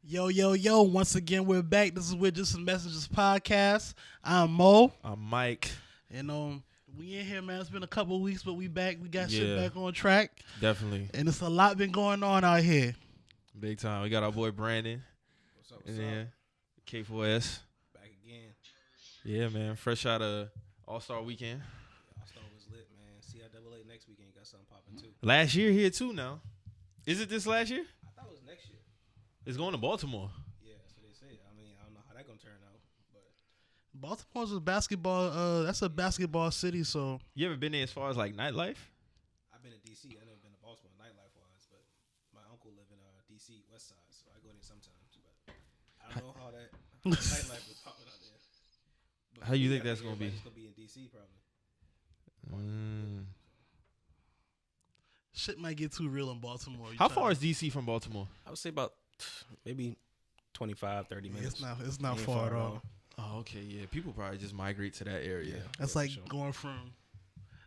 Yo, yo, yo. Once again, we're back. This is With Just Some Messages podcast. I'm Moe. I'm Mike. And we in here, man. It's been a couple of weeks, but we back. We got shit Yeah. back on track. Definitely. And it's a lot been going on out here. Big time. We got our boy Brandon. What's up? And then K4S. Back again. Yeah, man. Fresh out of All-Star Weekend. All-Star was lit, man. CIAA next weekend got something popping too. Last year here too now. Is it this last year? I thought it was next year. It's going to Baltimore. Yeah, that's what they say. I mean, I don't know how that gonna turn out, but Baltimore's a basketball. That's a basketball city. So You ever been there as far as like nightlife? I've been to DC. I've never been to Baltimore nightlife wise, but my uncle live in DC West Side, so I go there sometimes. But I don't know how that nightlife was popping out there. But How you for me, think I that's gonna be? It's gonna be in DC probably. shit might get too real in Baltimore. How far is DC from Baltimore? I would say about maybe 25, 30 minutes. It's not Ain't far at all. Oh, okay. Yeah. People probably just migrate to that area. That's yeah, like for sure. going from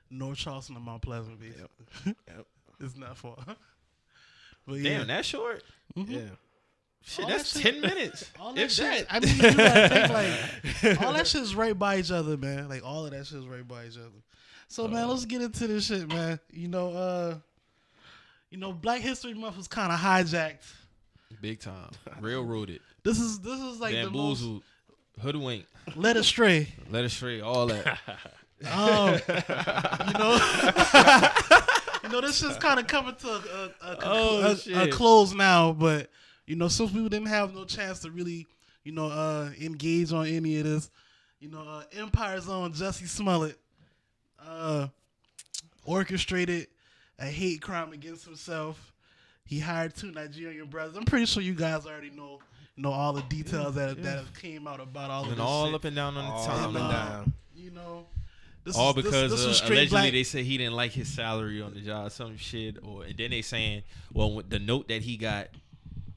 North Charleston to Mount Pleasant, basically. Yep. It's not far. But Damn, that short? Mhm. Yeah. Shit, All that's that shit- 10 minutes. All that If shit. that. I mean, you gotta think like all that shit's right by each other, man. Like all of that shit's right by each other. So man, let's get into this shit, man. Black History Month was kind of hijacked. Big time. Railroaded. This is like the most Bamboozled. Hoodwinked. led astray. Led astray. All that. This shit's kind of coming to Oh, a shit. close now. But since we didn't have no chance to really, engage on any of this, Empire's own Jussie Smollett orchestrated a hate crime against himself. He hired 2 Nigerian brothers. I'm pretty sure you guys already know all the details that have came out about all of And this all shit. up and down on the All timeline. up and down. This All is- because this was straight allegedly black. they said he didn't like his salary on the job, some shit, and then they saying, well, the note that he got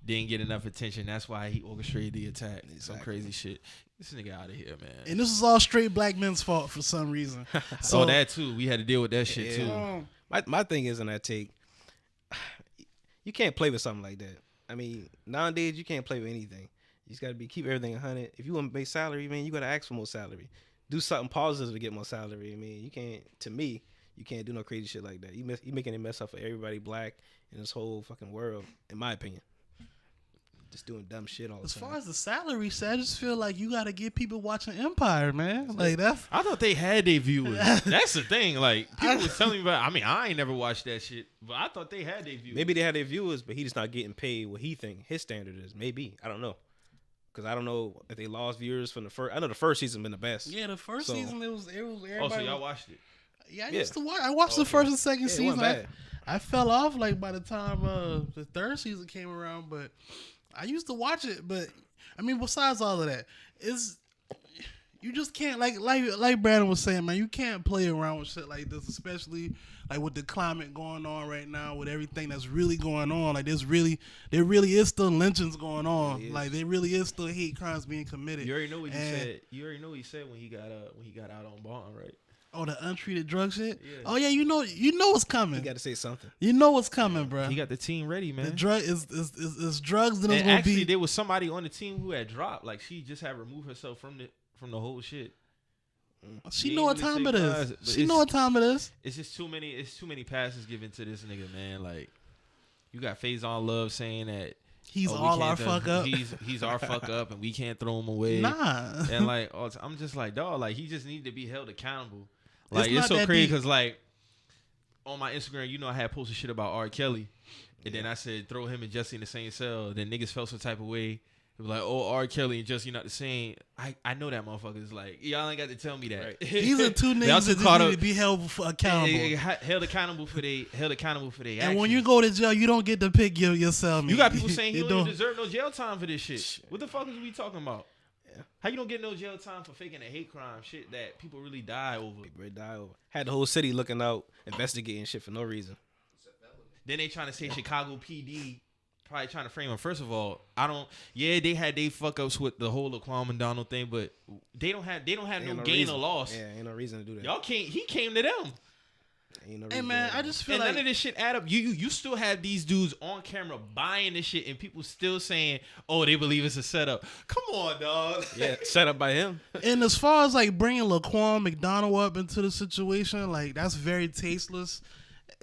didn't get enough attention. That's why he orchestrated the attack. Some Exactly. crazy shit. This nigga out of here, man. And this is all straight black men's fault for some reason. So that too, we had to deal with that shit too. My thing is in that take, you can't play with something like that. I mean, nowadays you can't play with anything. You just gotta keep everything 100. If you want to make salary, man, you gotta ask for more salary. Do something positive to get more salary. I mean, you can't. To me, you can't do no crazy shit like that. You making it mess up for everybody black in this whole fucking world, in my opinion. Just doing dumb shit all the As time. far as the salary shit, I just feel like you got to get people watching Empire, man. Like that's I thought they had their viewers. That's the thing. Like people was telling me about. I mean, I ain't never watched that shit, but I thought they had their viewers. Maybe they had their viewers, but he just not getting paid what he think his standard is. Maybe, I don't know, because I don't know if they lost viewers from the first. I know the first season been the best. the first So- season it was everybody. Oh, so y'all watched it? Yeah, I Yeah. used to watch. I watched the first and second Yeah, it season. wasn't bad. I fell off like by the time the third season came around, but I used to watch it. But I mean, besides all of that, you just can't like Brandon was saying, man. You can't play around with shit like this, especially like with the climate going on right now, with everything that's really going on. Like there really is still lynchings going on. Really is. Like there really is still hate crimes being committed. You already know what you And- said. You already know what he said when he got out on bond, right? Oh, the untreated drug shit. Yeah. Oh yeah, you know what's coming. You got to say something. You know what's coming, bro. He got the team ready, man. The drug is drugs. Then it's And gonna actually, be. there was somebody on the team who had dropped. Like she just had removed herself from the whole shit. She He know what ain't really time say it is. guys, but She know what time it is. It's just too many. It's too many passes given to this nigga, man. Like you got Faison Love saying that He's we all our can't fuck up. He's our fuck up, and we can't throw him away. Nah. And like I'm just like, dog. Like he just needed to be held accountable. Like It's it's, not so that crazy deep. because like on my Instagram, I had posted shit about R. Kelly, and then I said throw him and Jussie in the same cell. Then niggas felt some type of way. It was like, oh, R. Kelly and Jussie not the same. I know that motherfucker is like, y'all ain't got to tell me that. Right. These are two Y'all niggas too that caught just need up- to be held accountable. held accountable for they actions. And when you go to jail, you don't get to pick your cell. You got people saying he It don't even deserve no jail time for this shit. Shit. What the fuck is we talking about? Yeah. How you don't get no jail time for faking a hate crime shit that people really die over? People ready to die over. Had the whole city looking out, investigating shit for no reason. Then they trying to say Chicago PD probably trying to frame him. First of all, they had they fuck ups with the whole Laquan Donald thing, but they don't have no Ain't gain reason. or loss. Yeah, ain't no reason to do that. He came to them. Ain't no Hey reason man, to I just feel And like none of this shit add up. You still have these dudes on camera buying this shit, and people still saying, "Oh, they believe it's a setup." Come on, dog. yeah, set up by him. And as far as like bringing Laquan McDonald up into the situation, like that's very tasteless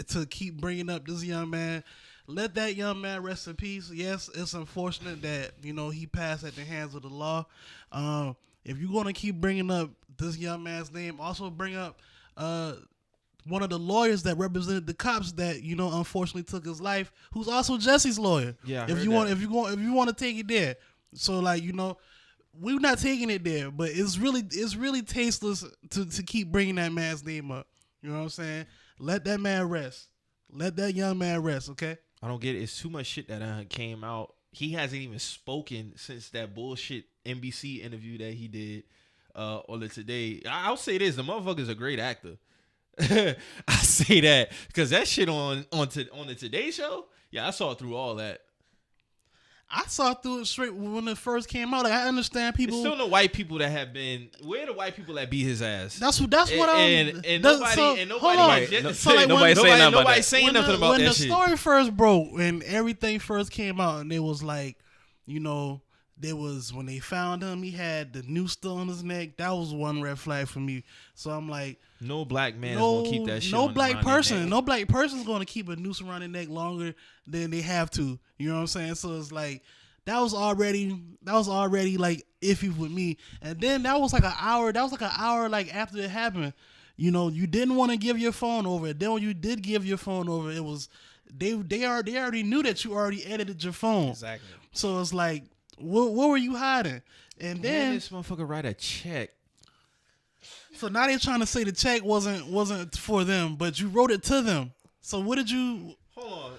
to keep bringing up this young man. Let that young man rest in peace. Yes, it's unfortunate that he passed at the hands of the law. If you're gonna keep bringing up this young man's name, also bring up one of the lawyers that represented the cops that unfortunately took his life, who's also Jesse's lawyer. Yeah, if you want to take it there, so like we're not taking it there, but it's really tasteless to keep bringing that man's name up. You know what I'm saying? Let that man rest. Let that young man rest. Okay. I don't get it. It's too much shit that came out. He hasn't even spoken since that bullshit NBC interview that he did on the Today. I'll say this: the motherfucker's a great actor. I say that because that shit on the Today Show. Yeah, I saw through all that. I saw through it straight when it first came out. Like I understand people. There's still no white people that have been. Where are the white people that beat his ass? That's what I'm. And nobody. Nobody saying nothing about that. Saying nothing about that shit. When the story first broke and everything first came out, and it was like, there was when they found him, he had the noose still on his neck. That was one red flag for me. So I'm like, no black man is gonna keep that shit. No on black person. neck. No black person is gonna keep a noose around their neck longer than they have to. You know what I'm saying? So it's like that was already like iffy with me. And then that was like an hour. That was like an hour like after it happened. You didn't want to give your phone over. Then when you did give your phone over, it was they already knew that you already edited your phone. Exactly. So it's like, what were you hiding? And then this motherfucker write a check. So now they're trying to say the check wasn't for them, but you wrote it to them. So what did you? Hold on,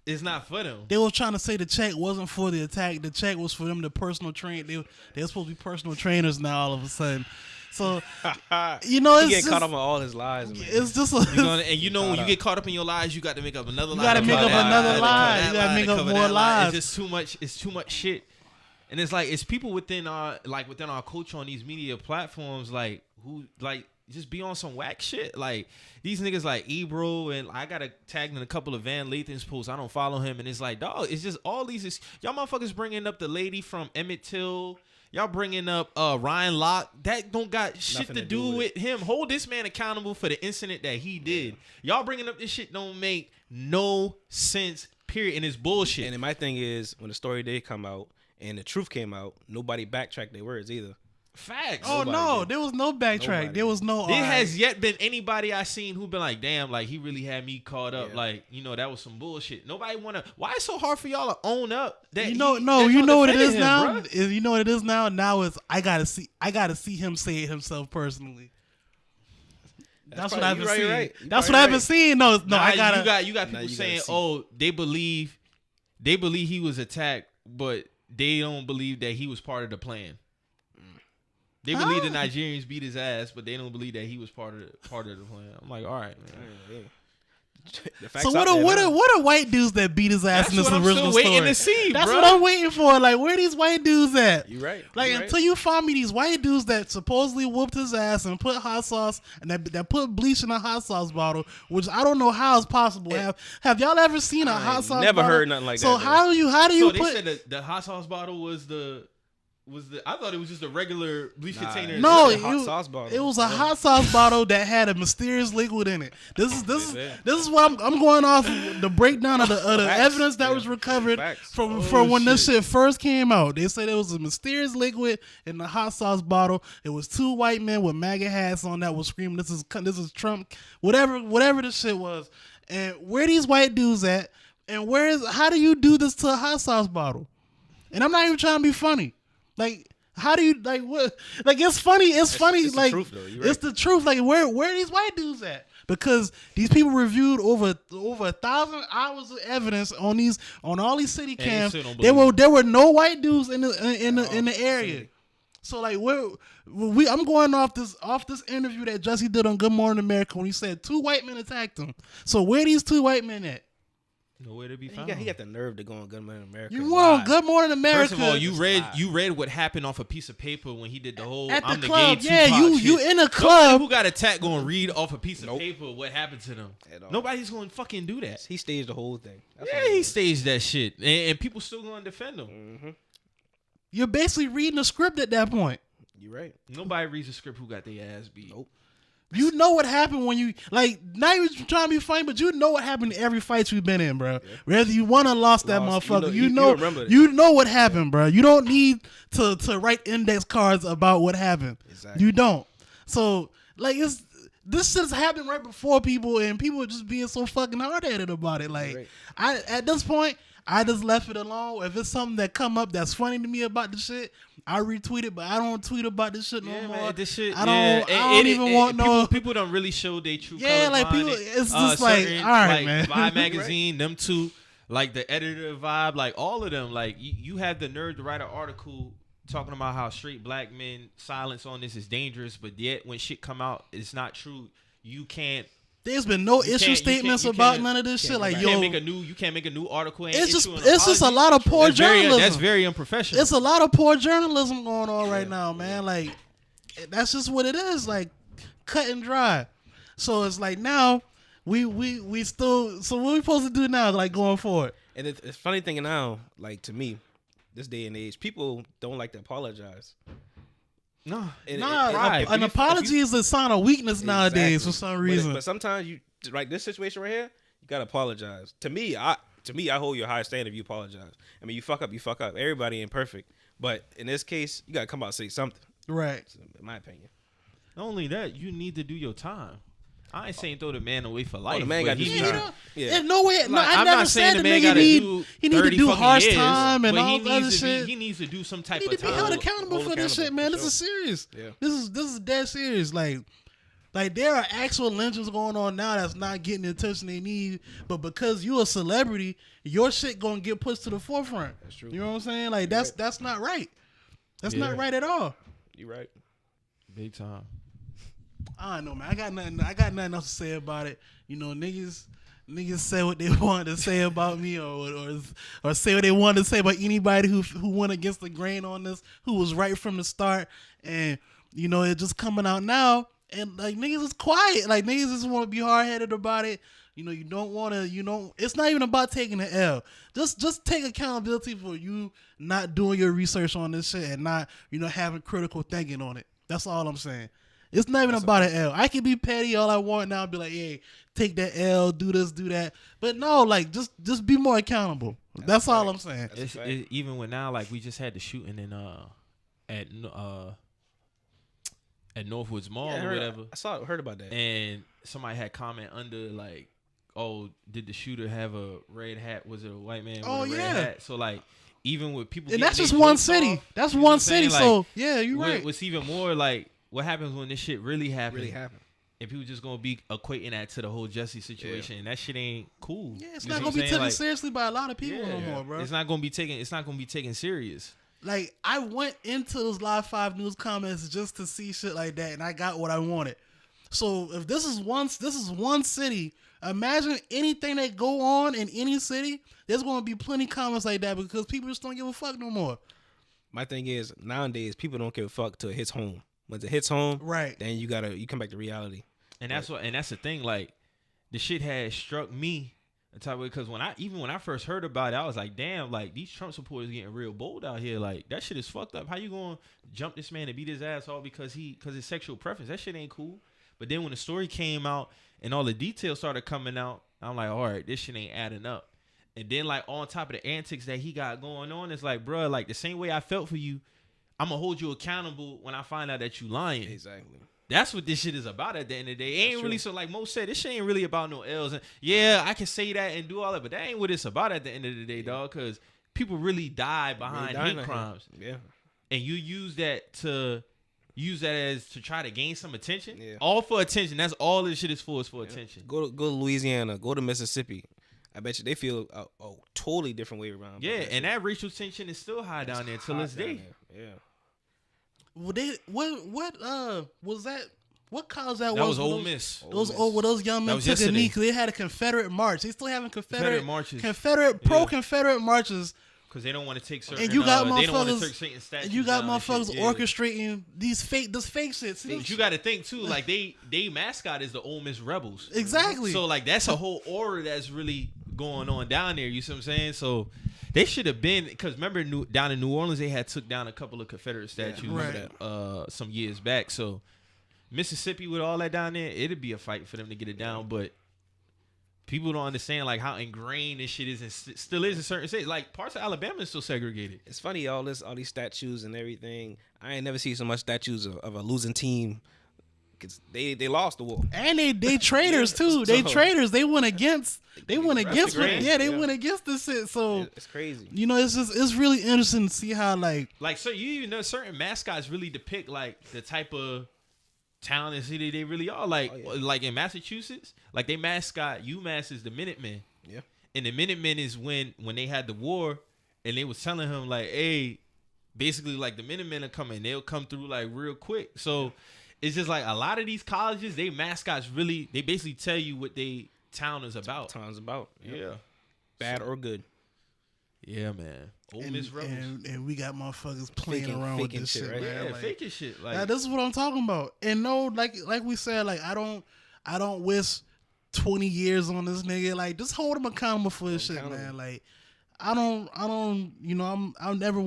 it's not for them. They were trying to say the check wasn't for the attack. The check was for them to personal train. They're supposed to be personal trainers now. All of a sudden, so it's he getting caught up on all his lies, man. It's just when you get caught up in your lies, you got to make up another lie. You got to make up another lie. You got to make up more lies. It's just too much. It's too much shit. And it's like it's people within our culture on these media platforms who just be on some whack shit. Like these niggas like Ebro, and I got tagged in a couple of Van Lathan's posts. I don't follow him, and it's like, dog, it's just all these y'all motherfuckers bringing up the lady from Emmett Till. Y'all bringing up Ryan Locke. That don't got shit to do with him. Hold this man accountable for the incident that he did. Y'all bringing up this shit don't make no sense. Period. And it's bullshit. And then my thing is, when the story did come out and the truth came out, nobody backtracked their words either. Facts. Oh no, there was no backtrack. There was no. There has yet been anybody I seen who been like, damn, like he really had me caught up. Yeah. Like, that was some bullshit. Nobody wanna. Why it's so hard for y'all to own up? That you know what it is now. You know what it is now. Now it's I gotta see him say it himself personally. That's what I've been seeing. Right. That's what I've been seeing. No, I gotta. You got people saying, oh, they believe he was attacked, but they don't believe that he was part of the plan. They believe the Nigerians beat his ass, but they don't believe that he was part of the plan. I'm like, all right, man. So what are white dudes that beat his ass in this original story? Waiting to see, That's what I'm waiting for. Like, where are these white dudes at? You right. Like, until you find me these white dudes that supposedly whooped his ass and put hot sauce and that put bleach in a hot sauce bottle, which I don't know how it's possible. Have y'all ever seen a hot sauce? Never bottle? Heard nothing like that. So how do you so put? They said the hot sauce bottle was the. I thought it was just a regular bleach container. No, it was a hot sauce bottle that had a mysterious liquid in it. This is what I'm going off the breakdown of the evidence that was recovered from when this shit first came out. They said it was a mysterious liquid in the hot sauce bottle. It was two white men with MAGA hats on that was screaming, "This is Trump," whatever this shit was. And where these white dudes at? And how do you do this to a hot sauce bottle? And I'm not even trying to be funny. Like, how do you what? Like, it's funny. It's funny. It's like, the truth, though. It's the truth. Like, where are these white dudes at? Because these people reviewed over 1,000 hours of evidence on all these city cams. There were no white dudes in the area. So like, I'm going off this interview that Jussie did on Good Morning America when he said 2 white men attacked him. So where are these 2 white men at? Nowhere to be He found. got the nerve to go on Good Morning America. You want Good Morning America? First of all, you read what happened off a piece of paper when he did the whole at the I'm the club. gay Yeah, Tupac you shit. in a club. Who got attacked going to read off a piece of Nope. paper what happened to them? At all. Nobody's going to fucking do that. He staged the whole thing. That's Yeah, what it he was. staged that shit, and people still going to defend him. Mm-hmm. You're basically reading a script at that point. You're right. Nobody reads a script who got their ass beat. Nope. You know what happened when you not even trying to be funny, but you know what happened in every fight you've been in, bro. Yeah. Whether you won or lost that motherfucker, you know what happened, bro. You don't need to write index cards about what happened. Exactly. You don't. So like this shit's happening right before people, and people are just being so fucking hard headed about it. Like at this point, I just left it alone. If it's something that come up that's funny to me about the shit, I retweet it, but I don't tweet about this shit no more. Man, this shit, I don't even want no. People don't really show their true colors. Yeah, like people, it's just like, all right, like, man. Vibe magazine, them two, like the editor of Vibe, like all of them. Like you have the nerve to write an article talking about how straight black men silence on this is dangerous, but yet when shit come out, it's not true. You can't. There's been no issue statements about none of this shit. Like, you can't make a new article. It's just a lot of poor journalism. That's very unprofessional. It's a lot of poor journalism going on right now, man. Like, that's just what it is. Like, cut and dry. So it's like now we still. So what we supposed to do now? Like going forward. And it's funny thing now, like to me, this day and age, people don't like to apologize. An apology is a sign of weakness nowadays for some reason. But sometimes you like this situation right here, you gotta apologize. To me, I hold you a high standard if you apologize. I mean, you fuck up. Everybody ain't perfect, but in this case, you gotta come out and say something. Right. In my opinion. Not only that, you need to do your time. I ain't saying throw the man away for life. The man got to do time. There's no way. No, like, I never said the nigga he need to do harsh time and all that other shit. He needs to do some type of time. He need to be held accountable for this shit, man. Sure. This is serious. Yeah. This is dead serious. Like there are actual lynchings going on now that's not getting the attention they need, but because you're a celebrity, your shit gonna get pushed to the forefront. That's true. You know what I'm saying? Like that's not right. That's not right at all. You're right. Big time. I don't know, man. I got nothing else to say about it. You know, niggas say what they wanted to say about me, or say what they wanted to say about anybody who went against the grain on this, who was right from the start, and you know it's just coming out now, and like niggas is quiet, like niggas just want to be hard headed about it. You know, you don't want to. You know, it's not even about taking the L. Just take accountability for you not doing your research on this shit and not having critical thinking on it. That's all I'm saying. It's not even about an L. I can be petty all I want now and be like, hey, take that L, do this, do that. But no, like, just be more accountable. That's all I'm saying. Even when now, like, we just had the shooting in at Northwoods Mall or whatever. I heard about that. And somebody had comment under, like, oh, did the shooter have a red hat? Was it a white man with a red hat? So, like, even with people and that's just one city. Off, that's one city. Like, so, yeah, you're right. What's even more, like, what happens when this shit really happens? Really happen. And people just gonna be equating that to the whole Jussie situation, and that shit ain't cool. Yeah, it's not gonna be taken seriously by a lot of people no more, bro. It's not gonna be taken serious. Like, I went into those Live 5 News comments just to see shit like that, and I got what I wanted. So if this is one city, imagine anything that go on in any city. There's gonna be plenty comments like that because people just don't give a fuck no more. My thing is nowadays people don't give a fuck till it hits home. Once it hits home, right, then you come back to reality. And that's the thing. Like, the shit had struck me the type of way because when I first heard about it, I was like, damn, like these Trump supporters getting real bold out here. Like, that shit is fucked up. How you gonna jump this man and beat his ass all because his sexual preference? That shit ain't cool. But then when the story came out and all the details started coming out, I'm like, all right, this shit ain't adding up. And then, like, on top of the antics that he got going on, it's like, bro, like the same way I felt for you, I'm going to hold you accountable when I find out that you lying. Exactly. That's what this shit is about at the end of the day. It ain't really, so like Mo said, this shit ain't really about no L's. And yeah, I can say that and do all that, but that ain't what it's about at the end of the day, dog, because people really die behind hate crimes. Yeah. And you use that as to try to gain some attention. Yeah. All for attention. That's all this shit is for attention. Go to Louisiana, go to Mississippi. I bet you they feel a totally different way around. Yeah, and that racial tension is still high down there till this day. Yeah. Well, what was that? What college that That was was Ole Miss. Those young men was took a yesterday. knee because they had a Confederate march. They still having Confederate marches. pro-Confederate marches. Because they don't want to take certain. And you got they don't want to motherfuckers. take certain statues. And you got down and motherfuckers shit. Yeah. orchestrating this fake shit. See, You got to think too. Like they mascot is the Ole Miss Rebels. Exactly. So like that's a whole aura that's really going on down there. You see what I'm saying? So they should have been, because remember down in New Orleans they had took down a couple of Confederate statues some years back. So Mississippi with all that down there, it'd be a fight for them to get it down. But people don't understand like how ingrained this shit is and still is in certain states. Like parts of Alabama is still segregated. It's funny all these statues and everything. I ain't never seen so much statues of a losing team, because they lost the war. And they traitors too. They traitors. They went against. They went against. Went against this shit. So it's crazy. You know, it's really interesting to see how like so you even know certain mascots really depict like the type of town and city they really are. Like like in Massachusetts, like they mascot UMass is the Minutemen. Yeah. And the Minutemen is when they had the war and they was telling him like, hey, basically like the Minutemen are coming, they'll come through like real quick. So it's just like a lot of these colleges, they mascots really, they basically tell you what they town is about. Town's about. Yeah. Bad or good. Yeah, man. Ole Miss Rebels. And we got motherfuckers playing around with this shit, right? man. Yeah, like, faking shit. Like now, this is what I'm talking about. And no, like we said, like I don't wish 20 years on this nigga. Like just hold him accountable for this shit, man. Like I don't, you know, I'll never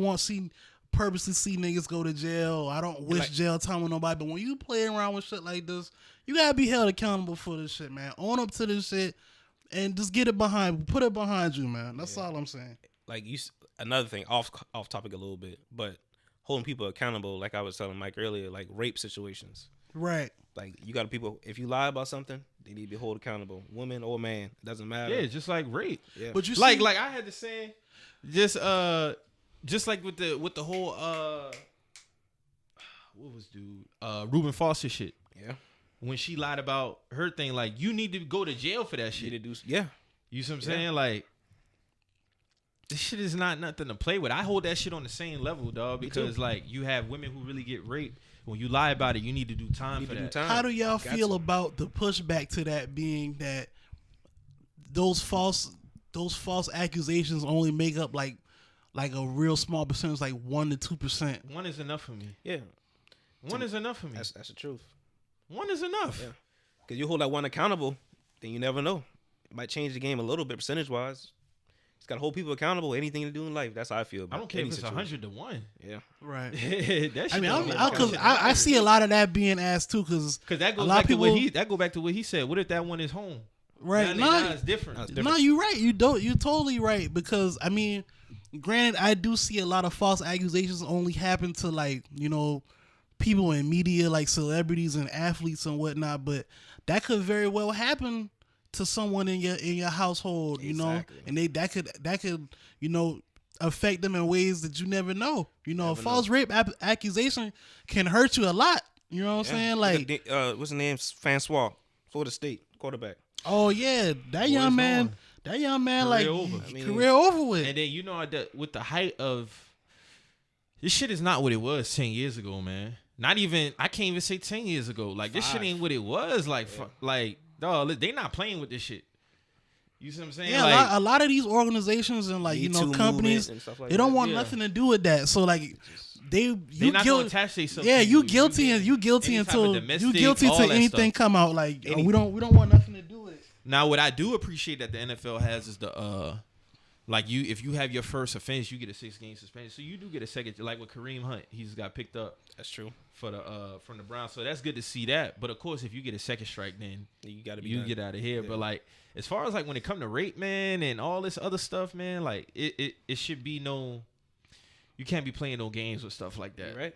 purposely see niggas go to jail. I don't wish jail time with nobody. But when you play around with shit like this, you gotta be held accountable for this shit, man. Own up to this shit and just put it behind you, man. That's all I'm saying. Like another thing, off topic a little bit, but holding people accountable, like I was telling Mike earlier, like rape situations. Right. Like you got people, if you lie about something, they need to be held accountable. Woman or man, it doesn't matter. Yeah, just like rape. Yeah. But you like see, I had to say, just like with the whole what was Reuben Foster shit. Yeah. When she lied about her thing, like you need to go to jail for that shit. Yeah. You see what I'm saying? Like this shit is not nothing to play with. I hold that shit on the same level, dog, because like you have women who really get raped. When you lie about it, you need to do time for that. How do y'all feel about the pushback to that being that those false accusations only make up like a real small percentage, like 1% to 2%? One is enough for me. Yeah. One is enough for me. That's the truth. One is enough. Yeah. Because you hold that one accountable, then you never know. It might change the game a little bit percentage-wise. It's got to hold people accountable. Anything to do in life. That's how I feel about I don't care if it's situation. 100 to 1. Yeah. Right. That shit I mean, don't I see a lot of that being asked too, because that goes a lot back of people, that go back to what he said. What if that one is home? Right. Now it's different. No, you're right. You're totally right, because I mean, granted, I do see a lot of false accusations only happen to like, you know, people in media, like celebrities and athletes and whatnot, but that could very well happen to someone in your household, you know, and that could you know, affect them in ways that you never know. You know, a false rape accusation can hurt you a lot. You know what I'm saying? Like, what's the name? Francois, Florida State quarterback. Oh yeah, that young man, career like over. Career over with. And then you know with the height of this shit is not what it was 10 years ago, man. Not even, I can't even say 10 years ago. Like this shit ain't what it was. Like like dog, they not playing with this shit. You see what I'm saying? Yeah, like, a lot of these organizations and like, you know, companies, and stuff like they don't that. want nothing to do with that. So like, they not gonna attach themselves. Yeah, to you guilty until anything come out. Like, we don't want nothing to do with it. Now, what I do appreciate that the NFL has is the like if you have your first offense, you get a 6-game suspension. So you do get a second, like with Kareem Hunt, he's got picked up. That's true. For the from the Browns, so that's good to see that. But of course, if you get a second strike, then you gotta get out of here. Yeah. But like, as far as like when it come to rape, man, and all this other stuff, man, like it should be no. You can't be playing no games with stuff like that. Right.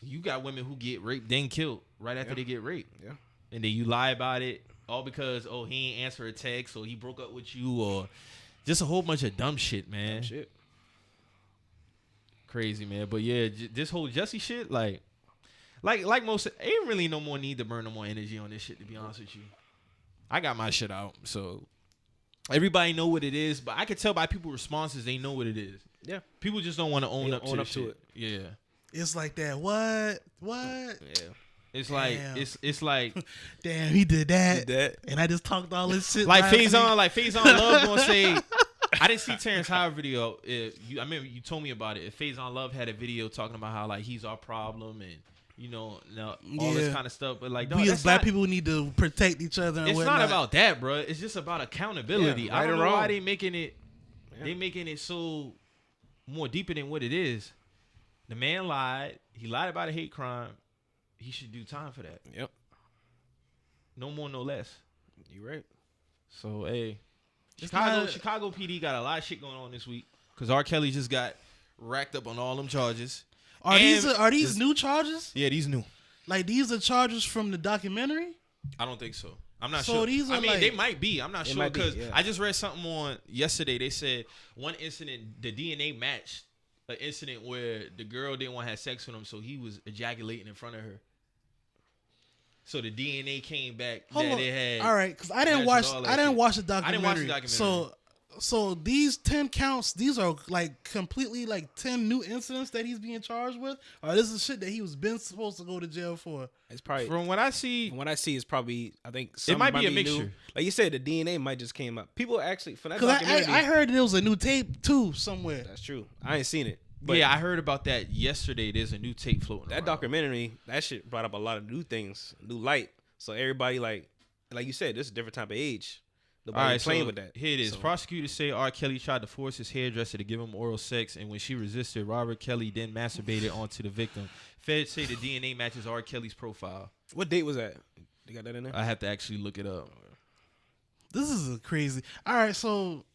You got women who get raped, then killed right after they get raped. Yeah. And then you lie about it all because he ain't answer a text or he broke up with you or just a whole bunch of dumb shit, man. Dumb shit. Crazy, man. But yeah, this whole Jussie shit, like most, ain't really no more need to burn no more energy on this shit, to be honest with you. I got my shit out, so everybody know what it is, but I could tell by people's responses they know what it is. Yeah. People just don't want to own up to it. Yeah. Yeah. It's like that. What? Yeah. It's like it's like damn, he did that. Did that. And I just talked all this shit. like last Faison week. Love gonna say. I didn't see Terrence Howard video. I remember you told me about it. If Faison Love had a video talking about how like he's our problem and all this kind of stuff, but like we as black people need to protect each other. And it's whatnot. not about that, bro. It's just about accountability. Yeah, I right don't or know wrong. why they making it. They making it so more deeper than what it is. The man lied. He lied about a hate crime. He should do time for that. Yep. No more, no less. You right. So hey, It's Chicago PD got a lot of shit going on this week because R. Kelly just got racked up on all them charges. Are these new charges? Yeah, these new. Like these are charges from the documentary? I don't think so. I'm not So sure. these are they might be. I'm not It sure might be, because yeah. I just read something on yesterday. They said one incident, the DNA matched an incident where the girl didn't want to have sex with him, so he was ejaculating in front of her. So the DNA came back that it had. All right, because I didn't watch the documentary. I didn't watch the documentary. So these 10 counts, these are like completely like 10 new incidents that he's being charged with, or this is shit that he was been supposed to go to jail for. It's probably From what I see, it's probably I think it might be a new. mixture. Like you said, the DNA might just came up. People actually for that Because documentary. I heard there was a new tape too somewhere. That's true. I ain't seen it. But yeah, I heard about that yesterday. There's a new tape floating that around. documentary, that shit brought up a lot of new things, new light. So everybody like you said, this is a different type of age. Nobody playing with that. Here it is. So, Prosecutors say R. Kelly tried to force his hairdresser to give him oral sex, and when she resisted, Robert Kelly then masturbated onto the victim. Feds say the DNA matches R. Kelly's profile. what date was that? They got that in there? I have to actually look it up. This is crazy. All right, so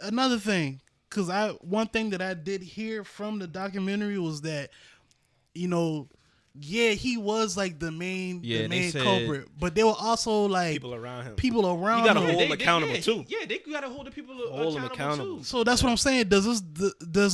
another thing, because one thing that I did hear from the documentary was that, yeah, he was like the main said- culprit, but there were also like People around him. You gotta him. hold him accountable too. Yeah, they gotta hold the people Hold them accountable. too. So that's what I'm saying. Does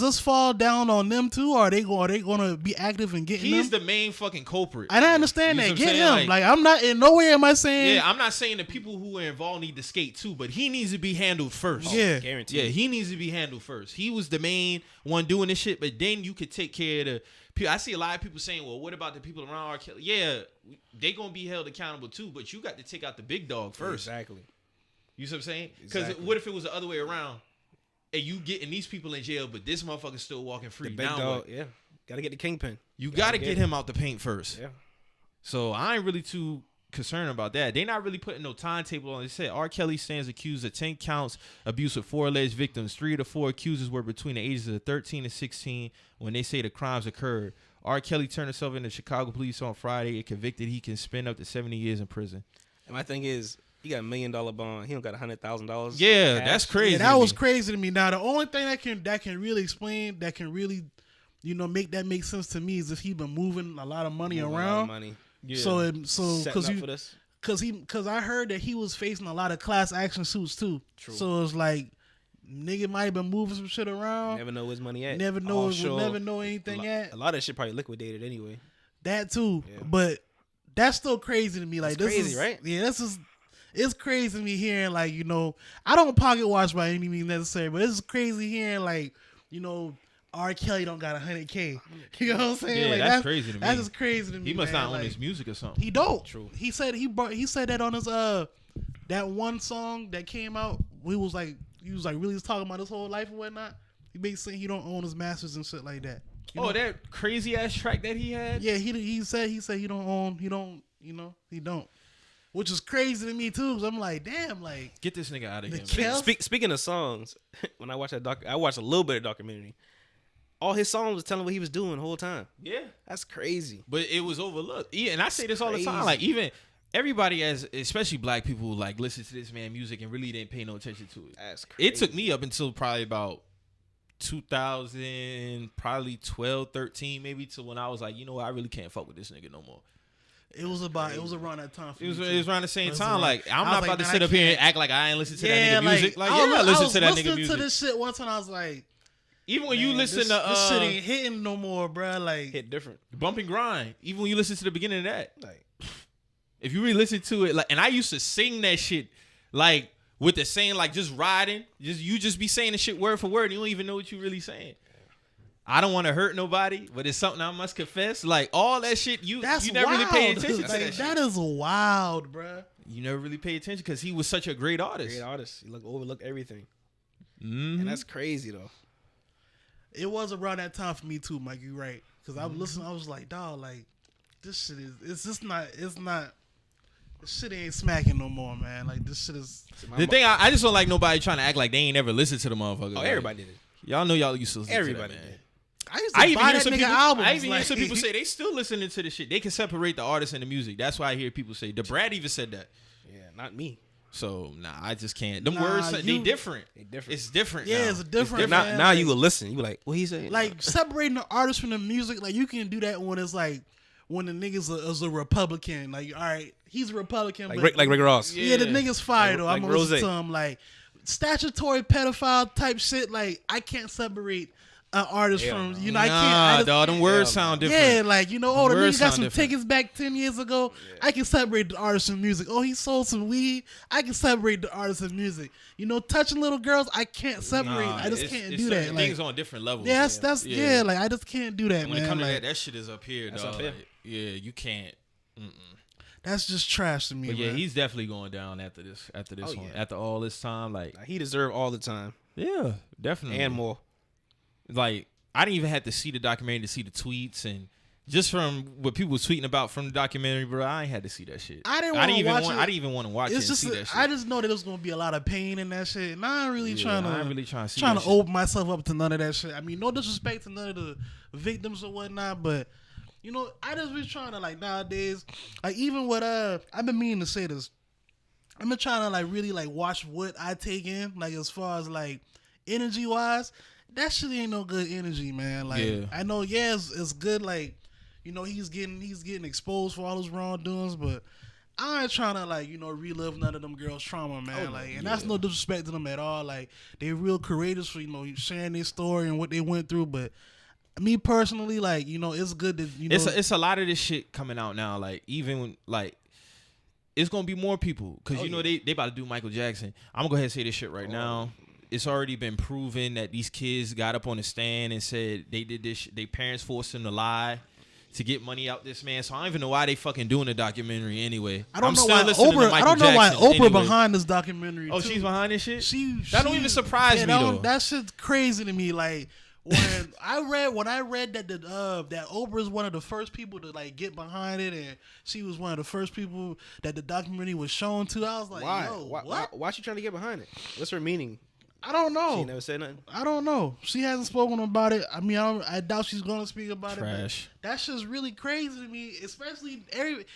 this fall down on them too? Or are they going to be active in getting He's them? the main fucking culprit. And I understand You that. see what Get I'm him. saying? Like I'm not in no way am I saying. Yeah, I'm not saying the people who are involved need to skate too, but he needs to be handled first. Yeah. Guaranteed. Yeah, he needs to be handled first. He was the main one doing this shit, but then you could take care of the people. I see a lot of people saying, well, what about the people around R. Kelly? Yeah, they going to be held accountable too, but you got to take out the big dog first. Exactly. You see what I'm saying? Because Exactly. what if it was the other way around? And you getting these people in jail, but this motherfucker's still walking free. The big Now dog, what? yeah. Gotta get the kingpin. You got to get him out the paint first. Yeah. So I ain't really too concerned about that. They not really putting no timetable on it. They said R. Kelly stands accused of 10 counts, abuse of 4 alleged victims. 3 of the 4 accusers were between the ages of 13 and 16 when they say the crimes occurred. R. Kelly turned himself into Chicago police on Friday. If convicted, he can spend up to 70 years in prison. And my thing is, he got $1 million bond. He don't got $100,000. Yeah, that's crazy. Yeah, that was crazy to me. Now the only thing that can really explain, that can really, make sense to me is if he been moving a lot of money Moving a lot around. of money. Yeah. Setting up for this. Because I heard that he was facing a lot of class action suits too. True. So it's like nigga might have been moving some shit around. Never know where his money at. Never know Offshore. anything at. A lot of that shit probably liquidated anyway. That too. Yeah. But that's still crazy to me. Like That's this crazy, is right? Yeah, this is. It's crazy to me hearing like I don't pocket watch by any means necessary, but it's crazy hearing like R. Kelly don't got 100K. You know what I'm saying? Yeah, like, that's crazy to me. That's just crazy to me. He must man. not own Like, his music or something. He don't. True. He said he said that on his that one song that came out. He was really talking about his whole life and whatnot. He basically he don't own his masters and shit like that. You know? That crazy ass track that he had? Yeah, he said he don't. Which is crazy to me too, because I'm like, damn, like Get this nigga out of The here, man. Kel- Speaking of songs, when I watched I watched a little bit of documentary. All his songs was telling what he was doing the whole time. Yeah. That's crazy. But it was overlooked. Yeah, and I say this all the time. Crazy. Like, even everybody, especially black people, like, listen to this man music and really didn't pay no attention to it. That's crazy. It took me up until probably about 2000, probably 12, 13, maybe, to when I was like, I really can't fuck with this nigga no more. it was around that time. For It was me, around the same It was time. around- Like, I'm I was not like, about to man, sit I up here and can't. act like I ain't listen to that Yeah, nigga music. Like, yeah, I listen to that nigga listening music. to this shit one time. I was like, Even when you man, listen this to shit ain't hitting no more, bro. Like, hit different. Bump and Grind, even when you listen to the beginning of that, Like if you really listen to it, like, and I used to sing that shit, like, with the saying, like, just riding, you just be saying the shit word for word, and you don't even know what you really saying. I don't want to hurt nobody, but it's something I must confess. Like all that shit, you never wild. really pay attention to Like, that. that is wild, bruh. You never really pay attention because he was such a great artist. Great artist. He overlooked everything. Mm-hmm. And that's crazy though. It was around that time for me too, Mike. You right? Because I was listening. I was like, dog, like this shit is. It's just not. It's not. This shit ain't smacking no more, man. Like this shit is. The thing, I just don't like nobody trying to act like they ain't never listened to the motherfucker. Oh, like, everybody did it. Y'all know y'all used to listen Everybody to that, man. did. I used to buy that nigga albums. I even like, hear some people say they still listening to the shit. They can separate the artist and the music. That's why I hear people say. Brad even said that. Yeah, not me. So nah, I just can't. Them Nah, words, they different. They different. It's different. Yeah, now. it's different. Now, man. now Like- you will listen. You be like, what he saying? Like separating the artist from the music, like you can do that when it's like when the niggas is a Republican. Like, all right, he's a Republican, like but Rick Ross. yeah, the nigga's fired though. I'm like gonna listen Rose. to him. Like statutory pedophile type shit. Like I can't separate an artist Hell from no. you know. I Nah, can't. I just, dog, them words Hell sound no. different. yeah, like you know, oh the Words nigga got sound some different. tickets back 10 years ago. I can separate the artist from music. Oh, he sold some weed. I can separate the artist and music. You know, touching little girls, I can't separate. Nah, I just it's- can't it's do that. certain Like, things on different levels. yeah, that's Yeah. like I just can't do that, When it man. comes to Like, that shit is up here, That's dog. up here. Like, yeah, you can't. that's just trash to me. But yeah, man. he's definitely going down after this. After this Oh, one, yeah. after all this time, like He deserved all the time yeah, definitely and more. Like I didn't even have to see the documentary to see the tweets and just from what people was tweeting about from the documentary, bro. I ain't had to see that shit. I didn't wanna watch it. I didn't even want to watch It's it just and see that shit. I just know that there's gonna be a lot of pain in that shit, and I ain't really trying I ain't really trying to see to that shit. open myself up to none of that shit. I mean, no disrespect to none of the victims or whatnot, but you know, I just been trying to like nowadays, like even with I've been meaning to say this. I've been trying to like really like watch what I take in, like as far as like energy wise. That shit ain't no good energy, man. Like Yeah. I know, yeah, it's good. Like you know, he's getting exposed for all his wrongdoings, but I ain't trying to like you know relive none of them girls' trauma, man. Oh, Like, and that's no disrespect to them at all. Like they real courageous for you know sharing their story and what they went through, but. Me personally, like you know, it's good that you know. It's a lot of this shit coming out now. Like even when, like, it's gonna be more people because you know they about to do Michael Jackson. I'm gonna go ahead and say this shit right now. It's already been proven that these kids got up on the stand and said they did this. Their parents forced them to lie to get money out this man. So I don't even know why they fucking doing the documentary anyway. I don't I'm know still why listening to Oprah. I Michael don't know why Jackson Oprah anyway. behind this documentary. Oh, too. she's behind this shit. That don't even surprise me though. That shit's crazy to me. Like when I read that that Oprah is one of the first people to like get behind it, and she was one of the first people that the documentary was shown to. I was like, Why? yo, Why? Why she trying to get behind it? What's her meaning? I don't She know. never said nothing. I don't know. She hasn't spoken about it. I mean, I doubt she's gonna speak about Trash. it. But that's just really crazy to me. Especially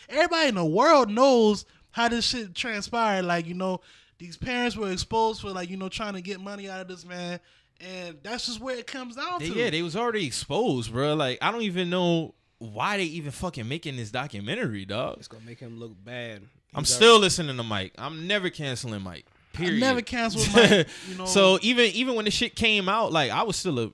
everybody in the world knows how this shit transpired. Like you know, these parents were exposed for like you know trying to get money out of this man, and that's just where it comes down to. Yeah, they was already exposed, bro. Like I don't even know why they even fucking making this documentary, dog. It's gonna make him look bad. I'm still listening to Mike. I'm never canceling Mike. Period. I never canceled Mike. You know, So even when the shit came out, like I was still a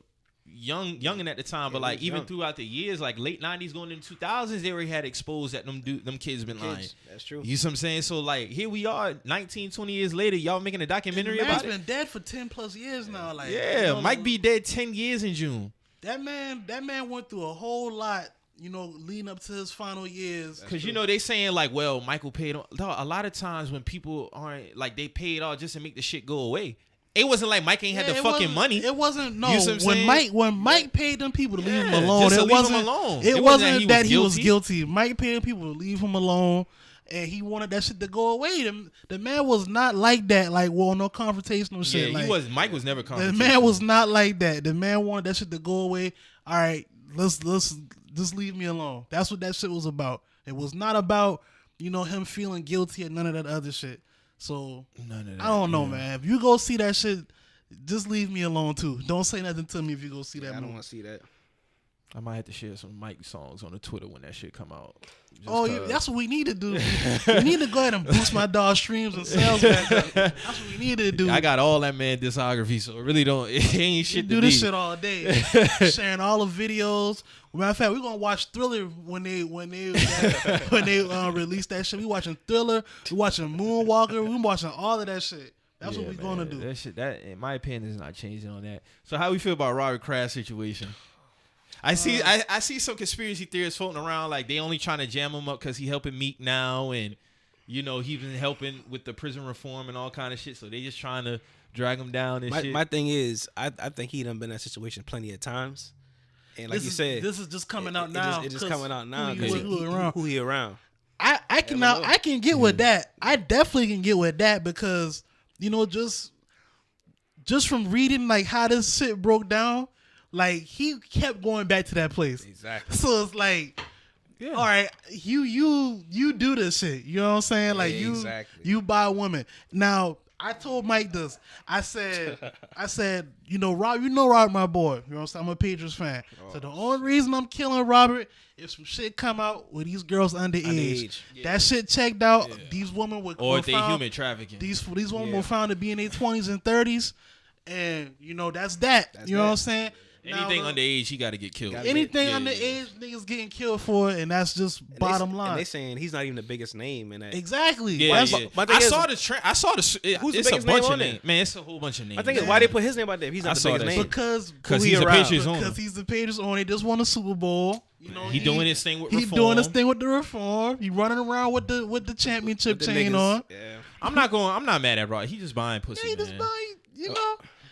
youngin' at the time, but Yeah, like he was even young. throughout the years, like late '90s going into 2000s, they already had exposed that them kids been lying. That's true. You see what I'm saying? So like here we are, 19, 20 years later, y'all making a documentary the man's about it. been dead for 10 plus years now. Like Yeah, you know, Mike be dead 10 years in June. that man went through a whole lot. You know, leading up to his final years. Cause you know they saying like, well, Michael paid. Dog, a lot of times when people aren't like they paid all just to make the shit go away. It wasn't like Mike ain't had the it fucking wasn't- money. It wasn't no. You see what I'm saying? When Mike paid them people to leave him Yeah, alone, just to it leave him wasn't alone. It wasn't that he was guilty. Mike paid people to leave him alone, and he wanted that shit to go away. The man was not like that. Like, well, no confrontational shit. Yeah, like, he was. Mike was never. The man was not like that. The man wanted that shit to go away. All right, let's just leave me alone. That's what that shit was about. It was not about you know him feeling guilty and none of that other shit. So None of that, I don't know, yeah. man. If you go see that shit, just leave me alone too. Don't say nothing to me if you go see that I don't movie. want to see that. I might have to share some Mike songs on the Twitter when that shit come out. Just Oh, 'cause. that's what we need to do. We need to go ahead and boost my dog's streams and sales back up. That's what we need to do. I got all that man discography, so it really don't. It ain't We shit do to this me. shit all day, sharing all the videos. Matter of fact, we're gonna watch Thriller when they release that shit. We watching Thriller. We watching Moonwalker. We watching all of that shit. That's what we man, gonna do. That shit, that in my opinion, is not changing on that. So how we feel about Robert Kraft's situation? I see some conspiracy theorists floating around like they only trying to jam him up because he helping Meek now, and you know he's been helping with the prison reform and all kind of shit. So they just trying to drag him down and shit. My thing is, I think he done been in that situation plenty of times, and like you said, this is just coming out now. It's just coming out now because who he around. I can get with that. I definitely can get with that because just from reading like how this shit broke down, like he kept going back to that place. Exactly. So it's like, all right, you do this shit. You know what I'm saying? Like you buy a woman. Now I told Mike this. I said, Robert, my boy. You know what I'm saying? I'm a Patriots fan. So the only reason I'm killing Robert is some shit come out with these girls underage. Yeah. That shit checked out. Yeah. These women were they human trafficking. These women were found to be in their 20s and 30s, and that's that. You know what I'm saying? Anything underage, he got to get killed. Anything underage, niggas getting killed for, and that's just bottom line. And they saying he's not even the biggest name in that. Exactly. Yeah, I saw the trend. I saw the. Who's the it's biggest a bunch name of on names. Man, it's a whole bunch of names. I think why they put his name out there. If he's not the biggest name because he's a Patriots owner. Because he's the Patriots owner. He just won a Super Bowl. He doing his thing with reform. He doing his thing with the reform. He running around with the championship chain on. Yeah. I'm not mad at Rod. He just buying pussy. Yeah, he just buying.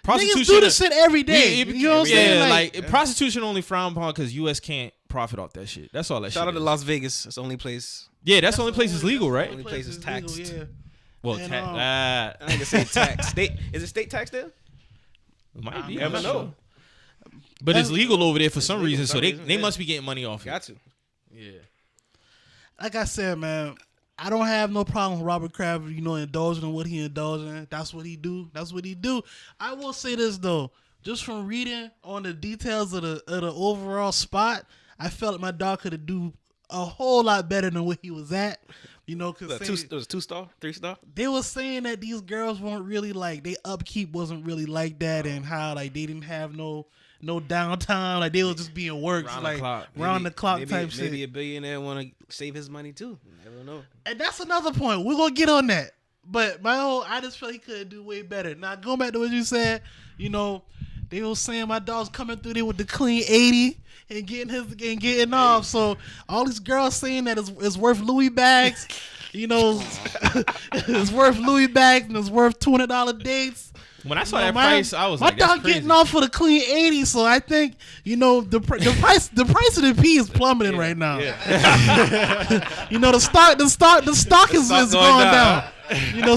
Prostitution. Niggas do this shit every day. You know what I'm saying? Like prostitution only frowned upon because U.S. can't profit off that shit. That's all that shit. Shout out to Las Vegas. That's the only place. Yeah, that's the only place is legal, right? The only place is taxed. Legal, yeah. Well, I ain't gonna say tax. Is it state tax there? Might be. Never know. But it's legal over there for some reason, so they must be getting money off it. Got to. Yeah. Like I said, man, I don't have no problem with Robert Kraft, indulging in what he indulging. That's what he do. I will say this though, just from reading on the details of the overall spot, I felt like my dog could have do a whole lot better than what he was at. Because it was 2-star, 3-star. They were saying that these girls weren't really like their upkeep wasn't really like that, and how like they didn't have no downtime, like they was just being worked round the clock type shit. Maybe a billionaire want to save his money too. You never know. And that's another point. We're gonna get on that. But I just felt he could do way better. Now going back to what you said, they were saying my dog's coming through there with the clean 80 and getting off. So all these girls saying that it's worth Louis bags, it's worth Louis bags and it's worth $200 dates. When I saw that price, I was like, "That's my dog getting off for the clean 80." So I think the price of the P is plummeting right now. Yeah. the stock is going down.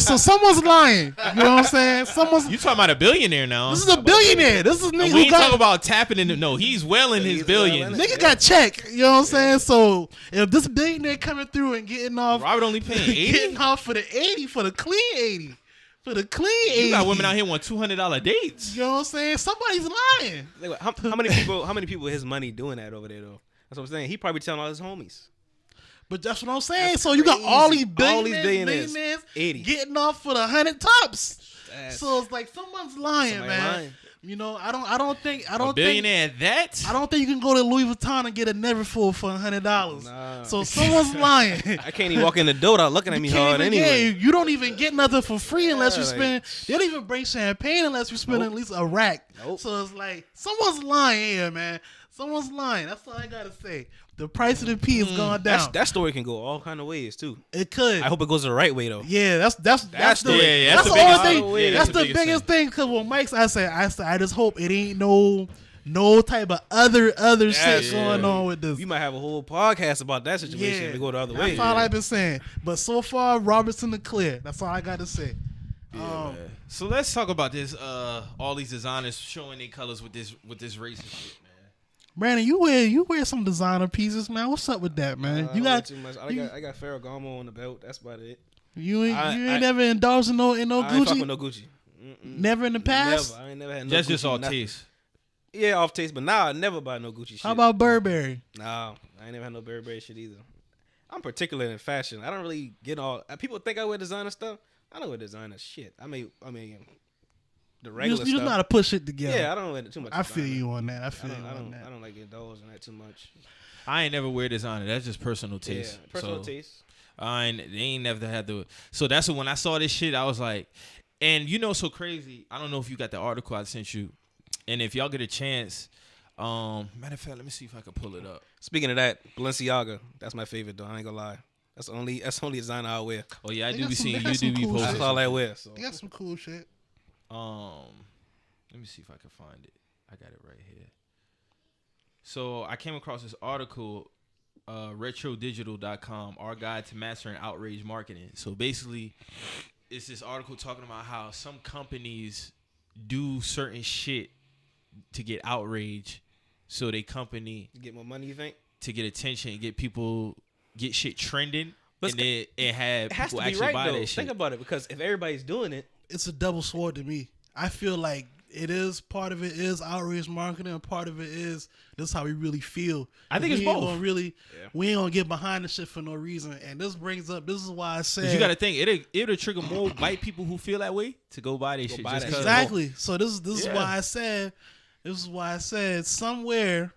So someone's lying. You know what I'm saying? You talking about a billionaire now? This is a billionaire. This is nigga. We ain't talking about tapping into. No, he's welling his billions. Nigga got check. You know what I'm saying? So if this billionaire coming through and getting off, Robert only paying 80, getting off for the 80 for the clean 80. For the clean 80. You got women out here want $200 dates. You know what I'm saying? Somebody's lying. How many people his money doing that over there though? That's what I'm saying. He probably telling all his homies. But that's what I'm saying. So you got all these billionaires 80 getting off for the 100 tops. So it's like someone's lying, man. I don't think billionaire at that. I don't think you can go to Louis Vuitton and get a Neverfull for $100. Nah. So someone's lying. I can't even walk in the door without looking at me hard anyway. You don't even get nothing for free unless you spend. They don't even bring champagne unless you spend at least a rack. So it's like someone's lying here, man. Someone's lying. That's all I gotta say. The price of the P has gone down. That story can go all kind of ways too. It could. I hope it goes the right way though. Yeah, that's the biggest thing. Because when Mike's, I just hope it ain't no type of other shit going on with this. We might have a whole podcast about that situation if we go the other way. That's all I've been saying. But so far, Robert's in the clear. That's all I got to say. Yeah, so let's talk about this. All these designers showing their colors with this racist shit, man. Brandon, you wear some designer pieces, man. What's up with that, man? You got too much. I got Ferragamo on the belt. That's about it. You ain't never indulged in no Gucci. I ain't fuck with no Gucci. Never in the past. Never. I ain't never had no. That's Gucci, just all nothing. taste. Yeah, off taste. But now I never buy no Gucci shit. How about Burberry? No, I ain't never had no Burberry shit either. I'm particular in fashion. I don't really get all. People think I wear designer stuff. I don't wear designer shit. I mean. The regular stuff. You just know how to push it together. Yeah, I don't wear too much. I feel you on that. I don't like indulging that too much. I ain't never wear designer. That's just personal taste. Yeah, personal taste. They ain't never had to. So that's when I saw this shit, I was like, and so crazy. I don't know if you got the article I sent you, and if y'all get a chance, Matter of fact, let me see if I can pull it up. Speaking of that, Balenciaga, that's my favorite though. I ain't gonna lie. That's the only designer I wear. Oh yeah, I They do got be some- seeing they got you some do be cool posting. shit. That's all I wear. So. They got some cool shit. Let me see if I can find it. I got it right here. So I came across this article, retrodigital.com, Our Guide to Mastering Outrage Marketing. So basically, it's this article talking about how some companies do certain shit to get outrage, so they company You get more money, you think? to get attention, get people, get shit trending, But and then it had It has people to be actually right buy though. that shit. Think about it, because if everybody's doing it, It's a double sword to me. I feel like it is part of it is outrage marketing, and part of it is this is how we really feel. I think it's we ain't both. Gonna really, Yeah. we ain't gonna get behind the shit for no reason. And this brings up. This is why I said You got to think it'll trigger more white people who feel that way to go buy this shit. buy Just that 'cause- shit. exactly. So this is Yeah. why I said. This is why I said somewhere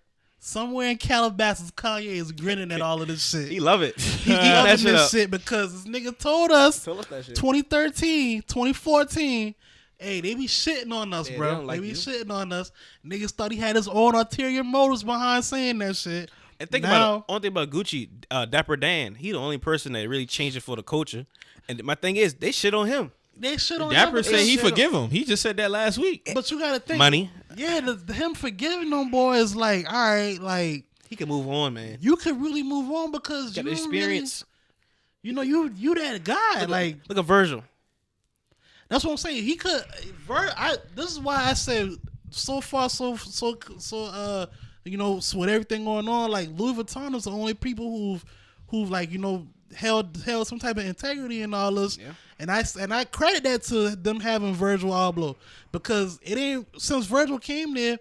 in Calabasas, Kanye is grinning at all of this shit. he love it. He that loving shit this up. shit because this nigga told us Tell us that shit. 2013, 2014. Hey, they be shitting on us, Yeah, they bro. don't like They be you. shitting on us. Niggas thought he had his own ulterior motives behind saying that shit. And think Now- about it. Only thing about Gucci, Dapper Dan, he the only person that really changed it for the culture. And my thing is, they shit on him. They shit on Dapper him. said he shit on- forgive him. He just said that last week. But you gotta think. Money. Yeah, him forgiving them boys, like, all right, like, He can move on, man. you could really move on because Got you the don't experience. Really, you that guy. Like, Look at Virgil. that's what I'm saying. He could. This is why I said so far, so so with everything going on, like Louis Vuitton is the only people who've like held some type of integrity in all this. Yeah. And I credit that to them having Virgil Abloh, because it ain't since Virgil came there,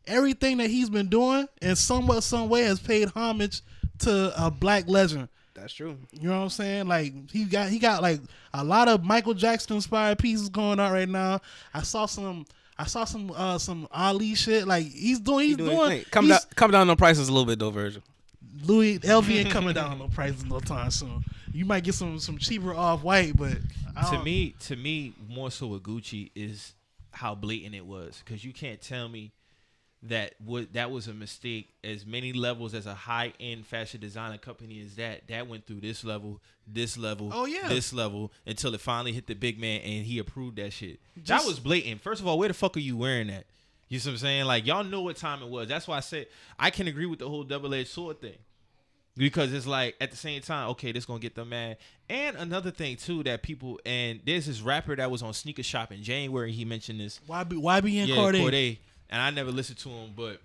everything that he's been doing in some way has paid homage to a black legend. That's true. You know what I'm saying? Like he got like a lot of Michael Jackson inspired pieces going on right now. I saw some Ali shit. Like he's doing He doing his thing. Come down on prices a little bit though, Virgil. Louis LV ain't coming down on no prices no time soon. You might get some cheaper off white, but To me, more so with Gucci is how blatant it was, because you can't tell me that was a mistake. As many levels as a high end fashion designer company is that went through this level, Oh, yeah. this level, until it finally hit the big man and he approved that shit. That Just- was blatant. First of all, where the fuck are you wearing that? You see what I'm saying? Like, y'all know what time it was. That's why I said I can agree with the whole double-edged sword thing. Because it's like, at the same time, okay, this gonna get them mad. And another thing too that people, and there's this rapper that was on Sneaker Shop in January. He mentioned this. YB and Yeah, Corday. Corday. And I never listened to him, but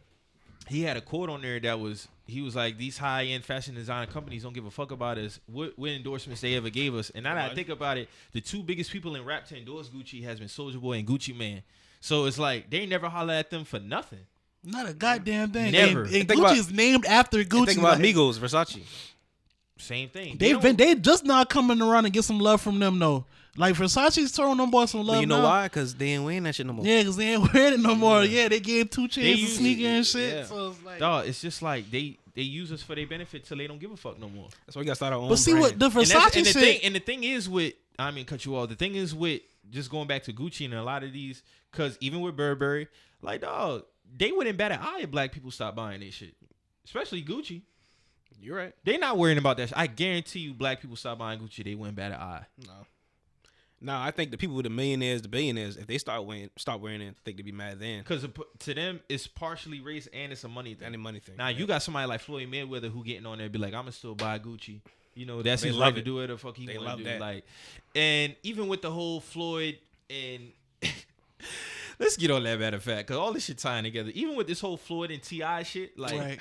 he had a quote on there that was, he was like, these high-end fashion designer companies don't give a fuck about us. What endorsements they ever gave us. And now that I think about it, the two biggest people in rap to endorse Gucci has been Soulja Boy and Gucci Mane. So it's like, they never holler at them for nothing. Not a goddamn thing. Never. And Think Gucci about- is named after Gucci. Think about like, Migos, Versace. Same thing. They just not coming around and get some love from them though. Like Versace's throwing them boys some love. But you know now. why? Because they ain't wearing that shit no more. Yeah, because they ain't wearing it no more. Yeah, they gave 2 Chainz a use- sneaker and shit. yeah. So it's like, Dog, it's just like they use us for their benefit till they don't give a fuck no more. That's why we got to start our own but see brand. what the And, that's, Versace and the shit. thing, the thing is with, I mean, cut you off. The thing is with, just going back to Gucci and a lot of these, because even with Burberry, like, dog, they wouldn't bat an eye if black people stopped buying their shit, especially Gucci. You're right. They not worrying about that shit. I guarantee you, black people stop buying Gucci, they wouldn't bat an eye. No, I think the people with the millionaires, the billionaires, if they stop wearing it, I think they'd be mad then. Because to them, it's partially race and it's a money thing. Any money thing. Now, you got somebody like Floyd Mayweather who getting on there and be like, I'm going to still buy Gucci. You know, that's They his love right to it. do it or fuck he They want to love do. that. Like, and even with the whole Floyd and... Let's get on that matter of fact, because all this shit tying together. Even with this whole Floyd and T.I. shit, like, Right.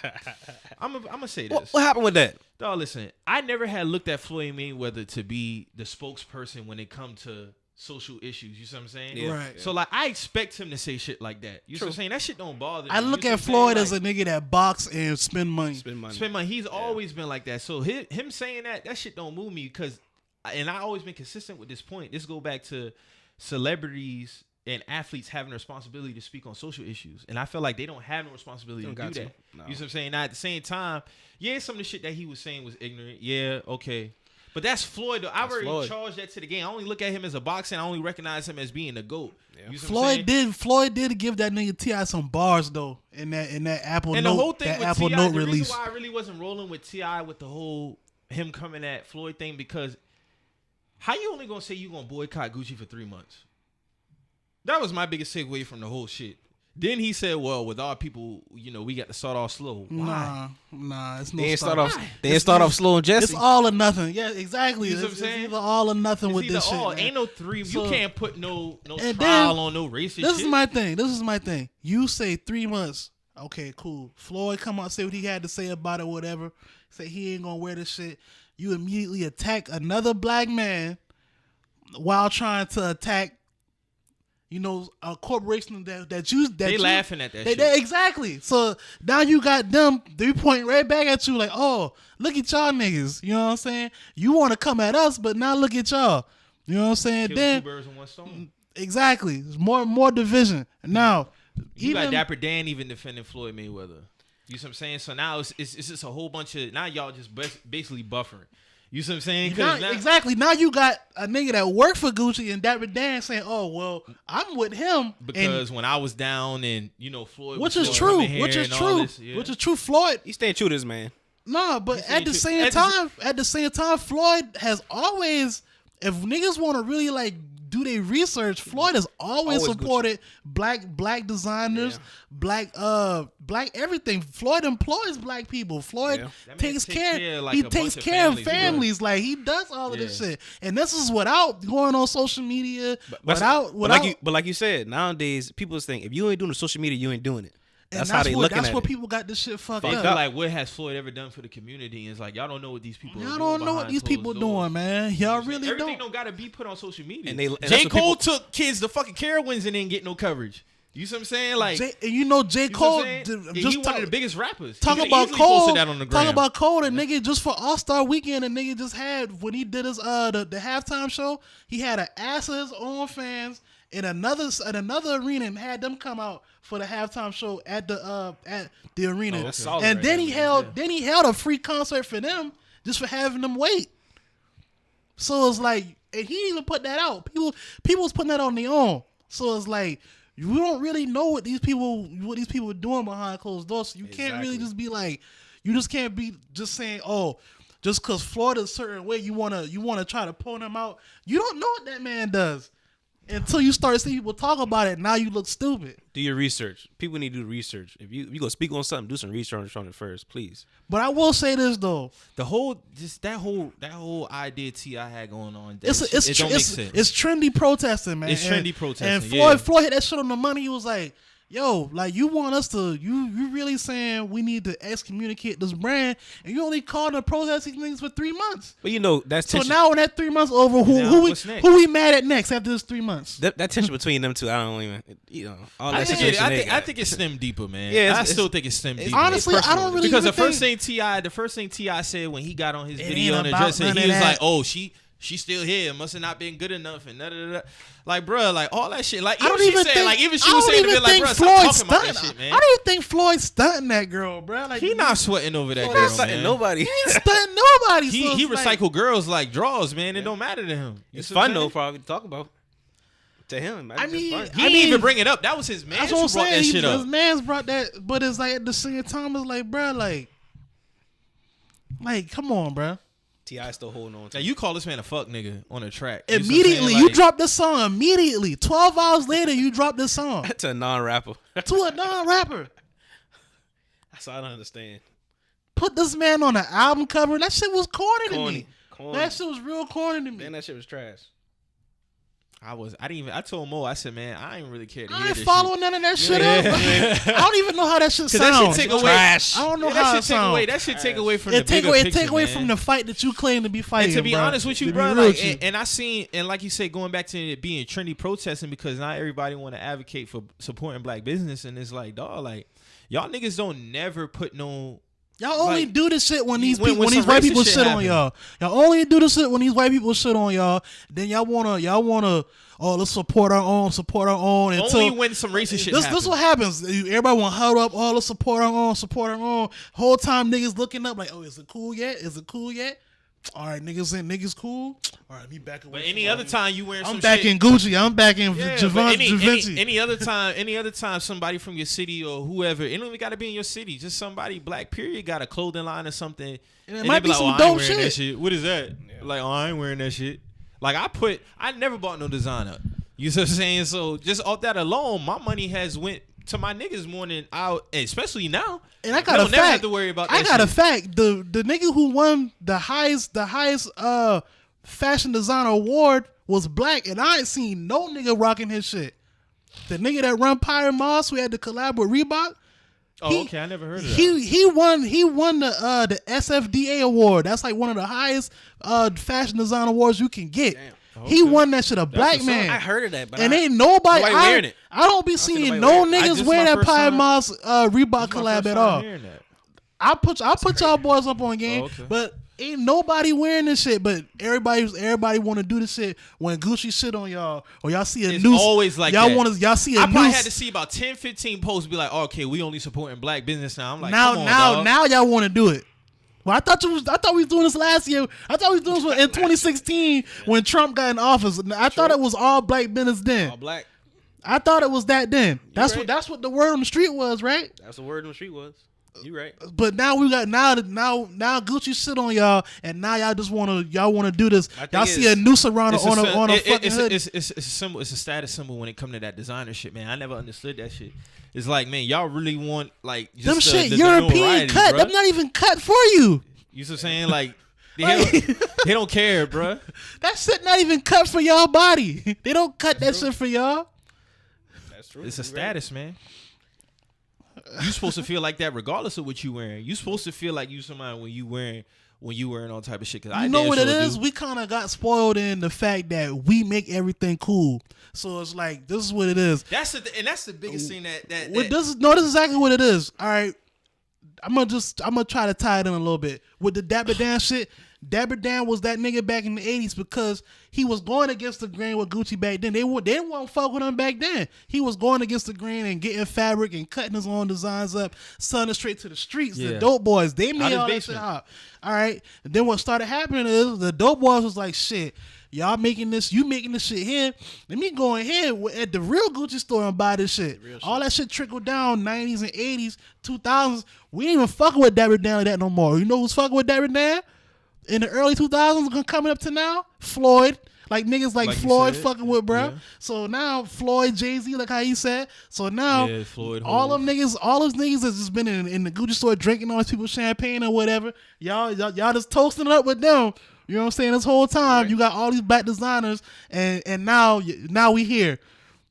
I'm going to say What, this. what happened with that? Dog, listen, I never had looked at Floyd Mayweather to be the spokesperson when it come to social issues. You see what I'm saying? Yeah. Right. So, like, I expect him to say shit like that. You see what I'm saying? That shit don't bother me. I look You see at what I'm Floyd saying? as a nigga that box and spend money. Spend money. Spend money. He's always been like that. So him saying that shit don't move me, because, and I always been consistent with this point. This go back to celebrities and athletes having a responsibility to speak on social issues, and I feel like they don't have no responsibility to Don't do got that. to. No. You see what I'm saying? Now at the same time, yeah, some of the shit that he was saying was ignorant. Yeah, okay. But that's Floyd, though. I already Floyd. charged that to the game. I only look at him as a boxer, and I only recognize him as being the GOAT. Yeah. You see what I'm saying? Floyd did give that nigga T.I. some bars though in that Apple And Note, the whole thing that with Apple T.I., Note the release. reason why I really wasn't rolling with T.I. with the whole him coming at Floyd thing, because how you only gonna say you gonna boycott Gucci for 3 months? That was my biggest takeaway from the whole shit. Then he said, "Well, with our people, we got to start off slow." Why? Nah, it's no They ain't start. They didn't start off slow and Jesse. It's all or nothing. Yeah, exactly. You see what It's I'm saying? either all or nothing It's with either this shit. all. Man. Ain't no three. So- you can't put no And trial then, on no racist This shit. is my thing. You say 3 months. Okay, cool. Floyd come out, say what he had to say about it, whatever. Say he ain't gonna wear this shit. You immediately attack another black man while trying to attack, a corporation They laughing at that shit. Exactly. So now you got them, they point right back at you like, oh, look at y'all niggas. You know what I'm saying? You want to come at us, but now look at y'all. You know what I'm saying? Kill Then two birds with one stone. exactly, it's more division. Now You got Dapper Dan even defending Floyd Mayweather. You see what I'm saying? So now it's just a whole bunch of, now y'all just basically buffering. You see what I'm saying? Exactly. Now you got a nigga that worked for Gucci and Dapper Dan saying, "Oh well, I'm with him because when I was down and Floyd, which was is true, coming here which is and all true, this, yeah. which is true. Floyd, He staying true to this man. no, but at the same time, Floyd has always, if niggas want to really like do their research, Floyd has always supported black designers, black everything. Floyd employs black people. Floyd takes care. He takes care of families. Like he does all of this shit, and this is without going on social media. But like you said, nowadays people think if you ain't doing the social media, you ain't doing it. That's how they looking at it. That's where people got this shit fucked up. Like, what has Floyd ever done for the community? And it's like, y'all don't know what these people. Y'all don't know what these people doing, man. Y'all really don't. Everything don't gotta be put on social media. And J. Cole took kids to fucking Carowinds and didn't get no coverage. You see what I'm saying? Like, J. Cole, he one of the biggest rappers. Talk about Cole. That on the gram. Talk about Cole. The nigga just for All-Star Weekend, the nigga just had, when he did his the halftime show, he had an ass of his own fans in another arena and had them come out for the halftime show at the arena. And then he held a free concert for them just for having them wait. So it's like, and he didn't even put that out. People was putting that on their own. So it's like, you don't really know what these people are doing behind closed doors. So you can't really just be like, you just can't be just saying, oh, just because Florida's a certain way, you wanna try to pull them out. You don't know what that man does until you start seeing people talk about it. Now you look stupid. Do your research. People need to do research. If you go speak on something, do some research on it first, please. But I will say this though, that whole idea T.I. had going on. It don't make sense. It's trendy protesting, man. It's trendy protesting. And Floyd hit that shit on the money. He was like, yo, like you want us to, you really saying we need to excommunicate this brand, and you only called the protesting things for 3 months. But that's so tension. now when that 3 months over, who we mad at next after this 3 months? That tension between them two, I don't even, all that I situation. I think it's stemmed deeper, man. Yeah, I still think it's stemmed deeper. Honestly, I don't really because the first thing T.I. said when he got on his video and addressed it, he was like, "Oh, she's still here. Must have not been good enough." And like, bro, like all that shit. Like, even she said, like, even she was saying to me, like, bro, stop talking about that shit, man. I don't even think Floyd's stunting that girl, bro. Like, he not sweating over that girl, man. Nobody. He ain't stunting nobody. He recycle girls like draws, man. It don't matter to him. It's fun though, probably to talk about. To him, I mean, he didn't even bring it up. That was his man who brought that shit up. His man's brought that, but it's like at the same time, it's like, bro, like, come on, bro. T.I. still holding on to. Now you call this man a fuck nigga on a track. Immediately, you dropped this song immediately. 12 hours later, you dropped this song. To a non-rapper. To a non-rapper. That's all I don't understand. Put this man on an album cover. That shit was corny to me. That shit was real corny to me. Man, that shit was trash. I told Mo, I said, man, I ain't really care to hear this shit. I ain't following none of that shit up. I don't even know how that shit sounds. That shit take away. Trash. I don't know how it sounds. That shit take away from the bigger picture, It take away from the fight that you claim to be fighting. And to be honest with you, bro, like, and I seen, and like you said, going back to it being trendy protesting, because not everybody want to advocate for supporting black business, and it's like, dog, like y'all niggas don't never put no. Y'all only do this shit when these white people shit on y'all. Y'all only do this shit when these white people shit on y'all. Then y'all wanna let's support our own. Only when some racist shit happens. This what happens. Everybody want to huddle up. Oh, let's support our own. Whole time niggas looking up like, oh, is it cool yet? All right, niggas cool. All right, me back away. But any other time you wearing some I'm back shit, in Gucci. I'm back in yeah, Givenchy. any other time somebody from your city or whoever, it don't even got to be in your city, just somebody black period got a clothing line or something. And it might be some I ain't dope wearing that shit. shit. What is that? Yeah. Like, oh, I ain't wearing that shit. Like I never bought no designer. You see what I'm saying? So just off that alone, my money has went to my niggas more than out, especially now. And I got a fact. Never have to worry about that I got a shit. fact. The nigga who won the highest fashion designer award was black, and I ain't seen no nigga rocking his shit. The nigga that run Pirate Moss, who had to collab with Reebok. Oh, okay, I never heard of that. He won the SFDA award. That's like one of the highest fashion design awards you can get. Damn. He Okay. won that shit. A black what's man. up. I heard of that, but and ain't nobody. wearing it. I don't be seeing nobody no wearing it. niggas This wear my that first Pirate time- Moss Reebok This is my collab first at time all. hearing that. I put y'all boys up on game, okay. but ain't nobody wearing this shit. But everybody want to do this shit when Gucci shit on y'all, or y'all see a It's noose. always like y'all that. y'all see a I noose. probably had to see about 10, 15 posts be like, oh, okay, we only supporting black business now. I'm like, now come on, dog. now y'all want to do it. Well, I thought we was doing this last year. I thought we was doing this in 2016 when Trump got in office. I thought it was all black business then. all black. I thought it was that then. That's right. that's what the word on the street was, right? That's the word on the street was. You right. But now we got now Gucci shit on y'all, and now y'all just wanna do this. I think Y'all see a noose around It's on a fucking hood. it's a symbol. It's a status symbol when it come to that designer shit, man. I never understood that shit. It's like, man, y'all really want like just Them the, shit the European notoriety, cut. bruh. Them not even cut for you. You see what I'm saying? Like Like- they don't care, bruh. That shit not even cut for y'all body. They don't cut that shit for y'all. That's true. It's a You right. status, man. You supposed to feel like that regardless of what you wearing. You supposed to feel like you somebody when you wearing all type of shit. Cause I You know damn what it sure is? do. We kind of got spoiled in the fact that we make everything cool. So it's like, this is what it is. That's the biggest thing that This is exactly what it is. All right, I'm gonna try to tie it in a little bit with the Dapper Dan shit. Dapper Dan was that nigga back in the 80s because he was going against the grain with Gucci back then. They didn't want to fuck with him back then. He was going against the grain and getting fabric and cutting his own designs up, selling it straight to the streets. The Yeah. dope boys, they Out made his all that basement. shit out. All right, and then what started happening is the dope boys was like, shit, y'all making this shit here. Let me go in here at the real Gucci store and buy this shit. All that shit trickled down 90s and 80s, 2000s. We ain't even fucking with Dapper Dan like that no more. You know who's fucking with Dapper Dan? In the early 2000s, coming up to now, Floyd. Like niggas like Like you Floyd said. fucking with, bro. Yeah. So now Floyd, Jay-Z, like how he said. So now Yeah, Floyd, all Hov. them niggas, all those niggas that's just been in the Gucci store drinking all these people's champagne or whatever. Y'all just toasting it up with them. You know what I'm saying? This whole time you got all these black designers, and now we here.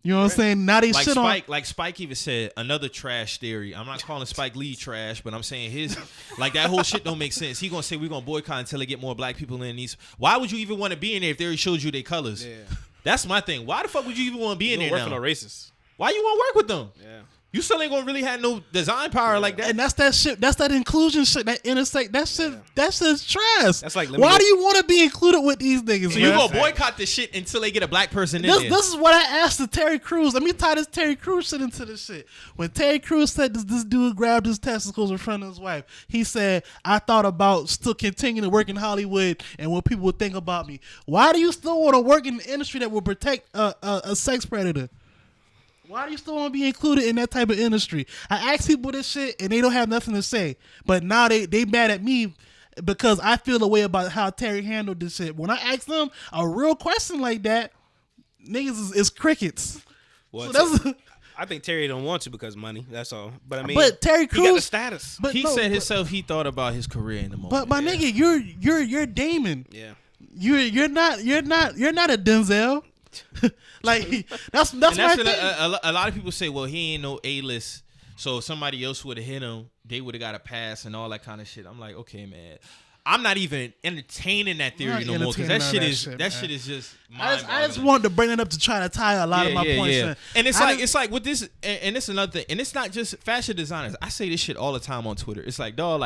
You know what I'm saying? Now they shit on. Like Spike even said, another trash theory. I'm not calling Spike Lee trash, but I'm saying his like that whole shit don't make sense. He gonna say we're gonna boycott until they get more black people in these. Why would you even want to be in there if they already showed you their colors? Yeah. That's my thing. Why the fuck would you even want to be in You there don't work now? for no racist. Why you want to work with them? Yeah. You still ain't gonna really have no design power like that. And that's that shit. That's that inclusion shit. That intersect. That shit. That shit's trash. That's like why do you want to be included with these niggas? So you man? gonna boycott this shit until they get a black person in This, there. this is what I asked to Terry Crews. Let me tie this Terry Crews shit into this shit. When Terry Crews said this dude grabbed his testicles in front of his wife, he said, I thought about still continuing to work in Hollywood and what people would think about me. Why do you still want to work in the industry that will protect a sex predator? Why do you still want to be included in that type of industry? I ask people this shit and they don't have nothing to say. But now they mad at me because I feel the way about how Terry handled this shit. When I ask them a real question like that, niggas is crickets. Well, So that's I think Terry don't want to because of money. That's all. But I mean, but Terry he got the Crews. status. But he no, said but- himself he thought about his career in the moment. But my nigga, you're Damon. Yeah. You're not a Denzel. Like that's and my that's thing. a lot of people say, well, he ain't no A-list, so if somebody else would have hit him, they would have got a pass and all that kind of shit. I'm like, okay, man. I'm not even entertaining that theory I'm not no more because entertaining that all shit man. is just I just wanted to bring it up to try to tie a lot of my points in. And it's I like just- it's like with this, and it's another thing, and it's not just fashion designers. I say this shit all the time on Twitter. It's like, dog,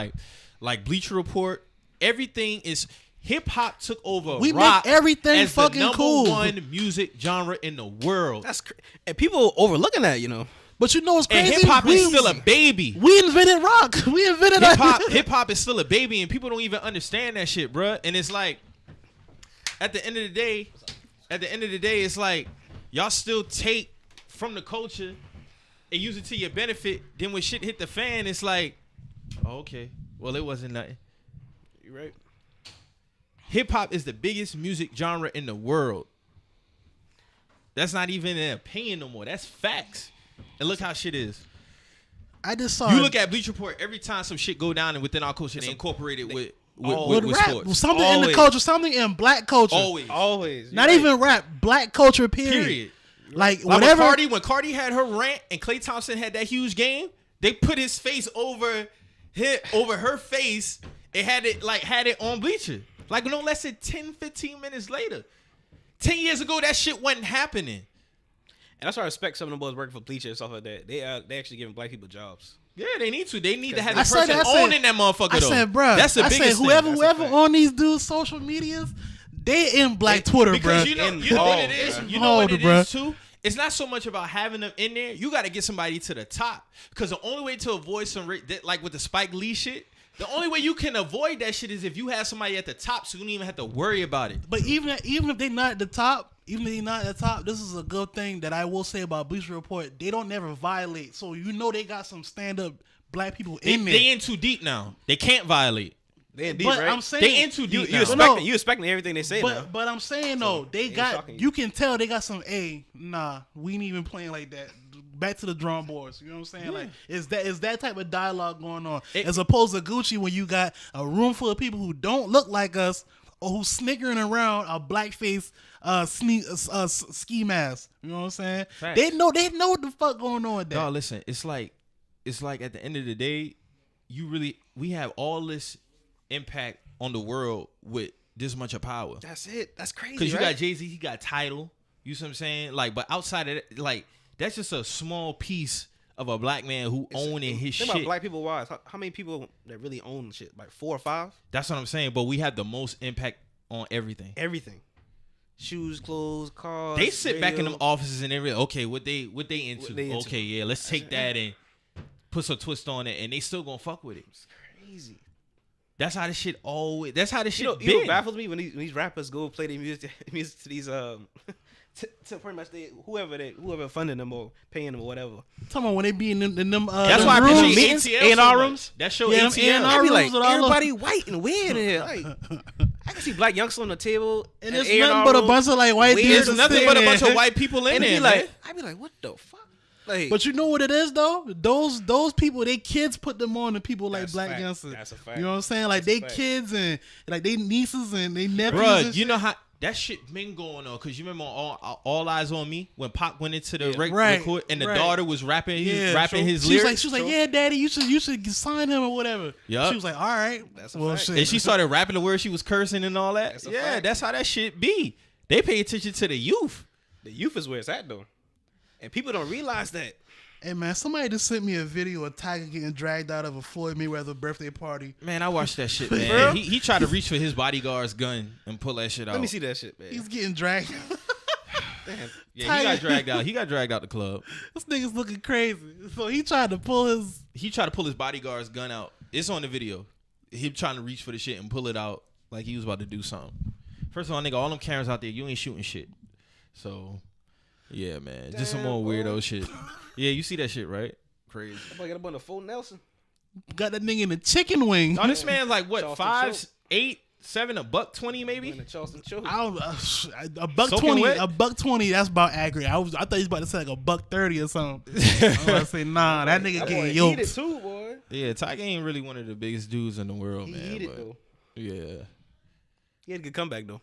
like Bleacher Report, everything is. Hip hop took over. We rock make everything as fucking the number cool. one music genre in the world. That's and people overlooking that, you know. But you know what's crazy? And hip hop is still a baby. We invented rock. We invented Hip hop is still a baby, and people don't even understand that shit, bruh. And it's like, at the end of the day, it's like y'all still take from the culture and use it to your benefit. Then when shit hit the fan, it's like, oh, okay, well, it wasn't nothing. You're right. Hip hop is the biggest music genre in the world. That's not even an opinion no more. That's facts. And look how shit is. I just saw. You look at Bleach Report every time some shit go down, and within our culture, they incorporate it with rap, sports. something in the culture, something in black culture. Always. Not even rap, black culture. Period. Like whatever. When Cardi had her rant and Klay Thompson had that huge game, they put his face over her face and had it on Bleacher. Like no less than 10, 15 minutes later. 10 years ago, that shit wasn't happening. And that's why I respect some of the boys working for Bleacher and stuff like that. They actually giving black people jobs. Yeah, they need to. They need to have a person owning that motherfucker, though. I said, bro. That's the biggest thing. Whoever on these dudes' social medias, they in black Twitter, bro. Because you know what it is? You know what it is, too? It's not so much about having them in there. You got to get somebody to the top. Because the only way to avoid like with the Spike Lee shit, the only way you can avoid that shit is if you have somebody at the top so you don't even have to worry about it. But even if they're not at the top, this is a good thing that I will say about Bleacher Report. They don't never violate. So you know they got some stand-up black people in there. They in too deep now. They can't violate. They in deep, but right? I'm saying they in too deep now. You expecting everything they say now. But I'm saying, though, they got, you can tell they got some, we ain't even playing like that. Back to the drum boards. You know what I'm saying? Yeah. Like, is that type of dialogue going on? As opposed to Gucci when you got a room full of people who don't look like us or who's snickering around a blackface ski mask. You know what I'm saying? Facts. They know what the fuck going on with that. No, listen, it's like at the end of the day, we have all this impact on the world with this much of power. That's it. That's crazy. Because you got Jay-Z, he got Tidal. You see what I'm saying? Like, but outside of it, like, that's just a small piece of a black man who owning his shit. Think about black people wise. How many people that really own shit? Like 4 or 5? That's what I'm saying. But we have the most impact on everything. Everything. Shoes, clothes, cars. They sit back in them offices and they're okay, what they into? Okay, yeah, let's take that and put some twist on it, and they still gonna fuck with it. It's crazy. That's how this shit always. That's how this shit. You know what baffles me when these rappers go play their music to these to pretty much whoever funding them or paying them or whatever. Talking about when they be in them that's why I appreciate ATL A&R rooms. That show ATL. I be like, everybody white and weird in here. Like, I can see black youngsters on the table, and it's nothing but a bunch of like white dudes. There's nothing but a bunch of white people in there. Like, I be like, what the fuck? Like, but you know what it is though? Those people, they kids put them on to people like black fact. youngsters. That's a fact. You know what I'm saying? Like they kids and like they nieces and they nephews. Bruh, you know how that shit been going on? Cause you remember All Eyes on Me when Pac went into the record and the daughter was rapping, his lyrics. She was like, yeah, daddy, you should sign him or whatever. Yep. She was like, all right, that's a fact. Shit. And she started rapping the words she was cursing and all that. That's how that shit be. They pay attention to the youth. The youth is where it's at though, and people don't realize that. Hey man, somebody just sent me a video of Tiger getting dragged out of a Floyd Mayweather birthday party. Man, I watched that shit, man. He tried to reach for his bodyguard's gun and pull that shit out. Let me see that shit, man. He's getting dragged. Damn. Yeah, he got dragged out. He got dragged out the club. This nigga's looking crazy. So he tried to pull his bodyguard's gun out. It's on the video. Him trying to reach for the shit and pull it out like he was about to do something. First of all, nigga, all them cameras out there, you ain't shooting shit. So, yeah, man. Just some more weirdo shit. Yeah, you see that shit, right? Crazy. I'm gonna get up on the phone, Nelson. Got that nigga in the chicken wing. Oh, this man's like what, Charleston 5, 8, 7, $1.20 maybe? In the Charleston Choke. $1.20. $1.20. That's about accurate. I thought he was about to say like $1.30 or something. I was about to say nah, that nigga getting yoked. He eat it too, boy. Yeah, Tiger ain't really one of the biggest dudes in the world, man. He eat it though. Yeah. He had a good comeback though.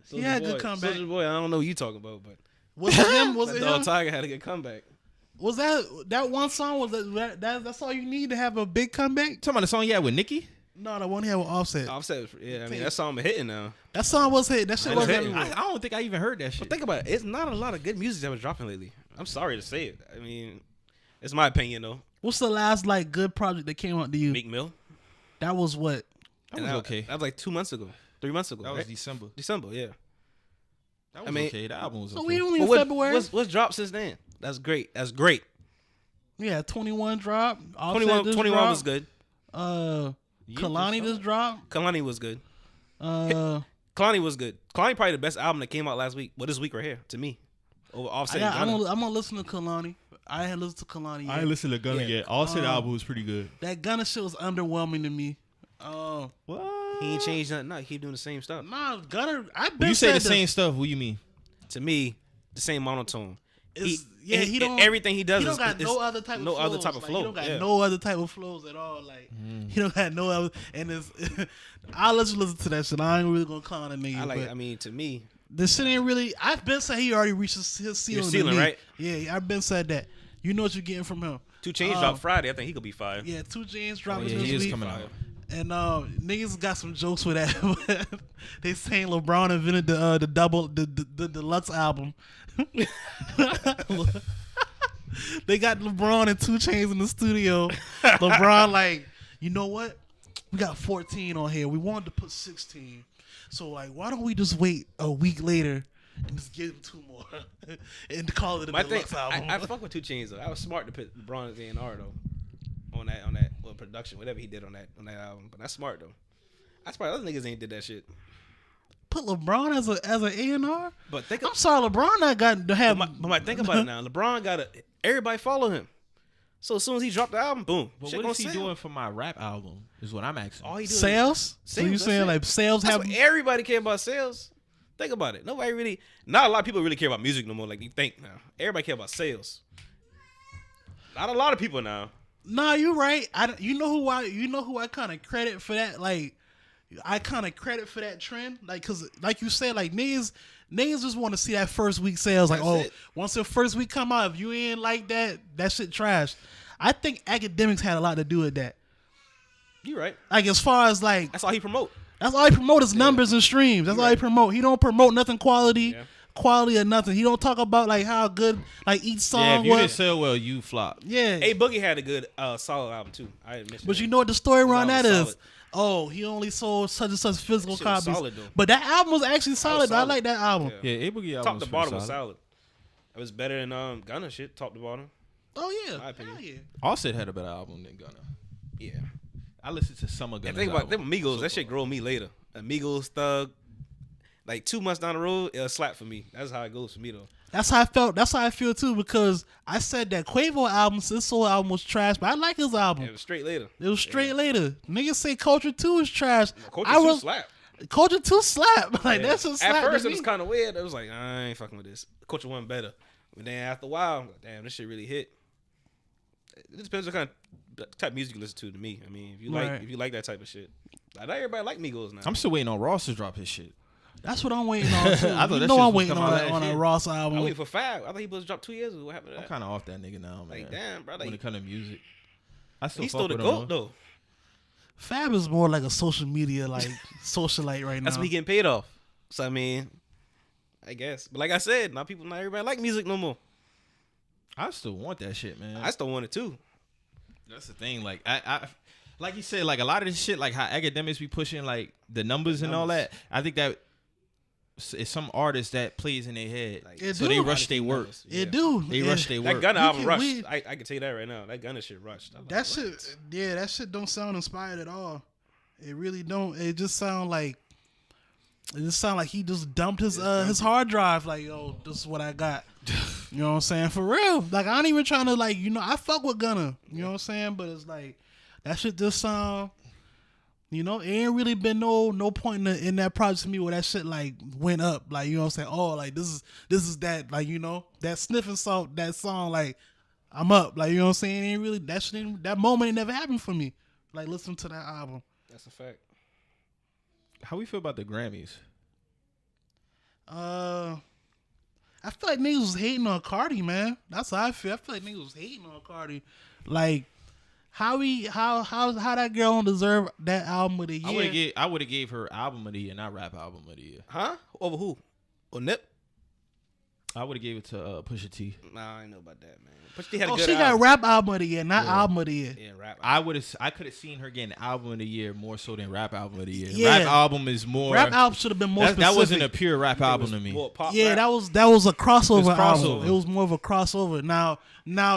He had a good comeback. Soulja Boy, I don't know what you talking about, but was it him? Was it him? Tiger had a good comeback. Was that one song? Was that's all you need to have a big comeback? Talking about the song he had with Nicki? No, the one he had with Offset. Offset, yeah. I mean, that song been hitting now. That song was hit. That shit was hitting. I don't think I even heard that shit. But think about it. It's not a lot of good music that was dropping lately. I'm sorry to say it. I mean, it's my opinion though. What's the last like good project that came out to you? Meek Mill. That was what? That was okay. That was like 2 months ago, 3 months ago. That was December. December, yeah. That was okay. The album was okay. So we only in February. What's dropped since then? That's great. That's great. Yeah, 21 drop. 21 was good. Kalani just dropped. Kalani was good. Kalani was good. Kalani probably the best album that came out last week. Well, this week right here to me. Over Offset. I'm gonna listen to Kalani. I ain't listened to Kalani yet. I ain't listened to Gunna yet. Offset album was pretty good. That Gunna shit was underwhelming to me. What? He ain't changed nothing. No, he keep doing the same stuff. Nah, Gunna. When you say the same stuff, what do you mean? To me, the same monotone. He don't. Everything he does. He don't got no other type of flows. Other type of flow. He don't got no other type of flows at all. Like he don't got no other. And it's. I'll let you listen to that shit. I ain't really gonna clown a nigga. I mean, to me, this shit ain't really. I've been saying he already reached his ceiling. Right? Yeah, I've been said that. You know what you're getting from him. 2 Chainz dropped Friday. I think he could be fire. Yeah, 2 Chainz dropping he this is week. coming out. And niggas got some jokes with that. They saying LeBron invented the deluxe album. They got LeBron and 2 Chainz in the studio. LeBron like, you know what? We got 14 on here. We wanted to put 16. So like, why don't we just wait a week later and just give him 2 more and call it a deluxe album? I fuck with 2 Chainz though. I was smart to put LeBron as A&R though. On that production, whatever he did on that album, but that's smart though. That's why other niggas ain't did that shit. Put LeBron as an A&R, but I'm sorry, LeBron not got to have. But think about it now. LeBron got everybody follow him. So as soon as he dropped the album, boom. But what is he doing for my rap album? Is what I'm asking. All he doing sales. So you saying like sales that's have? What everybody care about sales. Think about it. Nobody really. Not a lot of people really care about music no more. Like you think now. Everybody care about sales. Not a lot of people now. Nah, you right. You know who I kind of credit for that. Like, I kind of credit for that trend. Like, cause like you said, like niggas just want to see that first week sales. Like, once the first week come out, if you ain't like that shit trash. I think academics had a lot to do with that. You right. Like as far as like, that's all he promote. That's all he promote is numbers and streams. That's all he promote. He don't promote nothing quality. Yeah. Quality or nothing. He don't talk about like how good like each song was. Yeah, if you didn't sell well, you flop. Yeah. A Boogie had a good solid album too. I admit. But you know what the story around that is? Oh, he only sold such and such physical copies. Solid, but that album was actually solid. I like that album. Yeah, A Boogie album top to bottom was solid. It was better than Gunna shit. Top to bottom. Oh yeah. My opinion. Yeah. Offset had a better album than Gunna. Yeah. I listened to some of Gunna's think about album. them Migos. That shit grow me later. Amigos, Thug. Like 2 months down the road, it'll slap for me. That's how it goes for me though. That's how I felt. That's how I feel too, because I said that Quavo album, his solo album was trash, but I like his album. Yeah, it was straight later. Niggas say Culture 2 is trash. Culture 2 slap. Culture 2 slap. Like that's just slap. At first it was kind of weird. It was like, I ain't fucking with this. Culture 1 better. But then after a while, I'm like, damn, this shit really hit. It depends what kind of type of music you listen to me. I mean, if you like that type of shit. Not everybody like Migos now. I'm still waiting on Ross to drop his shit. That's what I'm waiting on too. I'm waiting on a Ross album. I wait for Fab. I thought he was dropped 2 years ago. What happened to that? I'm kind of off that nigga now, man. Like damn, bro. When it comes to music, I still he's fuck still the with GOAT him, though. Fab is more like a social media like socialite right now. That's what he getting paid off. So I mean, I guess. But like I said, not everybody like music no more. I still want that shit, man. I still want it too. That's the thing. Like I like you said, like a lot of this shit, like how academics be pushing like the numbers and all that. I think that it's some artists that plays in their head, like, so they rush their work. It do. They rush their work. That Gunna album rushed. I can tell you that right now. That Gunna shit rushed. That shit don't sound inspired at all. It really don't. It just sound like he just dumped his hard drive. Like, yo, this is what I got. You know what I'm saying? For real. Like, I ain't even trying to like, I fuck with Gunna. You know what I'm saying? But it's like that shit just sound. It ain't really been no point in that project to me where that shit like went up. Like, you know what I'm saying? Oh, like this is that, like, that sniffing salt, that song, like I'm up. Like, you know what I'm saying? It ain't really that moment, it never happened for me. Like, listen to that album. That's a fact. How we feel about the Grammys? I feel like niggas was hating on Cardi, man. That's how I feel. I feel like niggas was hating on Cardi. Like, how that girl don't deserve that album of the year? I would have gave her album of the year, not rap album of the year. Huh? Over who? Or Nip? I would have gave it to Pusha T. Nah, I ain't know about that, man. Pusha T had a Oh, good she album. got rap album of the year, not album of the year. Yeah, rap. I could have seen her getting album of the year more so than rap album of the year. Yeah. Rap album is more. Rap album should have been more specific. That wasn't a pure rap album to me. Yeah, that was a crossover album. crossover. It was more of a crossover. Now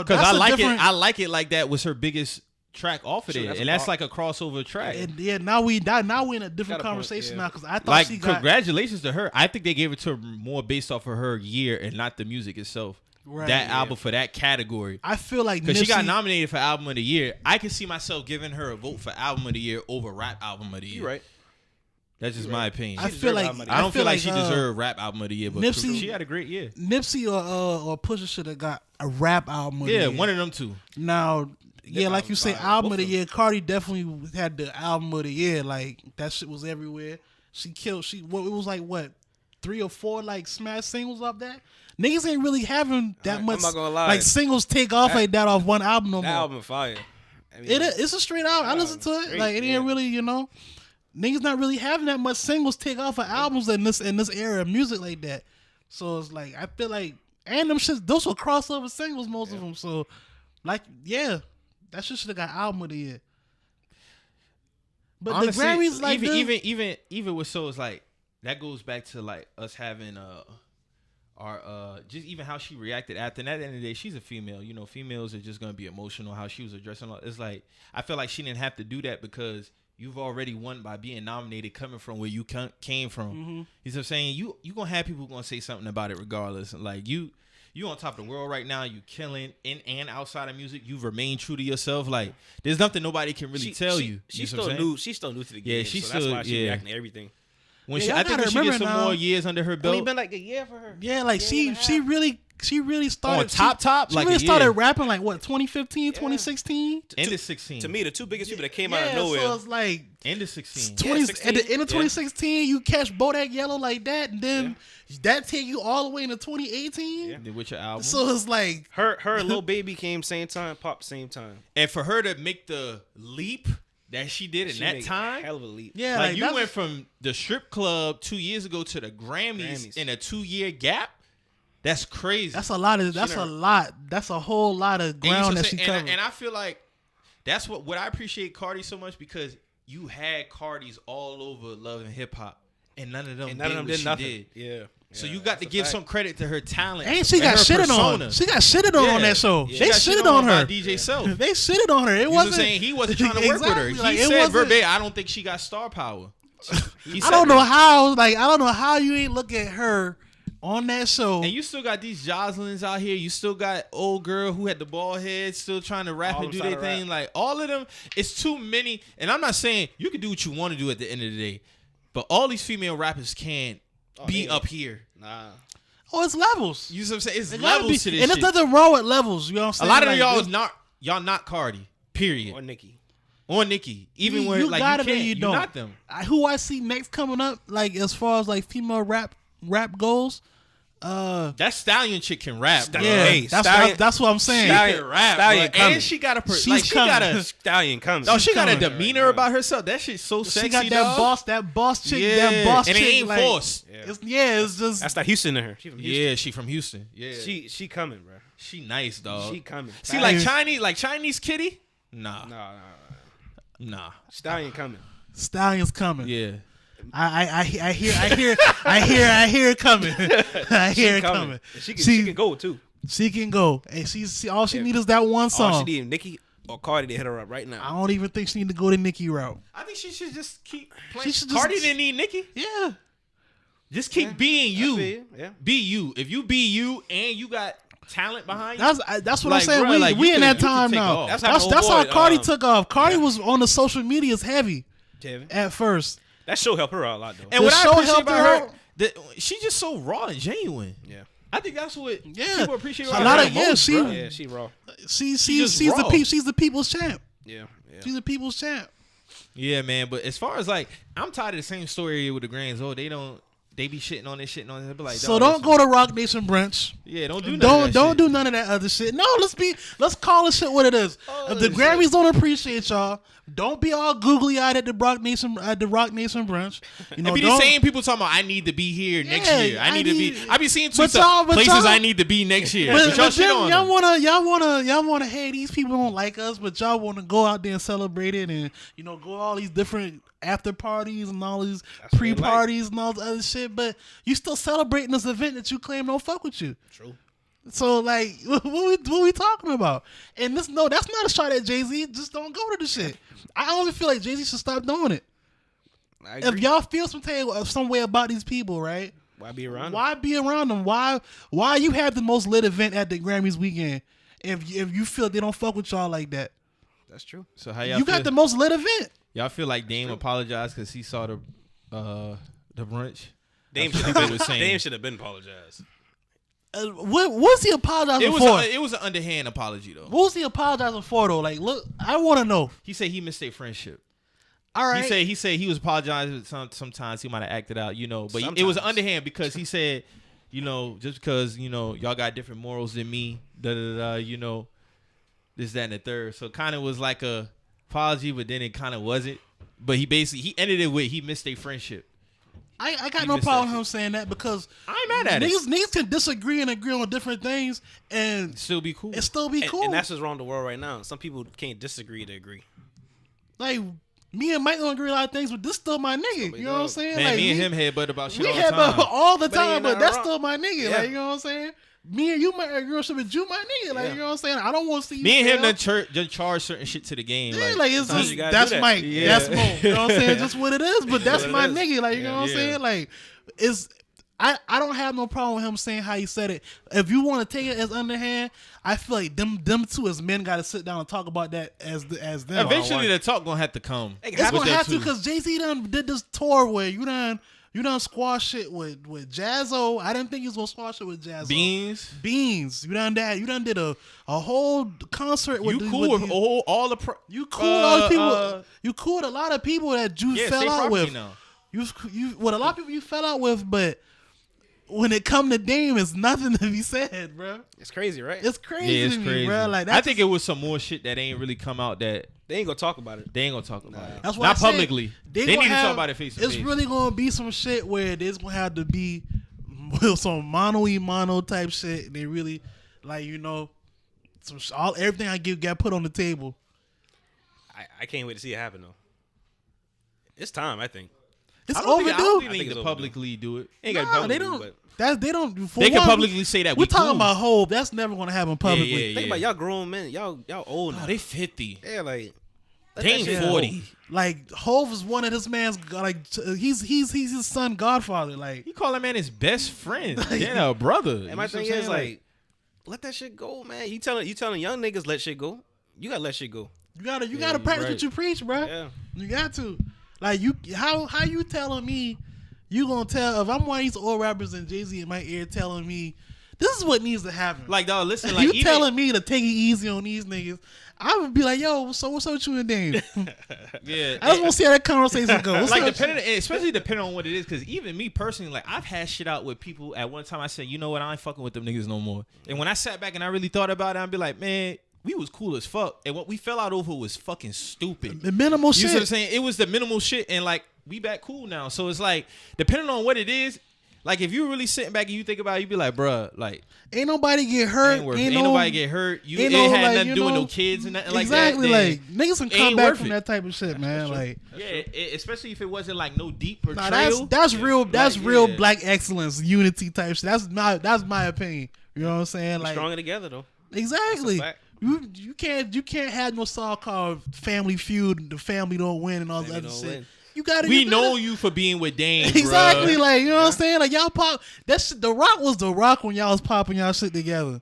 Because I like it like that was her biggest track off of it, and that's like a crossover track. Now we in a different conversation now because I thought like she got congratulations to her. I think they gave it to her more based off of her year and not the music itself. Right, that album for that category. I feel like because she got nominated for album of the year. I can see myself giving her a vote for album of the year over rap album of the year. You're right. That's just my opinion. I feel like I don't feel like she deserved rap album of the year, but Nipsey, she had a great year. Nipsey or Pusha should have got a rap album of the year. Yeah, one of them two. Now, yeah, like you say, album of the year. Cardi definitely had the album of the year. Like that shit was everywhere. She killed. It was like what 3 or 4 like smash singles off that. Niggas ain't really having that much. I'm not gonna lie. Like singles take off like that off one album no more. That album fire. I mean, It's a straight album. I listened to it. Like it ain't really, niggas not really having that much singles take off of albums in this era of music like that. So it's like I feel like and them shits those were crossover singles most of them. So like that shit should have got album of the year. But honestly, the Grammys like even with shows like that goes back to like us having our just even how she reacted after. And at the end of the day, she's a female. Females are just gonna be emotional. How she was addressing it's like I feel like she didn't have to do that because you've already won by being nominated, coming from where you came from. Mm-hmm. You know what I'm saying? You gonna have people gonna say something about it regardless. Like you on top of the world right now. You killing in and outside of music. You've remained true to yourself. Like there's nothing nobody can really tell you. She's still new. She's still new to the game. Yeah, she's that's why she's reacting to everything. When I think when she gets some more years under her belt, it's been like a year for her. Yeah, like she really started on top. She like really started rapping like what 2015, 2016. End of 16. To me, the two biggest people that came out of nowhere. So it's like end of 16. 16. At the end of 2016, you catch Bodak Yellow like that, and then that take you all the way into 2018. Yeah. With your album. So it's like her Lil Baby came same time, Pop same time, and for her to make the leap that she did in that time, hell of a leap. Yeah, like you went from the strip club 2 years ago to the Grammys in a 2-year gap. That's crazy. That's a lot. That's a whole lot of ground that she covered. And I feel like that's what I appreciate Cardi so much because you had Cardis all over Love and Hip Hop, and none of them did nothing. Did. Yeah. So you got to give some credit to her talent. And she got shitted on. She got shitted on that show. Yeah. They shitted on her. DJ Self. They shitted on her. It wasn't saying he wasn't trying to work with her. He said verbatim, I don't think she got star power. I don't know how you ain't look at her on that show. And you still got these Jocelyn's out here. You still got old girl who had the bald head still trying to rap and do their thing. Like all of them, it's too many. And I'm not saying you can do what you want to do at the end of the day, but all these female rappers can't be up here. Nah. Oh, it's levels. You know what I'm saying? It's levels to this and shit. there's nothing wrong with levels. You know what I'm saying? A lot of y'all not Cardi. Period. Or Nicki. Even when like you can't, you not them. Who I see next coming up, like as far as like female rap goes. That Stallion chick can rap. That's what I'm saying. Stallion rap, Stallion coming. And she got a Stallion coming. Oh, she got a demeanor about herself. That shit's so sexy. She got that boss chick. Yeah. That boss and chick. And it ain't like, forced. It's just that's that Houston in her. She from Houston. Yeah, she coming, bro. She nice, dog. She coming. See, like Chinese kitty. Nah. Stallion coming. Stallion's coming. Yeah. I hear it coming. I hear it coming. She can go too. She can go. And all she needs is that one song. All she need Nicki or Cardi to hit her up right now. I don't even think she need to go the Nicki route. I think she should just keep playing. Cardi didn't need Nicki. Yeah. Just keep being you. Yeah. Be you. If you be you and you got talent behind you. That's what I'm saying. Bro, we in that time now. That's how Cardi took off. Cardi was on the social medias heavy at first. That show helped her out a lot though. And what I appreciate about her, that she's just so raw and genuine. Yeah. I think that's what people appreciate about her. She raw. She's the people's champ. Yeah. She's the people's champ. Yeah, man. But as far as like, I'm tired of the same story with the Grammys. Oh, they don't. they be shitting on this, They be like, so don't go to Rock Nation brunch. Yeah, don't do none of that don't shit. do none of that other shit. No, let's call this shit what it is. If the Grammys don't appreciate y'all, don't be all googly eyed at the Rock Nation brunch. You know, be the same people talking about I need to be here next year. I be seeing places I need to be next year. But y'all shit on y'all wanna hey, these people don't like us, but y'all wanna go out there and celebrate it and go all these different after parties and all these pre-parties and all this other shit, but you still celebrating this event that you claim don't fuck with you. True. So like, what we talking about? And that's not a shot at Jay-Z. Just don't go to the shit. I only feel like Jay-Z should stop doing it. If y'all feel some way about these people, right? Why be around them? Why you have the most lit event at the Grammys weekend if you feel they don't fuck with y'all like that? That's true. So how y'all you got the most lit event. Y'all feel like Dame apologized because he saw the brunch? Dame should have been apologized. What's he apologizing for? It was an underhand apology though. What was he apologizing for though? Like, look, I want to know. He said he missed their friendship. All right. He said he was apologizing. Sometimes he might have acted out, but it was underhand because he said, just because y'all got different morals than me, this, that, and the third. So it kind of was like a apology, but then it kind of wasn't. But he ended it with he missed their friendship. I got no problem with him saying that because I ain't mad at it. Niggas can disagree and agree on different things and still be cool. And that's what's wrong with the world right now. Some people can't disagree to agree. Like me and Mike don't agree a lot of things, but this still my nigga. You know what I'm saying? Man, like, me and him headbutt about shit we all the time. all the time, but that's wrong. still my nigga. Yeah. Like, you know what I'm saying? Me and you might agree on shit, but you my nigga. Like, you know what I'm saying? I don't want to see you. Me and him done charge certain shit to the game. Yeah, like it's just, that's that. Mike. Yeah. That's Moe. You know what I'm saying? Just what it is, but that's my nigga. Like, you know what I'm saying? Like, I don't have no problem with him saying how he said it. If you want to take it as underhand, I feel like them two as men got to sit down and talk about that as them. Eventually, the talk gonna have to come. It's gonna have to because Jay-Z did this tour where you done squash shit with Jazzo. I didn't think he was gonna squash it with Jazzo. Beans. You done that. You done did a whole concert with. You cool with all the. You cool with all the people. You cool with a lot of people that you fell out with. Now. You with a lot of people you fell out with, but when it come to Dame, it's nothing to be said, bro. It's crazy, right? It's crazy. Yeah, it's to crazy. me, bro. Like I think it was some more shit that ain't really come out that they ain't gonna talk about it. They ain't gonna talk about it. That's why not publicly. They need to talk about it face to face. It's really gonna be some shit where there's gonna have to be some mono type shit. They really like everything I give got put on the table. I can't wait to see it happen though. It's time, I think. It's I don't overdue. think I think they it's publicly do it. Ain't got publicly, they don't. but They don't. They can publicly say that we're we talking cool. about Hov. That's never gonna happen publicly. think about y'all grown men. Y'all old now. Oh, they 50. Yeah, like They ain't 40. Like Hov is one of his man's. Like he's his son godfather. Like He call that man his best friend. Yeah, brother. And my thing is like, let that shit go, man. You telling young niggas let shit go. You gotta let shit go. You gotta practice what you preach, bro. Yeah. You got to. Like how you telling me you gonna tell if I'm one of these old rappers and Jay-Z in my ear telling me this is what needs to happen. Like, dog, listen, like you telling me to take it easy on these niggas, I would be like, yo, so what's up with you and Dame? Yeah, I just want to see how that conversation goes. Like especially depending on what it is, because even me personally, like I've had shit out with people. At one time, I said, you know what, I ain't fucking with them niggas no more. And when I sat back and I really thought about it, I'd be like, man, we was cool as fuck, and what we fell out over was fucking stupid. The minimal shit. You see what I'm saying? It was the minimal shit, and like we back cool now. So it's like depending on what it is. Like if you really sitting back and you think about it, you be like, bruh, like ain't nobody get hurt. Ain't nobody get hurt. It had nothing to do with no kids and nothing like that. Exactly. Like niggas can come back from that type of shit, man. Like especially if it wasn't like no deep portrayal. That's real. That's real black excellence, unity type shit. That's my opinion. You know what I'm saying? Like stronger together though. Exactly. You can't have no song called Family Feud. The family don't win and all the other shit. Win. You gotta. We know you for being with Dame. Exactly. Bruh. Like you know what I'm saying. Like y'all pop. That shit. The Rock was the Rock when y'all was popping y'all shit together.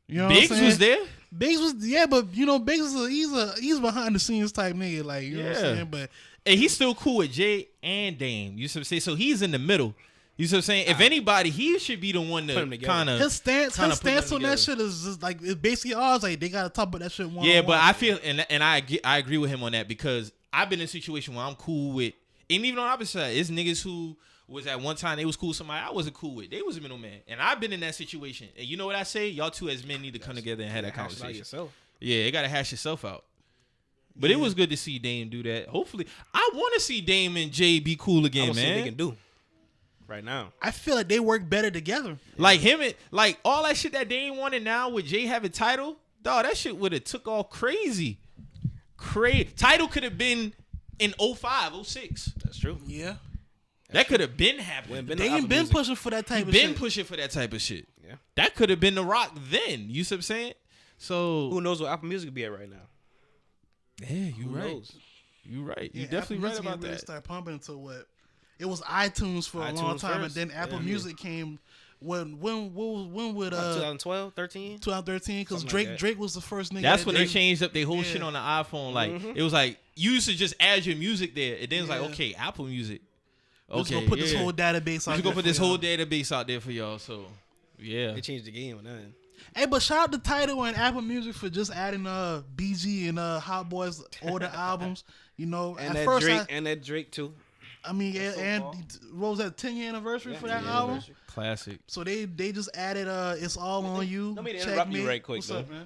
You know Biggs what I'm saying? was there. Biggs was but Biggs is he's behind the scenes type nigga. Like you know what I'm saying. But and he's still cool with Jay and Dame. You see what I'm saying? So he's in the middle. You see what I'm saying? If anybody, he should be the one to kind of his stance on that shit is just like it's basically ours. Like they gotta talk about that shit one. Yeah, but I feel and I agree with him on that because I've been in a situation where I'm cool with And even on the opposite side, it's niggas who was at one time they was cool with somebody I wasn't cool with. They was a middleman. And I've been in that situation. And you know what I say? Y'all two as men need to come together and have that conversation. Yeah, you gotta hash yourself out. But it was good to see Dame do that. Hopefully, I want to see Dame and Jay be cool again, man. See what they can do right now. I feel like they work better together. Like him and like all that shit that Dame wanted now with Jay having title, dog, that shit would have took off crazy. Title could have been in 05, 06. That's true. Yeah. That could have been happening. They ain't been pushing for that type of shit. Been pushing for that type of shit. Yeah. That could have been The Rock then. You see what I'm saying? So who knows what Apple Music be at right now? Yeah, you right. You right. You definitely right about that. Start pumping until what? It was iTunes for a long time, and then Apple Music came. When would 2012, 13? 2013, because Drake was the first nigga. That's when they changed up their whole shit on the iPhone. Like it was like you used to just add your music there, and then it's like okay, Apple Music. Okay, let's go put this whole database out. Let's go put this whole database out there for y'all. So yeah, they changed the game on that. Hey, but shout out to Tidal and Apple Music for just adding BG and Hot Boys older albums. You know, and at that first Drake and that Drake too. I mean, and what was that 10-year anniversary for that album? Classic. So they just added It's All On You. Let me interrupt you right quick. What's up, man?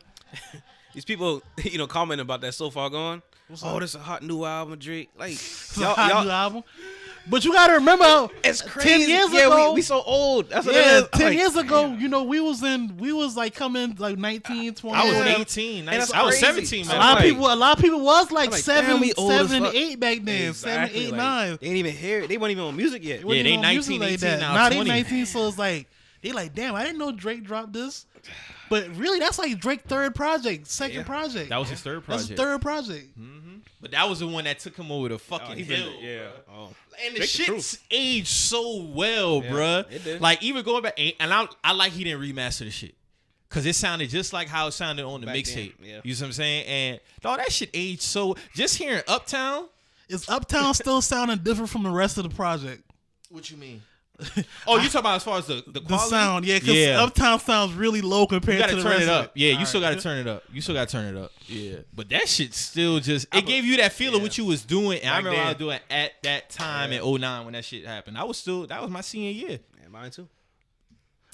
These people, commenting about that So Far Gone. This is a hot new album, Drake. Like, new album. But you gotta remember, it's crazy. 10 years ago, we so old. That's what it is. 10 like, years ago, we was like coming like 19, 20. I was 18. I was 17, man. A lot of people was like, 7, 8 back then. Exactly. 7, 8, like, 9. They didn't even hear it. They weren't even on music yet. Yeah, they 19, like 18 that. now, 20. They 19, so it's like, they like, damn, I didn't know Drake dropped this. But really, that's like Drake's second project. That was his third project. That's his third project. Mm-hmm. But that was the one that took him over the fucking hill. And the shit's aged so well, bruh. It did. Like, even going back, and I like he didn't remaster the shit. Because it sounded just like how it sounded on the mixtape. Yeah. You see what I'm saying? And, dog, that shit aged so... Just hearing Uptown... Is Uptown still sounding different from the rest of the project? What you mean? Oh, you talking about as far as the quality? The sound, yeah, because Uptown sounds really low compared to the rest of it. You gotta turn it up. Yeah, you All still gotta turn it up. You still gotta turn it up. Yeah. But that shit still just... It gave you that feel of what you was doing. And I remember I was doing at that time in 09 when that shit happened. That was my senior year. Yeah, mine too.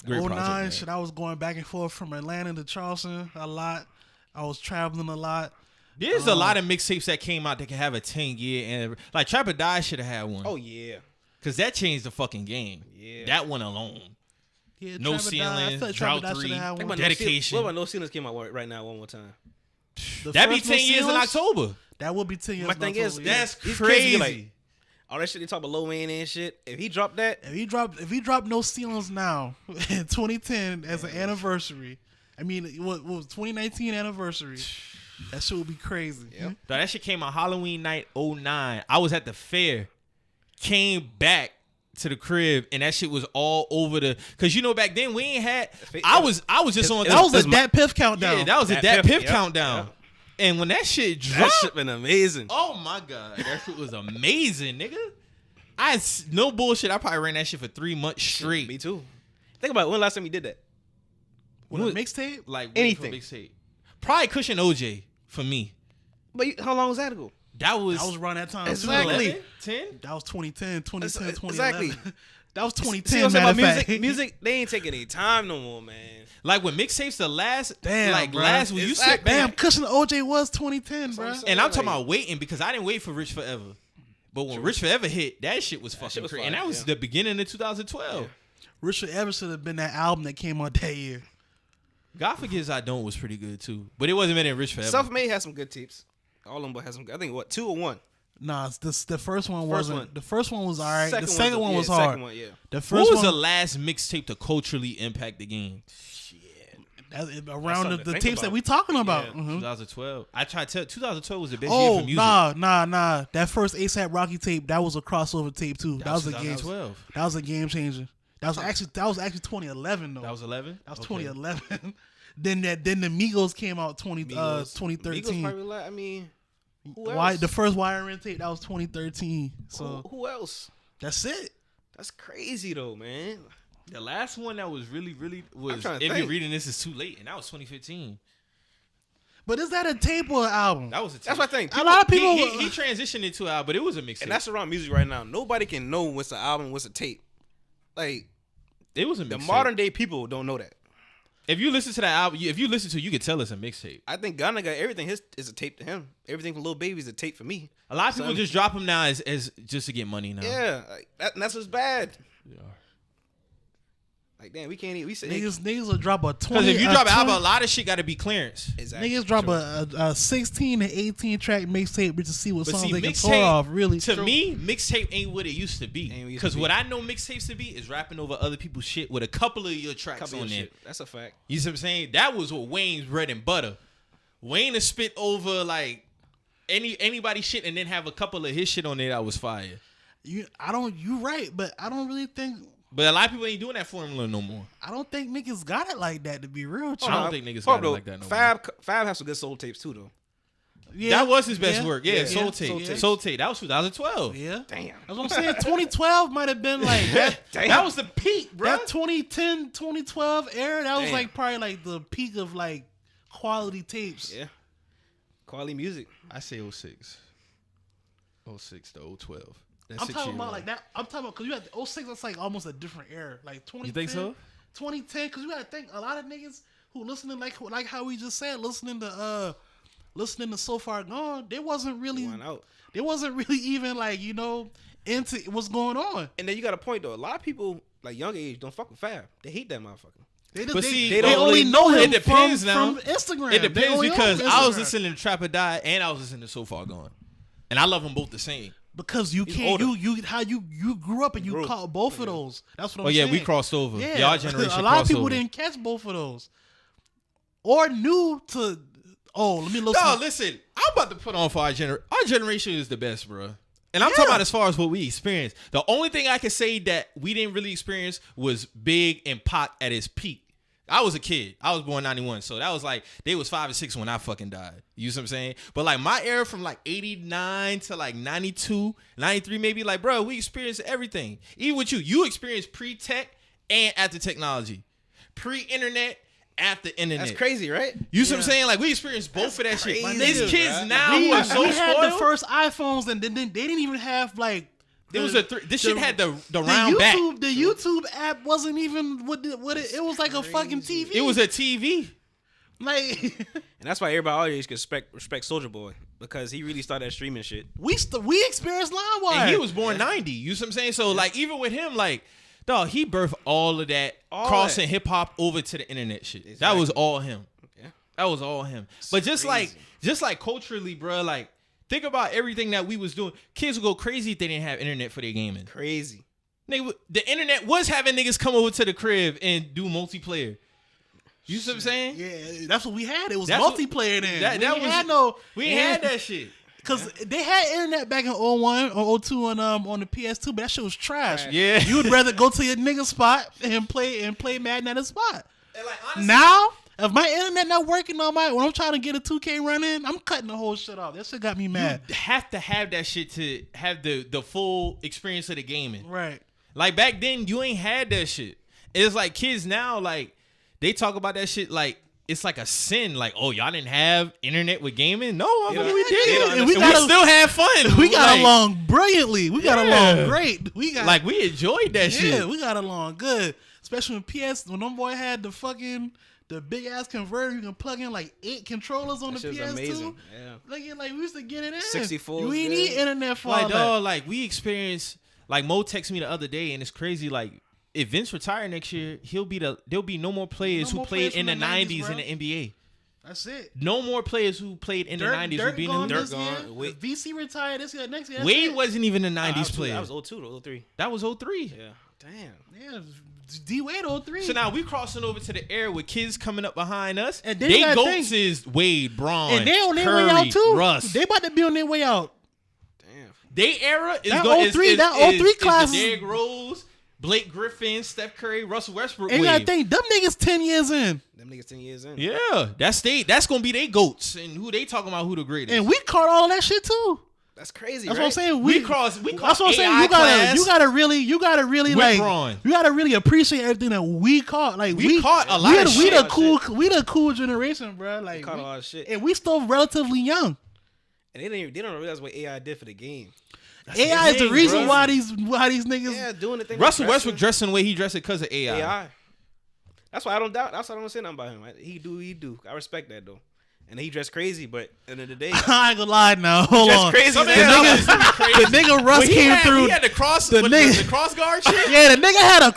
Great 09, shit, I was going back and forth from Atlanta to Charleston a lot. I was traveling a lot. There's a lot of mixtapes that came out that can have a 10-year and like Trap or Die should have had one. Oh yeah. Cause that changed the fucking game. Yeah. That one alone. Yeah, No Ceilings, Drought 3, Dedication. What about No Ceilings came out right now one more time? That'd be 10 years in October. That would be 10 years. My thing is, that's crazy. Like, all that shit they talk about Lil Wayne and shit. If he dropped that, if he dropped No Ceilings now in 2010 as an anniversary, I mean, what was 2019 anniversary? That shit would be crazy. Yep. That shit came out Halloween night 09. I was at the fair. Came back to the crib and that shit was all over because back then we ain't had I was just on that was a Dat Piff countdown. Yeah, that was a Dat Piff countdown. Yep. And when that shit dropped, that shit been amazing. Oh my god, that shit was amazing, nigga. No bullshit. I probably ran that shit for 3 months straight. Me too. Think about when last time you did that. With a mixtape? Like anything. Mixtape. Probably Cushion OJ for me. But how long was that ago? That was around that time. Exactly. 10? That was 2010, 2011. Exactly. That was 2010. See, music, they ain't taking any time no more, man. Like when mixtapes, the last, bro. last when you said, damn, Cushion OJ was 2010, bro. And I'm talking about waiting because I didn't wait for Rich Forever. But when Rich Forever hit, that shit was fucking crazy. And that was the beginning of 2012. Yeah. Rich Forever should have been that album that came out that year. God Forgives I Don't was pretty good too. But it wasn't meant in Rich Forever. Self-Made had some good tapes. All of them but had some. I think 2 or 1. Nah, the first one wasn't. The first one was alright. The second one was hard. Second one, yeah. The first what was the last mixtape to culturally impact the game? Around the tapes that we talking about. Yeah, 2012. I tried to tell 2012 was the best year for music. Nah. That first ASAP Rocky tape, that was a crossover tape too. That was a game. 2012. That was a game changer. That was actually 2011 though. That was 11. That was 2011. Then the Migos came out 2013. Migos probably I mean, who else? The first Wiring tape, that was 2013. So who else? That's it. That's crazy though, man. The last one that was really was. If you're you're reading this, is too late, and that was 2015. But is that a tape or an album? That was a tape. That's what I think. A lot of people he transitioned into an album, but it was a mixtape. And that's around music right now. Nobody can know what's an album, what's a tape. Like it was a mixtape. The modern day people don't know that. If you listen to that album, if you listen to it, you could tell it's a mixtape. I think Ghana got everything is a tape to him. Everything from Lil Baby is a tape for me. A lot of people just drop him now as just to get money now. Yeah, like and that's what's bad. Yeah. Like damn, we can't even. We say Niggas will drop a 20. Because if you drop an album, a lot of shit got to be clearance. Exactly. Niggas drop a 16 to 18 track mixtape just to see what songs they can pull mixtape, off. Really, to me, mixtape ain't what it used to be. Ain't Because what I know mixtapes to be is rapping over other people's shit with a couple of your tracks on there. That's a fact. You see what I'm saying? That was what Wayne's bread and butter. Wayne to spit over like anybody shit and then have a couple of his shit on there that was fire. you right, but I don't really think. But a lot of people ain't doing that formula no more. I don't think niggas got it like that, to be real. I don't think niggas got it like that no more. Fab has some good soul tapes too though. Yeah, That was his best work. Yeah, Soul Soul Tape. Tape. Soul Tape. That was 2012. Yeah, Damn. that's what I'm saying. 2012 might have been like that. That was the peak, bro. That 2010, 2012 era. That was Damn. like probably like the peak of like quality tapes. Yeah. Quality music. I say 06. 06 to 012. That's I'm 6 talking years about old. like that. I'm talking about because you had 06. That's like almost a different era. Like 2010. You think so? 2010. Because you got to think a lot of niggas who listening like how we just said listening to So Far Gone. They wasn't really. Went out. They wasn't really even like into what's going on. And then you got a point though. A lot of people like young age don't fuck with Fab. They hate that motherfucker. They, But see, they they only don't- know him it depends from now. Instagram. It They depends only know him because from I was Instagram. listening to Trap or Die and I was listening to So Far Gone. And I love them both the same. Because you He's can't older. you grew up and you Grew. caught both of those. That's what I'm Oh, saying. yeah, we crossed over. Yeah, Y'all generation a lot of people crossover. didn't catch both of those, or knew to. Oh, let me look. No, listen. I'm about to put on for our generation. Our generation is the best, bro. And I'm talking about as far as what we experienced. The only thing I can say that we didn't really experience was Big and Pac at his peak. I was a kid. I was born 91. So that was like, they was 5 or 6 when I fucking died. You see what I'm saying? But like my era from like 89 to like 92, 93 maybe, like, bro, we experienced everything. Even with you experienced pre-tech and after technology. Pre-internet, after internet. That's crazy, right? You see what I'm saying? Like, we experienced both of that shit. crazy, These kids bruh. now who are so we had spoiled. the first iPhones, and then they didn't even have like. There was this shit had the round YouTube, back. The YouTube app wasn't even what it was like a fucking TV. It was a TV. like And that's why everybody our age can respect Soulja Boy because he really started that streaming shit. we experienced LimeWire. And he was born 90. You see what I'm saying? So, like, even with him, like, dog, he birthed all of that, crossing hip hop over to the internet shit. That Exactly. was all him. Yeah. That was all him. But just like culturally, bro, like, think about everything that we was doing. Kids would go crazy if they didn't have internet for their gaming. Crazy. Nigga, the internet was having niggas come over to the crib and do multiplayer. You see what I'm saying? Yeah, that's what we had. It was That's what- multiplayer then. We ain't had that shit. Because they had internet back in 01 or 02 on the PS2, but that shit was trash. Yeah. You would rather go to your nigga spot and play Madden at a spot. And like, honestly, Now, if my internet not working on when I'm trying to get a 2K run in, I'm cutting the whole shit off. That shit got me mad. you have to have that shit to have the full experience of the gaming. Right. Like back then, you ain't had that shit. It's like kids now, like they talk about that shit like it's like a sin. Like, oh, y'all didn't have internet with gaming? No, I mean, we did. And we still had fun. We got Like, along brilliantly. We got along great. We got like we enjoyed that shit. Yeah, we got along good. Especially when them boy had the big ass converter, you can plug in like 8 controllers on That the shit was PS2. amazing. Yeah. Like we used to get it in. 64 You was ain't good. need internet for Like all dog, like we experienced. Like Moe texted me the other day, and it's crazy. Like if Vince retire next year, there'll be no more players who played in the 90s in the NBA. That's it. No more players who played in the 90s will be in the gone league. this year. Wade- VC retired this year. Next year. Wade wasn't even a 90s player. That was 02 to 03. That was 03. Yeah. Damn. Yeah, D Wade 03. So now we crossing over to the era with kids coming up behind us. And then they you gotta goats is Wade, Braun, and they on their Curry, way out too. Russ. They about to be on their way out. Damn. They era is That going 03 is, that is, 03 is class the is- Derrick Rose, Blake Griffin, Steph Curry, Russell Westbrook. And you gotta wave. think them niggas 10 years in. Them niggas 10 years in. Yeah, that's gonna be they goats, and who they talking about who the greatest. And we caught all of that shit too. That's crazy. That's right? what I'm saying. We cross That's what I'm saying. AI class You gotta really with like. Braun. You gotta really appreciate everything that we caught. Like We caught a lot of shit. We the cool generation, bro. Like We caught a lot of shit, and we still relatively young. and they don't realize what AI did for the game. AI is the thing, reason bro. why these niggas. Yeah, doing the thing. Russell Westbrook dressing the way he dressed it because of AI. AI. That's why I don't doubt. That's why I don't say nothing about him. He do. I respect that though. And he dressed crazy, but at the end of the day, I ain't gonna lie now. Hold on. crazy. Some The niggas The nigga Russ came through. He had the cross, the nigga- the cross guard shit. Yeah, the nigga had a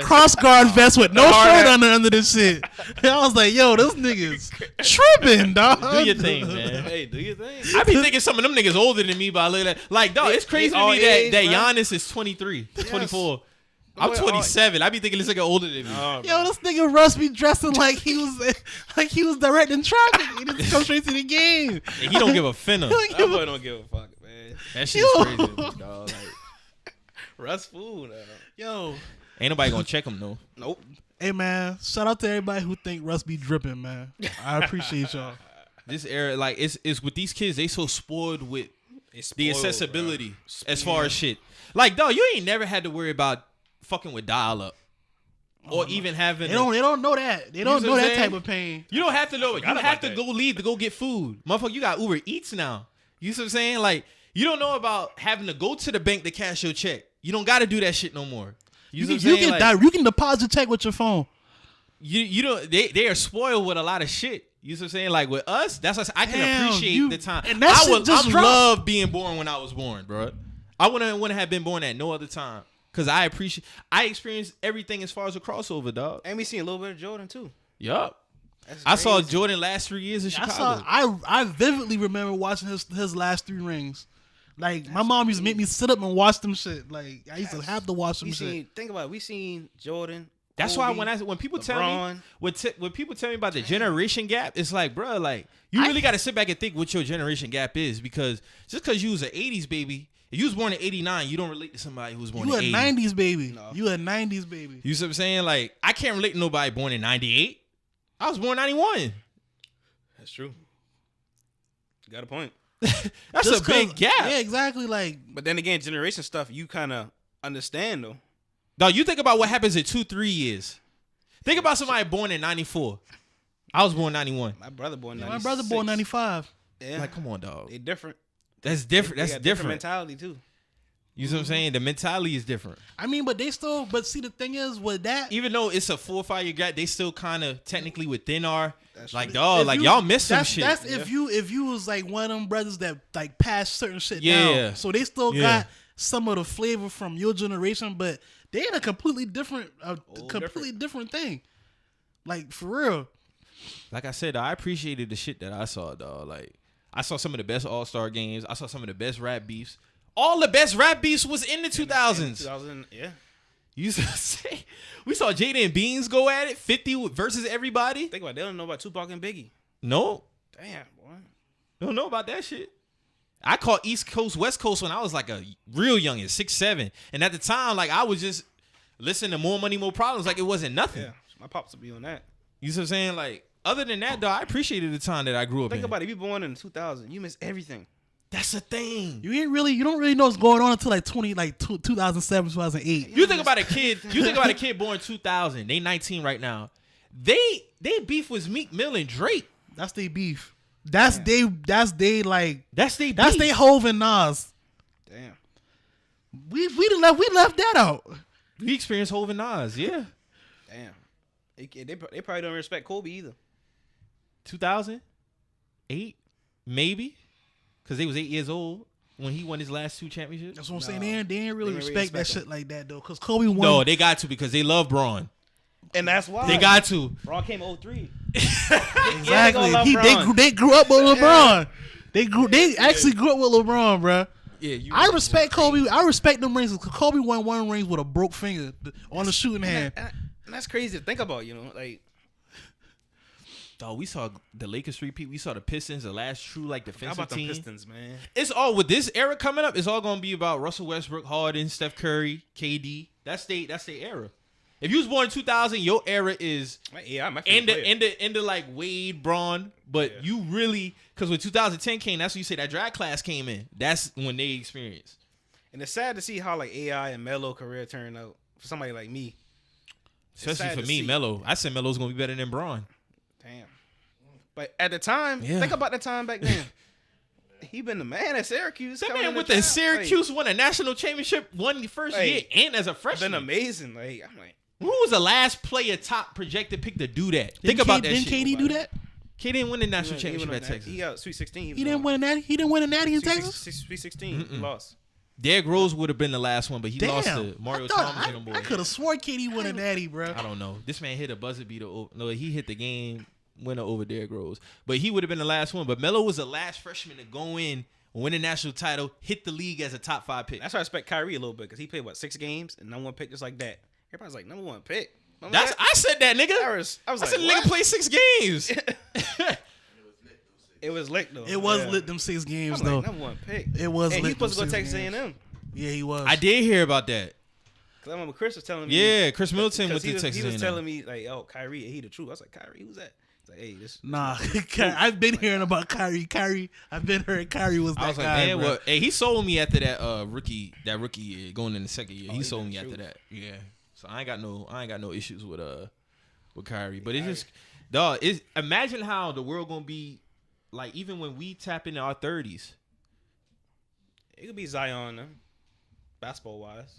cross guard vest with no shirt under this shit. And I was like, yo, this nigga's tripping, dog. Do your thing, man. hey, do your thing. I be thinking some of them niggas older than me, but I look at like, dog, it's crazy to all me age, that bro. Giannis is 23, 24. I'm boy, 27. I be thinking this nigga older than me. Yo, this nigga Russ be dressing like he was directing traffic. He just come straight to the game. And he don't give a finna. That boy don't give a fuck, man. That shit is crazy to me, dog. Like, Russ fool now. Yo, ain't nobody gonna check him though. Nope. hey man, shout out to everybody who think Russ be dripping, man. I appreciate y'all. This era, like, it's with these kids, they so spoiled with the Spoiled, accessibility bro. as far as shit. Like, dog, you ain't never had to worry about fucking with dial up or even having. They don't know that. They don't know know what I'm that saying? type of pain. You don't have to know. You forgot have about to that. go leave to go get food, motherfucker. You got Uber Eats now. You see what I'm saying? Like, you don't know about having to go to the bank to cash your check. You don't got to do that shit no more. You see what I'm saying? You can deposit check with your phone. You don't. They are spoiled with a lot of shit. You see what I'm saying? Like with us, that's what I can Damn, appreciate the time. and that shit just dropped. love being born when I was born, bro. I wouldn't have been born at no other time. Cause I experienced everything as far as a crossover, dog. And we seen a little bit of Jordan too. Yup. That's I saw crazy. Jordan last 3 years in Chicago. I vividly remember watching his last 3 rings. Like my mom used to make me sit up and watch them shit. Like I used to have to watch them shit. Think about it. We seen Jordan. That's Kobe, why when people tell me LeBron. when people tell me about the generation gap, it's like, bro, like you really got to sit back and think what your generation gap is, because just because you was an 80s baby, if you was born in 89, you don't relate to somebody who was born You a in 80s. 90s baby. No. You a 90s baby. You see what I'm saying? Like, I can't relate to nobody born in 98. I was born 91. That's true. You got a point. That's Just a big 'cause- gap. Yeah, exactly. Like But then again, generation stuff you kind of understand though. Dog, you think about what happens in 2-3 years. Think about somebody born in 94. I was born 91. My brother born. my 96. brother born 95. Yeah, Like, come on, dog. they different. That's different. They That's got different. mentality too. You see what I'm saying? The mentality is different. I mean, but see, the thing is with that, Even though it's a 4 or 5 year gap, they still kind of technically within our That's like true. dog. if Like you- y'all miss some that's, shit. That's if you was like one of them brothers that like passed certain shit Yeah. down. So they still Yeah. got some of the flavor from your generation, but they in a completely different, different thing. Like for real. Like I said, I appreciated the shit that I saw, dog. Like I saw some of the best All-Star games. I saw some of the best rap beefs. All the best rap beefs was in the 2000s. 2000, yeah. You see what I'm saying? We saw Jada and Beans go at it, 50 versus everybody. Think about it. They don't know about Tupac and Biggie. No, Damn, boy. don't know about that shit. I caught East Coast, West Coast when I was like a real youngin', 6, 7. And at the time, like I was just listening to More Money, More Problems like it wasn't nothing. Yeah, my pops will be on that. You see what I'm saying? Like, other than that, though, I appreciated the time that I grew up Think in. about it. If you born in 2000, you miss everything. That's the thing. You don't really know what's going on until like 2007, 2008. You think about a kid born 2000. They 19 right now. They beef was Meek Mill and Drake. That's their beef. That's they like That's they that's beef. they Hove and Nas. Damn. We left that out. We experienced Hov and Nas, yeah. Damn. They probably don't respect Kobe either. 2008, maybe, because they was 8 years old when he won his last 2 championships. That's what I'm No. saying. They didn't really They didn't really respect that respect shit like that though, because Kobe won. No, they got to because they love Braun. And that's why. They got to. Braun came 03. exactly. Yeah, They grew up with LeBron. They actually grew up with LeBron, bro. Yeah, I respect Kobe. I respect them rings. Kobe won 1 ring with a broke finger on the shooting hand. And that's crazy to think about, you know, like. Dog, we saw the Lakers repeat. We saw the Pistons, the last true like How defensive about the team. Pistons, man? It's all with this era coming up. It's all gonna be about Russell Westbrook, Harden, Steph Curry, KD. That's their era. If you was born in 2000, your era is my favorite player. end of like Wade, Braun, but you really, because when 2010 came, that's when you say that draft class came in. That's when they experienced. And it's sad to see how like AI and Melo career turned out for somebody like me. Especially for me, Melo. I said Melo's gonna be better than Braun. Damn. But at the time, think about the time back then. He been the man at Syracuse. That man with the Syracuse won a national championship, won the first year, and as a freshman. Been amazing. Like I'm like, who was the last player top projected pick to do that? Think about that didn't shit. KD do that? KD didn't win the national championship at Texas. He got Sweet 16. He didn't win a natty. He didn't win a natty in Texas. Sweet 16. He lost. Derrick Rose would have been the last one, but he lost to Mario Thomas and them boys. I could have swore KD won a natty, bro. I don't know. This man hit a buzzer beater. No, he hit the game winner over Derrick Rose, but he would have been the last one. But Melo was the last freshman to go in, win a national title, hit the league as a top 5 pick. That's why I respect Kyrie a little bit because he played 6 games and number 1 pick just like that. Everybody's like number 1 pick. I said that, nigga. I said the nigga played 6 games. It was lit though. It was lit them 6 games though. Like, number 1 pick. It was. And lit he supposed to go to Texas games. A&M. Yeah, he was. I did hear about that. Cause I remember Chris was telling me. Yeah, Chris Middleton went to Texas. He was telling me like, "Oh, Kyrie, he the truth." I was like, "Kyrie, who's that?" He's like, "Hey, this." Nah, I've been hearing about Kyrie. I've been hearing Kyrie was that I was like, guy, man, bro. well, hey, he sold me after that rookie year, going in the second year. He sold me after that. Yeah. So I ain't got no issues with Kyrie. But it's just, dog, imagine how the world gonna be like even when we tap into our 30s. It could be Zion, basketball wise.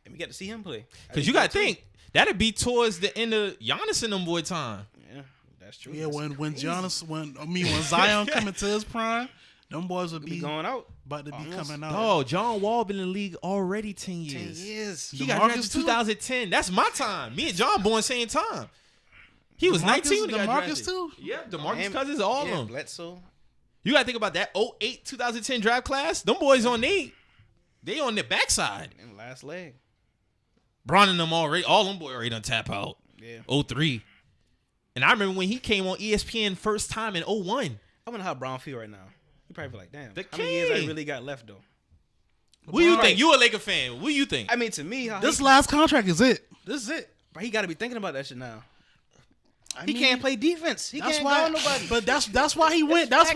And we get to see him play. Because you gotta think that'd be towards the end of Giannis and them boy time. Yeah, that's true. Yeah, when Zion coming to his prime, them boys would be going out. About to be coming out. Oh, John Wall been in the league already 10 years. 10 years. He got drafted in 2010. That's my time. Me and John born same time. He was 19 when he got drafted. Too? Yeah, DeMarcus Cousins, all of them. Bledsoe. You got to think about that 08 2010 draft class. Them boys on they on their backside. And last leg. Bron and them already, all them boys already done tap out. Yeah. 03. And I remember when he came on ESPN first time in 01. I wonder how Brown feel right now. He probably feel like, damn, The how many years I really got left though? What do you think? You a Laker fan. What do you think? I mean, to me, this last contract is it. This is it. But he got to be thinking about that shit now. He mean, can't play defense. He can't guard nobody. But that's why he went. That's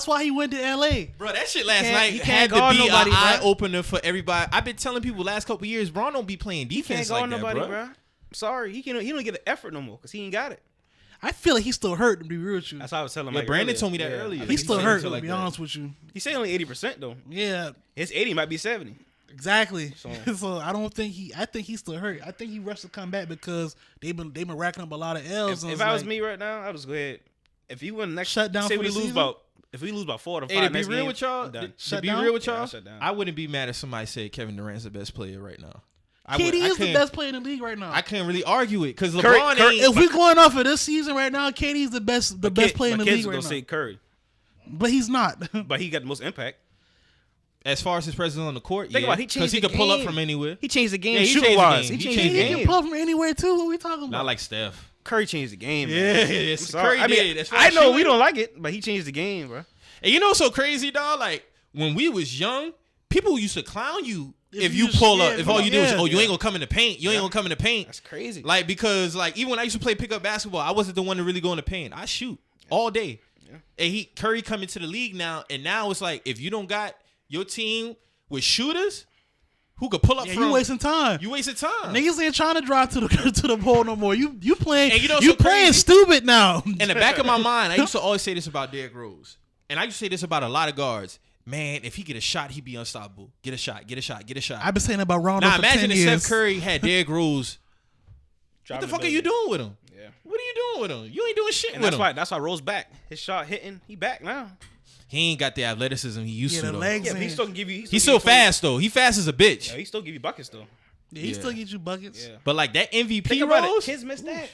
why he went to LA. Bro, that shit last night can't had to be nobody, an eye opener for everybody. I've been telling people last couple years, Bron don't be playing defense can't guard like nobody, that, bro. I'm sorry, he don't get the effort no more because he ain't got it. I feel like he's still hurt. To be real with you, That's what I was telling him. Yeah, like Brandon earlier. told me that earlier. he's still hurt. To like be that. honest with you, He say only 80% though. yeah, His 80 might be 70. exactly. So- So I don't think I think he's still hurt. I think he rushed to come back because they've been racking up a lot of L's. If I was me right now, I'd just go ahead. If you win next Shut down say for we the lose season? about if we lose about 4 to 5 Hey, to be next real game, with y'all, I'm done. to be down? real with Yeah, y'all, I'll shut down. I wouldn't be mad if somebody said Kevin Durant's the best player right now. KD is the best player in the league right now. I can't really argue it because Curry- LeBron Curry- ain't. If we're going off of this season right now, KD's the best player in the league right gonna now. say Curry, But he's not. but he got the most impact. As far as his presence on the court, Think about it, he because changed he the could pull up game. from anywhere. He changed the game Yeah, he shooting changed the wise. game. He He changed changed the the He game. can pull from anywhere too. What we talking about? Not like Steph. Curry changed the game. Yeah, man. yes, I'm sorry. Curry did. As far I as know we shooting. don't like it, but he changed the game, bro. And you know what's so crazy, dog? Like when we was young, people used to clown you if you you pull yeah, up. If all you do is, yeah. you ain't gonna come in the paint. You ain't gonna come in the paint. That's crazy. Like because like even when I used to play pickup basketball, I wasn't the one to really go in the paint. I shoot all day. Yeah. And Curry come into the league now, and now it's like if you don't got your team with shooters who could pull up Yeah, from, you wasting time. you wasted time. Niggas ain't trying to drive to the pole no more. You playing And you know you what's so playing crazy? stupid now. In the back of my mind, I used to always say this about Derrick Rose. And I used to say this about a lot of guards. Man, if he get a shot, he'd be unstoppable. Get a shot, get a shot, get a shot. I've been saying about Rondo Now for imagine 10 if years. Steph Curry had Derrick Rose. What Driving the fuck are building. you doing with him? Yeah. What are you doing with him? You ain't doing shit And with that's him. why Rose back. His shot hitting, he back now. He ain't got the athleticism he used Yeah, to the though. legs Yeah, but he ain't- still can give you. He's still fast though. He fast as a bitch. Yeah, he still give you buckets though. Yeah, he Yeah. still get you buckets. Yeah. But like that MVP Think about Rose, it. Kids missed that.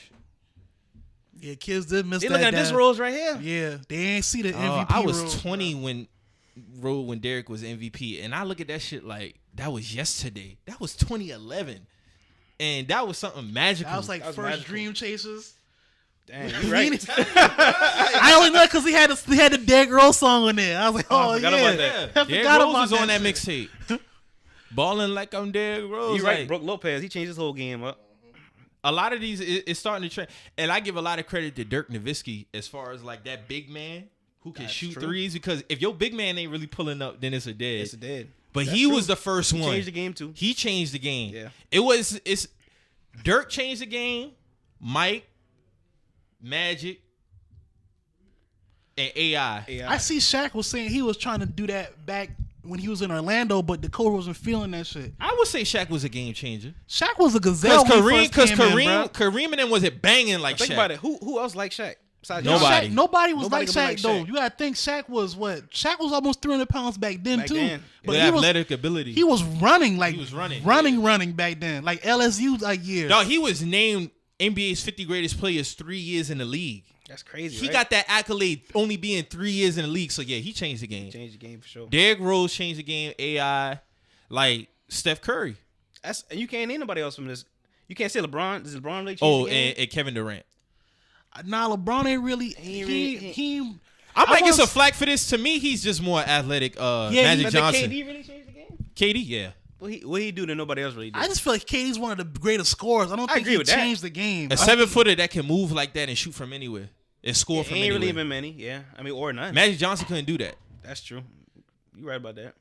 Yeah, kids did miss They that. looking at this down. Rose right here. Yeah, they ain't see the MVP. I was Rose. 20 when Derrick was MVP, and I look at that shit like that was yesterday. That was 2011, and that was something magical. That was like That was first magical. Dream Chasers. Damn, you right. I only know because he had the Derrick Rose song on there. I was like, Oh, oh, I forgot yeah. about that. I Derrick forgot Rose about was on that shit. mixtape. balling like I'm Derrick Rose. You right, like, Brook Lopez. He changed his whole game up. a lot of these it's starting to trend, and I give a lot of credit to Dirk Nowitzki as far as like that big man who can shoot threes. Because if your big man ain't really pulling up, then it's a dead. It's a dead. But he was the first one. He changed the game too. He changed the game. Yeah. It's Dirk changed the game. Mike, Magic, and AI. I see Shaq was saying he was trying to do that back when he was in Orlando, but the coach wasn't feeling that shit. I would say Shaq was a game changer. Shaq was a gazelle. Because Kareem and them wasn't banging like Think Shaq. about it. Who else like Shaq? Besides Nobody. Nobody was Nobody like could Shaq, be like though. Shaq. You gotta think Shaq was what? Shaq was almost 300 pounds back then too. But With he was athletic ability. he was running like He was running. running back then, like LSU like years. Dog, he was named NBA's 50 greatest players 3 years in the league. That's crazy. He right? got that accolade only being 3 years in the league. So yeah, he changed the game. Changed the game for sure. Derrick Rose changed the game. AI, like Steph Curry. And you can't name nobody else from this. You can't say LeBron. Does LeBron really change Oh, the game? and Kevin Durant. Nah, LeBron ain't really. I might get some flack for this. To me, he's just more athletic. Magic But Johnson. Did KD really change the game? KD, yeah. What he do that nobody else really did? I just feel like KD's one of the greatest scorers. I don't think agree he with that. changed the game. A 7-footer that can move like that and shoot from anywhere and score from ain't anywhere. really even many. Yeah, I mean, or none. Magic Johnson couldn't do that. That's true. You right about that.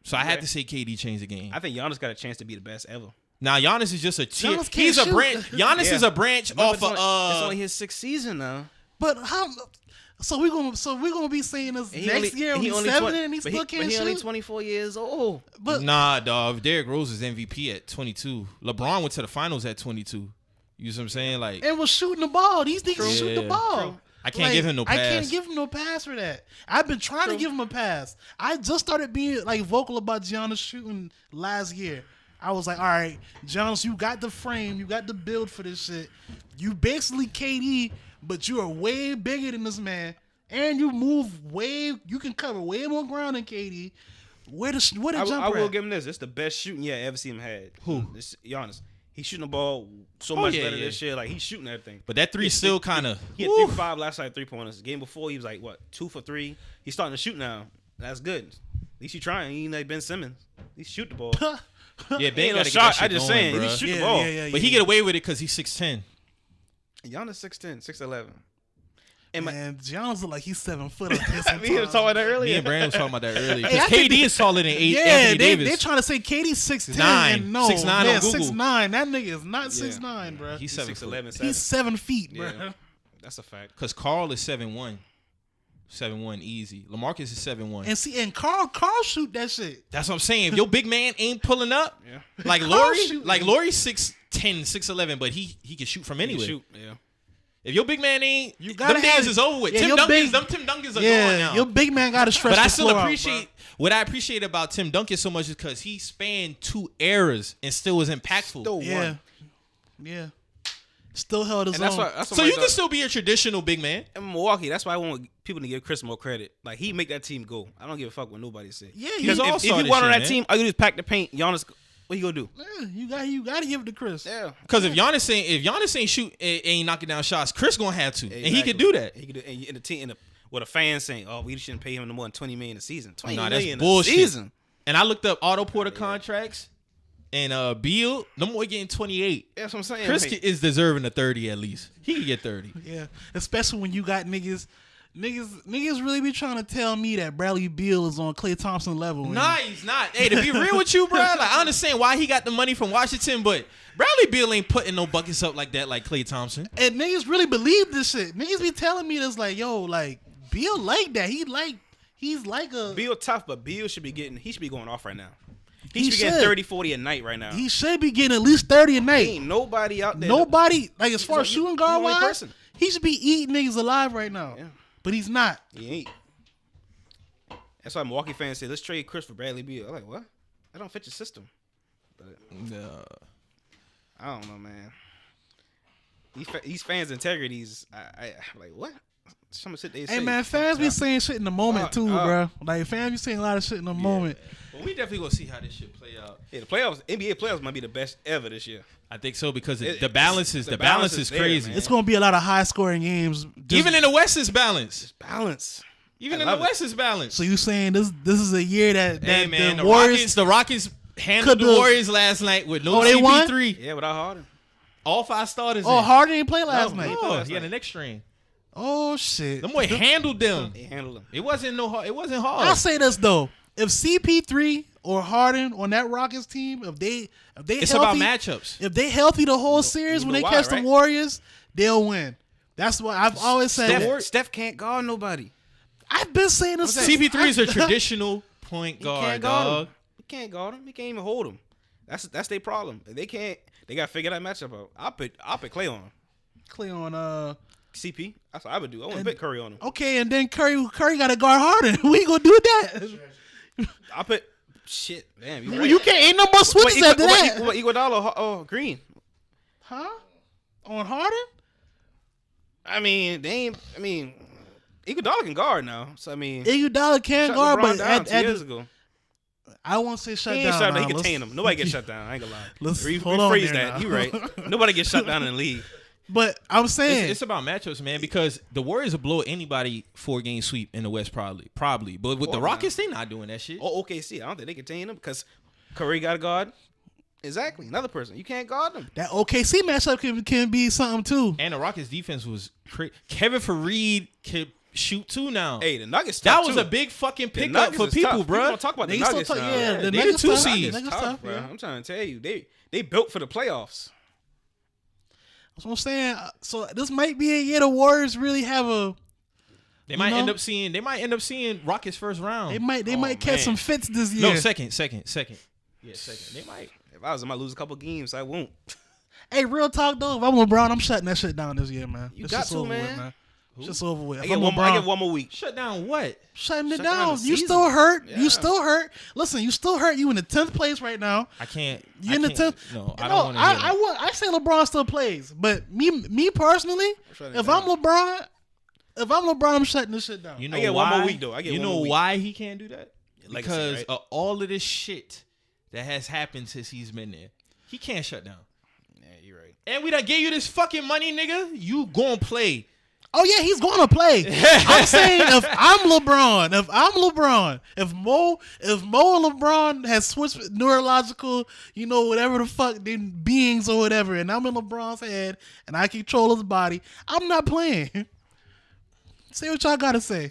So I had to say KD changed the game. I think Giannis got a chance to be the best ever. Now Giannis is just a tier. Giannis can't He's a shoot. branch. Giannis is a branch off of It's only his 6th season now. But how? So we're gonna be saying this next year when he's 70 and he still can't But he shoot. only 24 years old. But Nah, dog. Derrick Rose is MVP at 22. LeBron went to the finals at 22. You see what I'm saying? Like, and was shooting the ball. These niggas shoot the Yeah. ball. True. I can't give him no pass. I can't give him no pass for that. I've been trying to give him a pass. I just started being like vocal about Giannis shooting last year. I was like, all right, Giannis, you got the frame, you got the build for this shit. You basically KD, but you are way bigger than this man, and you move way. You can cover way more ground than KD. Where the jump I will at? give him this. It's the best shooting I ever seen him had. Who? This Giannis. He's shooting the ball so much yeah, better yeah. this year. Like, he's shooting everything. but that three still kind of. He had 3 for 5 last night, 3-pointers. Game before, he was like, what, 2 for 3? He's starting to shoot now. That's good. At least he's trying. He ain't like Ben Simmons. He shoot the ball. Yeah, He Ben ain't no got to shot. get I that shit just going, saying. bruh. He shoot the ball. But he get away with it because he's 6'10". Giannis 6'10", 6'11". Man, Giannis look like he's 7 foot up there. We were talking about that earlier. Me and Brandon was talking about that earlier. Hey, Because I think KD is taller than Yeah, Anthony Davis. they trying to say KD's 6'10". 9. And no, 6'9" on yeah, Google. 6'9". That nigga is not 6'9", bro. He's 7'11". He's 7 feet, bro. Yeah. That's a fact. Because Carl is 7'1". 7'1" easy. LaMarcus is 7'1". And Carl shoot that shit. That's what I'm saying. If your big man ain't pulling up, Yeah. like Carl Laurie, shooting. like Laurie's 6'10", 6'11", but he can shoot from He can anywhere. shoot. Yeah. If your big man ain't, You gotta them have days it. is over with. Yeah, Tim your Duncan's, big- them Tim Duncans are gone now. Your big man got to stretch But I the still floor appreciate out, what I appreciate about Tim Duncan so much is because he spanned 2 eras and still was impactful. Still bro. won. Yeah. Still held his And own. that's So you can still be a traditional big man. in Milwaukee. That's why I want people to give Chris more credit. Like, he make that team go. I don't give a fuck what nobody say. Yeah, He's you, all- If All-star you this want on year, that man. team, all you do is pack the paint. Giannis, what you gonna do? you got to give it to Chris. Yeah. Because if Giannis ain't shoot ain't knocking down shots, Chris gonna have to, and he could Exactly. do that. He could do, and in the team, with a fan saying, "Oh, we shouldn't pay him no more than $20 million a season." $20 Nah, million that's bullshit. a season. And I looked up Otto Porter contracts, and Beal, no more getting 28. That's what I'm saying. Chris Like, is deserving a 30 at least. He can get 30. Yeah, especially when you got niggas really be trying to tell me that Bradley Beal is on Klay Thompson level. man. Nah, he's not. Hey, to be real with you, bro, like I understand why he got the money from Washington, but Bradley Beal ain't putting no buckets up like that, like Klay Thompson. And niggas really believe this shit. Niggas be telling me this like, yo, like Beal like that. He's like a. Beal tough, but Beal should be going off right now. He He should be getting should. 30, 40 a night right now. He should be getting at least 30 a night. Ain't nobody out there. Nobody like as far as He's the- shooting he's the guard only wise, person. he should be eating niggas alive right now. Yeah. But he's not. He ain't. That's why Milwaukee fans say, "Let's trade Chris for Bradley Beal." I'm like, what? That don't fit your system. But I don't know, man. These fans' integrities, I like what? Someone sit there and Hey say, man, fans be saying shit in the moment too, bro. Like fans be saying a lot of shit in the moment. Well, we definitely gonna see how this shit play out. Yeah, the playoffs, NBA playoffs might be the best ever this year. I think so because It- the balance is the balance is there, crazy. man. It's gonna be a lot of high scoring games. Even in the West is balanced. Balance. Even I in the love it. West is balanced. So you saying this is a year that Hey man, the the Warriors Rockets handled the Warriors last night with no CP3. Yeah, without Harden. All 5 starters. Harden didn't play last night. No, he had a neck strain. Oh shit! Them boy handled them. They handled them. It wasn't hard. I'll say this though: if CP3 or Harden on that Rockets team, if they it's healthy, about matchups. If they healthy the whole series when they catch the Warriors, they'll win. That's what I've always said. Steph can't guard nobody. I've been saying this. CP3 is a traditional point guard, dog. He can't guard him. He can't even hold him. That's their problem. They can't. They got to figure that matchup out. I'll put Clay on him. Clay on CP. That's what I would do. I wouldn't put Curry on him. Okay, and then Curry got to guard Harden. We gonna do that? I put shit. Damn, you can't. Ain't no more switches after that. What Iguodala or Green? Huh? On Harden? I mean, Iguodala can guard now. So I mean, Iguodala can guard, but at 2 years ago. I won't say shut down. Shut down. He contain him. Nobody gets shut down. I ain't gonna lie. Let's rephrase that. You right. Nobody gets shut down in the league. But I'm saying it's about matchups, man. Because the Warriors will blow anybody 4-game sweep in the West, probably. But with the Rockets, they not doing that shit. Oh, OKC. I don't think they contain them because Curry got a guard. Exactly, another person. You can't guard them. That OKC matchup can be something too. And the Rockets defense was crazy. Kevin Fareed could shoot too now. Hey, the Nuggets. That was a big fucking pickup for people, bro. We don't talk about the Nuggets now. Yeah, the Nuggets tough. 2 seeds. Tough, bro. I'm trying to tell you, they built for the playoffs. That's what I'm saying. So this might be a year the Warriors really have a. They might end up seeing Rockets first round. They might catch some fits this year. No, second. Yeah, second. They might. If I might lose a couple games, I won't. Hey, real talk though. If I'm LeBron, I'm shutting that shit down this year, man. You got to, man. It's just over with. I get one more week. Shut down what? Shutting it down. You still hurt. Yeah. You still hurt. Listen, you still hurt. You in the 10th place right now. I can't. You in the 10th? No, I don't want to. I say LeBron still plays, but me personally, if I'm LeBron, I'm shutting this shit down. You know I get why? One more week though. You know why he can't do that? Because of all of this shit that has happened since he's been there. He can't shut down. Yeah, you're right. And we done gave you this fucking money, nigga. You gon' play. Oh yeah, he's gonna play. I'm saying if Mo and LeBron has switched neurological, whatever the fuck they beings or whatever, and I'm in LeBron's head and I control his body, I'm not playing. Say what y'all gotta say.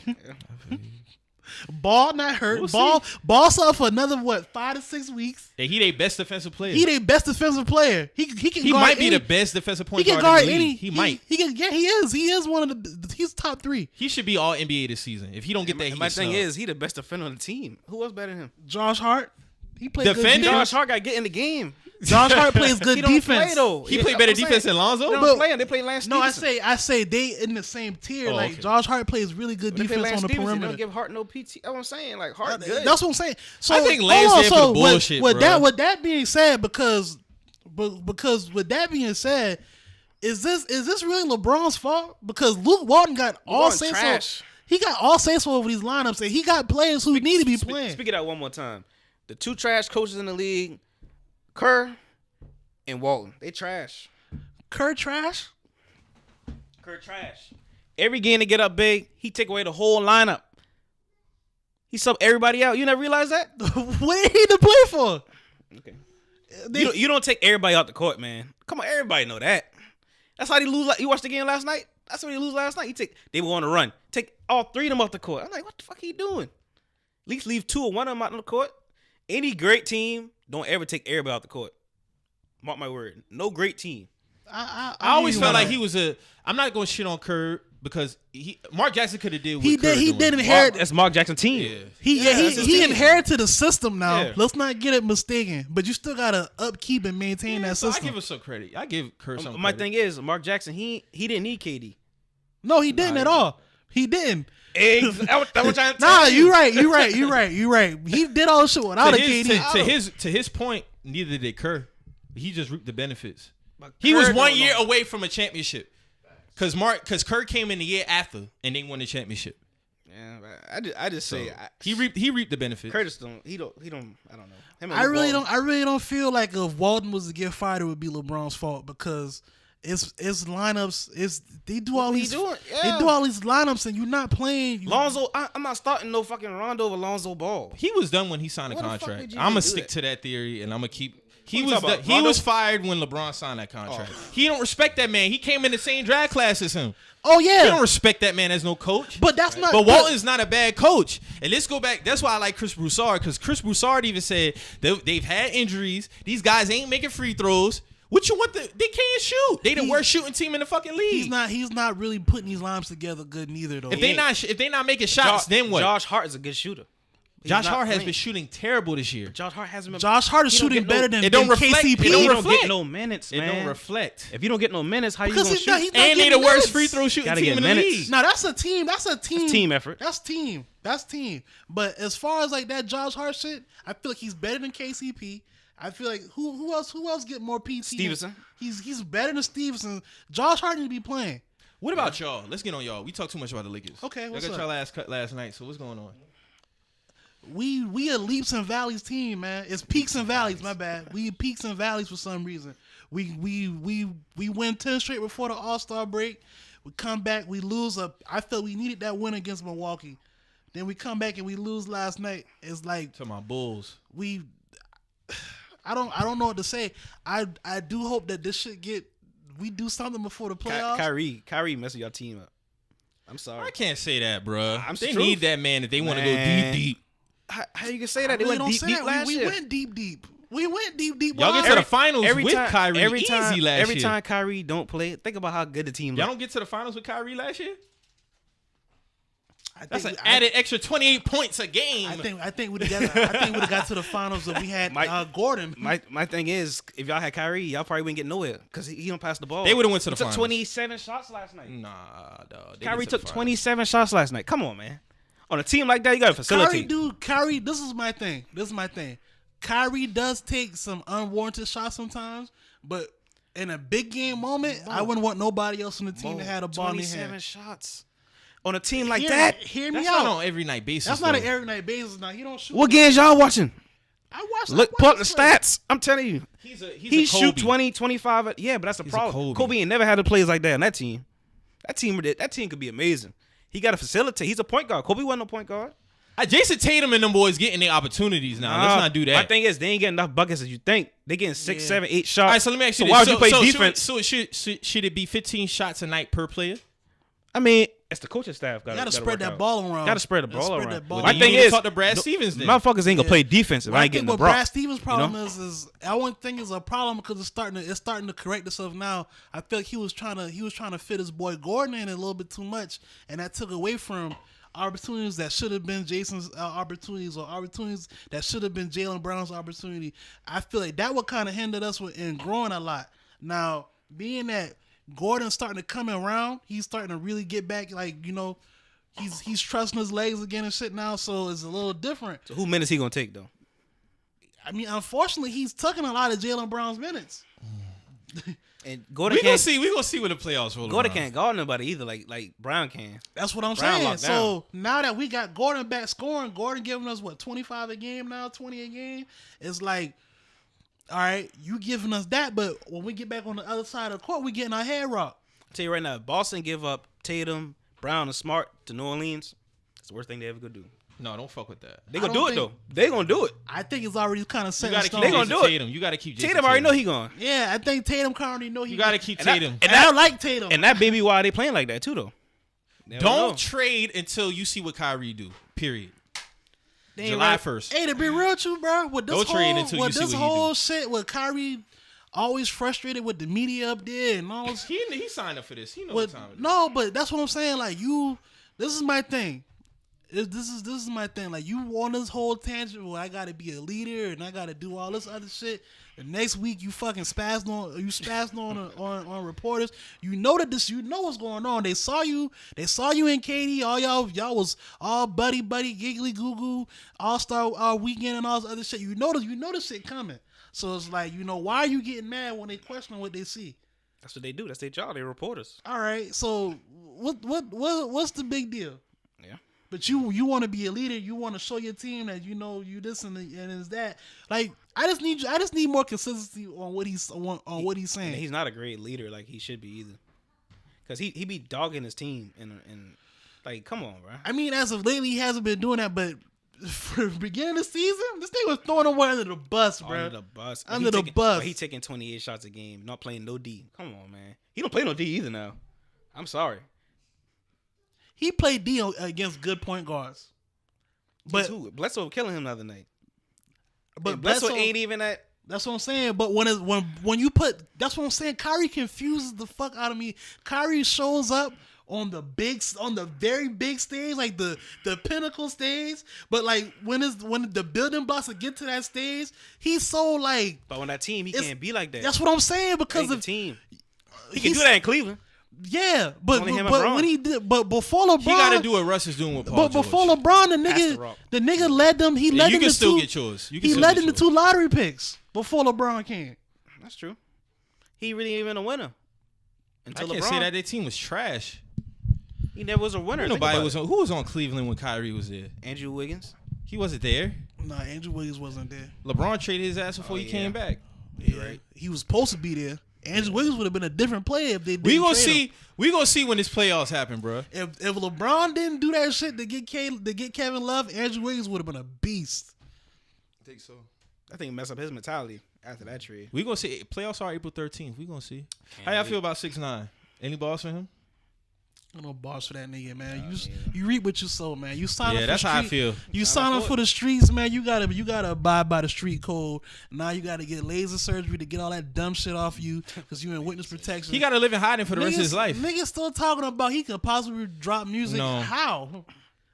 Ball not hurt. We'll Ball suffer for another 5 to 6 weeks. Yeah, he their best defensive player. He their best defensive player. He can. He might be the best defensive point guard in the league. He might. He can. Yeah, he is. He is one of the. He's top 3. He should be all NBA this season. If he don't get that, my thing is he the best defender on the team. Who else better than him? Josh Hart. He plays defender. Good Josh Hart got to get in the game. Josh Hart plays good defense. Play, though. He played better defense than Lonzo. They don't play. They play Lance Stevenson. No, I say they in the same tier. Okay. Josh Hart plays really good defense on the perimeter. They don't give Hart no PT. That's what I'm saying. Like Hart good. That's what I'm saying. So I think Lance there for the bullshit, bro. With that being said, because with that being said, is this really LeBron's fault? Because Luke Walton got all say so. He got all say so over these lineups, and he got players who need to be playing. Speak of that one more time. The 2 trash coaches in the league, Kerr and Walton. They trash. Kerr trash? Kerr trash. Every game they get up big, he take away the whole lineup. He sub everybody out. You never realize that? What did he to play for? Okay. You don't take everybody out the court, man. Come on, everybody know that. That's how they lose. You watched the game last night? That's how they lose last night. They were on a run. Take all 3 of them off the court. I'm like, what the fuck are you doing? At least leave 2 or 1 of them out on the court. Any great team don't ever take everybody out the court. Mark my word. No great team. I always felt like he was I'm not going to shit on Kerr because Mark Jackson could have did what he Kerr did. He did inherit. That's Mark Jackson's team. Yeah. He inherited the system now. Yeah. Let's not get it mistaken. But you still gotta upkeep and maintain that system. I give him some credit. I give Kerr some. My credit. thing is Mark Jackson. He didn't need KD. No, he didn't at all. He didn't. Nah, you right. He did all the shit without a KD. To his point, neither did Kerr. He just reaped the benefits. He was 1 year away from a championship. Because Kerr came in the year after and they won the championship. Yeah, I just say he reaped the benefits. Curtis don't. He don't. I don't know. I really don't feel like if Walton was to get fired, it would be LeBron's fault because it's lineups. They do all these. doing? They Yeah. do all these lineups, and you're not playing. Lonzo, I'm not starting no fucking Rondo over Lonzo Ball. He was done when he signed a What the fuck contract. did you I'm gonna do stick that? to that theory, and I'm gonna keep. He you was talking about, he Rondo? was fired when LeBron signed that contract. Oh. He don't respect that man. He came in the same draft class as him. Oh He yeah, don't respect that man as no coach. but that's not. But Walton's not a bad coach. And let's go back. That's why I like Chris Broussard, because Chris Broussard even said they've had injuries. These guys ain't making free throws. What you want? They can't shoot. They the worst shooting team in the fucking league. He's not really putting these lineups together good neither though. If they not making shots, then what? Josh Hart is a good shooter. He's Josh not Hart has playing. been shooting terrible this year. Josh Hart hasn't been. Josh Hart is He don't shooting get no- better than it don't reflect- KCP. it don't He don't reflect. get no minutes, It man. don't reflect. If you don't get no minutes, how you Because gonna he's not- shoot? he's not And they the getting worst minutes. free throw shooting Gotta team get in the minutes. league. No, that's a team. That's a team. team effort. That's team. That's team. But as far as like that Josh Hart shit, I feel like he's better than KCP. I feel like who else get more PT? Stevenson. He's better than Stevenson. Josh Hart need to be playing. What about y'all? Let's get on y'all. We talk too much about the Lakers. Okay, I what's got up? y'all last cut last night. So what's going on? We a leaps and valleys team, man. It's peaks and valleys. My bad. We peaks and valleys for some reason. We win 10 straight before the All-Star break. We come back, we lose. I felt we needed that win against Milwaukee. Then we come back and we lose last night. It's like To my Bulls. I don't know what to say. I do hope that this shit we do something before the playoffs. Kyrie messing your team up. I'm sorry. I can't say that, bruh. I'm They true. need that man if they want to go Man. deep. How you can say that? They Really went don't deep say deep that. last We year. went deep. We went deep. Y'all get to the finals with Kyrie every easy time, last every year. time Kyrie don't play, think about how good the team Y'all look. don't get to the finals with Kyrie last year? I That's think an added extra 28 points a game. I think we'd have got to the finals if we had Gordon. My thing is, if y'all had Kyrie, y'all probably wouldn't get nowhere because he don't pass the ball. They would've went to the He took finals. 27 shots last night. Nah, dog. They Kyrie get to the took finals. 27 shots last night. Come on, man. On a team like that, you got to facilitate. Kyrie, this is my thing. Kyrie does take some unwarranted shots sometimes, but in a big game moment, I wouldn't want nobody else on the team to have the ball in their 27 hand. shots. On a team like Hear that? Hear me That's out. not on every night basis. That's not though. an every night basis. Now he don't shoot. What games y'all watching? I watched. Pull up the stats. I'm telling you. He's He a shoot Kobe. 20, 25. Yeah, but that's a He's a problem. Kobe. Kobe ain't never had the players like that on that team. That team could be amazing. He got to facilitate. He's a point guard. Kobe wasn't a point guard. Jason Tatum and them boys getting their opportunities now. Let's not do that. My thing is, they ain't getting enough buckets as you think. They getting 6, 7, 8 shots. All right, so let me ask you So this. why would you play defense? So should it be 15 shots a night per player? I mean, it's the coaching staff. You gotta spread that ball around. Got to spread the ball Spread around. that ball My Then thing you need to is, talk to Brad Stevens then. motherfuckers ain't gonna play defense if Well, I I ain't think getting the what ball. Brad Stevens' problem is I wouldn't think it's a problem because it's starting to correct itself now. I feel like he was trying to fit his boy Gordon in a little bit too much, and that took away from opportunities that should have been Jason's opportunities, or opportunities that should have been Jaylen Brown's opportunity. I feel like that would kind of hindered us in growing a lot. Now, being that Gordon's starting to come around, he's starting to really get back, like, you know, he's trusting his legs again and shit now, so it's a little different. So who minutes he gonna take though? I mean, unfortunately, he's tucking a lot of Jaylen Brown's minutes. And Gordon We gonna can't. see. We gonna see what the playoffs roll Gordon around. can't guard nobody either. Like Brown can. That's what I'm Brown saying. locked So now that we got Gordon back scoring, Gordon giving us 25 a game now, 20 a game. It's like, all right, you giving us that, but when we get back on the other side of the court, we getting our head rocked. I'll tell you right now, if Boston give up Tatum, Brown, and Smart to New Orleans, that's the worst thing they ever could do. No, don't fuck with that. They I gonna don't do it though. think- They gonna do it. I think it's already kind of set You in gotta stone. keep They gonna Jason do it. Tatum. You gotta keep Jason Tatum already know he gone. Yeah, I think Tatum currently know he. You gotta keep And that- Tatum. and I like Tatum. And that baby why they playing like that too though. Never Don't know. trade until you see what Kyrie do. Period. They ain't July right. 1st. Hey, to be real with you, bro, with this Don't trade whole, until you with see this what he whole do. shit with Kyrie always frustrated with the media up there and all this. He signed up for this. He knows But what time it is. no, but that's what I'm saying. Like this is my thing. This is my thing. Like you on this whole tangent where I gotta be a leader and I gotta do all this other shit. The next week you fucking spazzed on reporters. You know that you know what's going on. They saw you and Katie. All y'all was all buddy giggly goo goo all-star weekend and all this other shit. You know this shit coming. So it's like, you know, why are you getting mad when they question what they see? That's what they do. That's their job. They're reporters. All right, so what's the big deal? Yeah. But you want to be a leader. You want to show your team that you know you this and it's that. Like I just need more consistency on what he's saying. And he's not a great leader like he should be either. Cause he be dogging his team and like come on, bro. I mean, as of lately, he hasn't been doing that, but for the beginning of the season, this thing was throwing him under the bus, bro. Under the bus. He taking 28 shots a game, not playing no D. Come on, man. He don't play no D either now. I'm sorry. He played D against good point guards. But Bledsoe killing him the other night. But Bledsoe ain't even that. That's what I'm saying. But when you put, that's what I'm saying. Kyrie confuses the fuck out of me. Kyrie shows up on the very big stage, like the pinnacle stage. But like when the building blocks to get to that stage, he's so like. But on that team, he can't be like that. That's what I'm saying because of the team. He can do that in Cleveland. Yeah, but when he did, but before LeBron, he got to do what Russ is doing with Paul George. But before LeBron, the nigga led them. He led them. You can still get yours. He led them to 2 lottery picks before LeBron came. That's true. He really ain't even a winner. Until I can't say that their team was trash. He never was a winner. Nobody was on. Who was on Cleveland when Kyrie was there? Andrew Wiggins. He wasn't there. Nah, Andrew Wiggins wasn't there. LeBron traded his ass before he came back. Yeah, right. He was supposed to be there. Andrew Wiggins would have been a different player if they didn't. We gonna see when this playoffs happen, bro. If LeBron didn't do that shit to get Kevin Love, Andrew Wiggins would have been a beast. I think so. I think it messed up his mentality after that trade. We gonna see. Playoffs are April 13th. We gonna see. How y'all feel about 6ix9ine? Any balls for him? No boss for that nigga, man. You reap what you sow, man. You sign up for that's the how street. I feel. You sign up for the streets, man. You gotta abide by the street code. Now you gotta get laser surgery to get all that dumb shit off you because you in witness protection. He gotta live in hiding for the rest of his life. Niggas still talking about he could possibly drop music. No. How?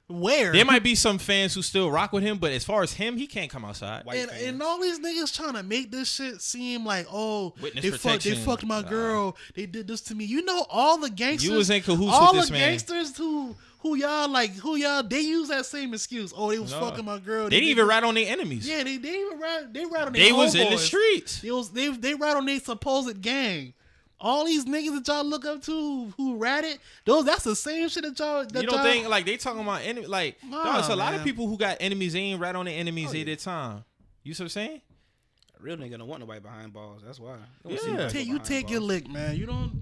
Where? There might be some fans who still rock with him, but as far as him, he can't come outside. And all these niggas trying to make this shit seem like, oh, witness they protection. They fucked my girl. They did this to me. You know, all the gangsters. You was in cahoots with this man. All the gangsters who y'all they use that same excuse. Oh, they was fucking my girl. They didn't even rat on their enemies. Yeah, they even rat. They rat on their They was homeboys. in the streets. They rat on their supposed gang. All these niggas that y'all look up to who ratted, that's the same shit that y'all. You don't think like they talking about enemy? Like there's a lot of man. people who got enemies. They ain't rat on their enemies at their time. You see what I'm saying? A real nigga don't want nobody behind balls. That's why. You take your lick, man. You don't.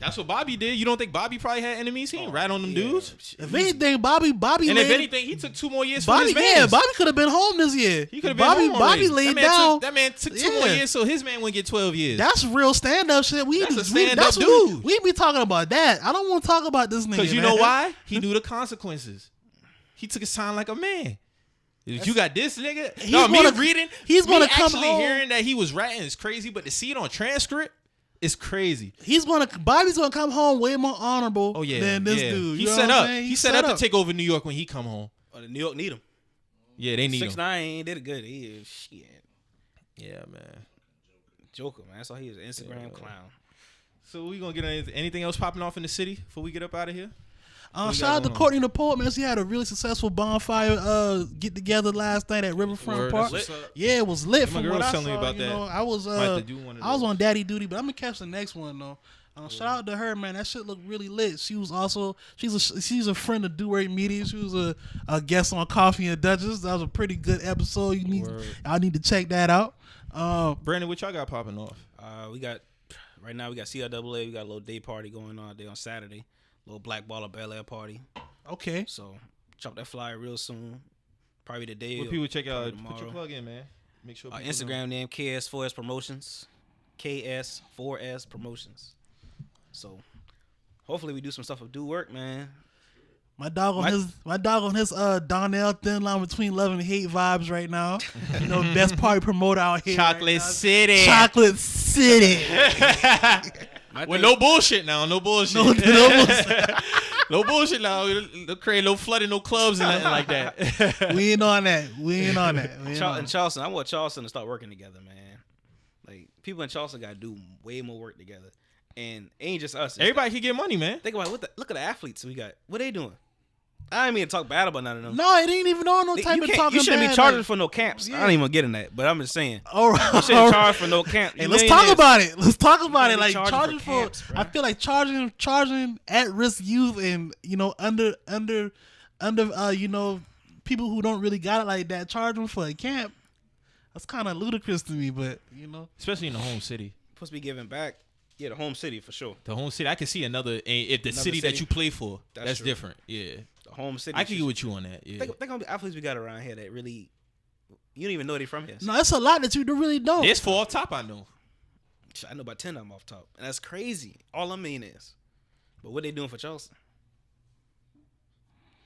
That's what Bobby did. You don't think Bobby probably had enemies? He ain't rat on them dudes. If anything, Bobby. And if anything, he took 2 more years from his man. Yeah, Bobby could have been home this year. He could have been home already. Bobby laid down. That man took 2 more years, so his man wouldn't get 12 years. That's real stand-up shit. That's a stand-up dude. We be talking about that. I don't want to talk about this nigga. Because you know why? He knew the consequences. He took his time like a man. You got this nigga. He's gonna come home. Hearing that he was ratting is crazy, but to see it on transcript, it's crazy. Bobby's gonna come home way more honorable than this dude. He set up. He set up to take over New York when he come home. Oh, New York need him. Yeah, they need him. 6ix9ine ain't did it good. He is shit. Yeah, man. Joker, man. That's all he is. Instagram clown. So we gonna get anything else popping off in the city before we get up out of here? Shout out to Courtney the Poet, man. She had a really successful bonfire get together last night at Riverfront Park. Yeah, it was lit. From what I saw, me about that. I was on daddy duty, but I'm gonna catch the next one though. Shout out to her, man. That shit looked really lit. She was also she's a friend of Do Rate Media. She was a guest on Coffee and Duchess. That was a pretty good episode. I need to check that out. Brandon, what y'all got popping off? We got CRAA. We got a little day party going on there on Saturday. Little Black Baller Bel Air party. Okay. So chop that flyer real soon. Probably today. What people check out? Put your plug in, man. Make sure. Instagram name KS4S Promotions. KS4S Promotions. So hopefully we do some stuff with Do Work, man. My dog on his Donnell thin line between love and hate vibes right now. You know, best party promoter out here. Chocolate City. Chocolate City. With no bullshit now. No bullshit. No bullshit. No bullshit now. No create no flooding, no clubs and nothing like that. We ain't on that. In Charleston, I want Charleston to start working together, man. Like people in Charleston got to do way more work together, and it ain't just us. Everybody can get money, man. Think about look at the athletes we got. What they doing? I ain't mean to talk bad about none of them. No, it ain't even on no type of talking. You shouldn't bad, be charging for no camps. Yeah. I don't even get in that, but I'm just saying. All right, you shouldn't charge for no camp. Hey, let's talk about it. Like charging for camps, I feel like charging at risk youth and under people who don't really got it like that, charge them for a camp. That's kind of ludicrous to me, but especially in the home city. Supposed to be giving back. Yeah, the home city for sure. The home city, I can see if the city that you play for, that's different. Yeah, the home city. I can get with you on that. Yeah, think gonna be athletes we got around here that really, you don't even know they from here. No, it's a lot that you really don't. There's 4 off top. I know about 10 of them off top, and that's crazy. All I mean is, but what they doing for Charleston?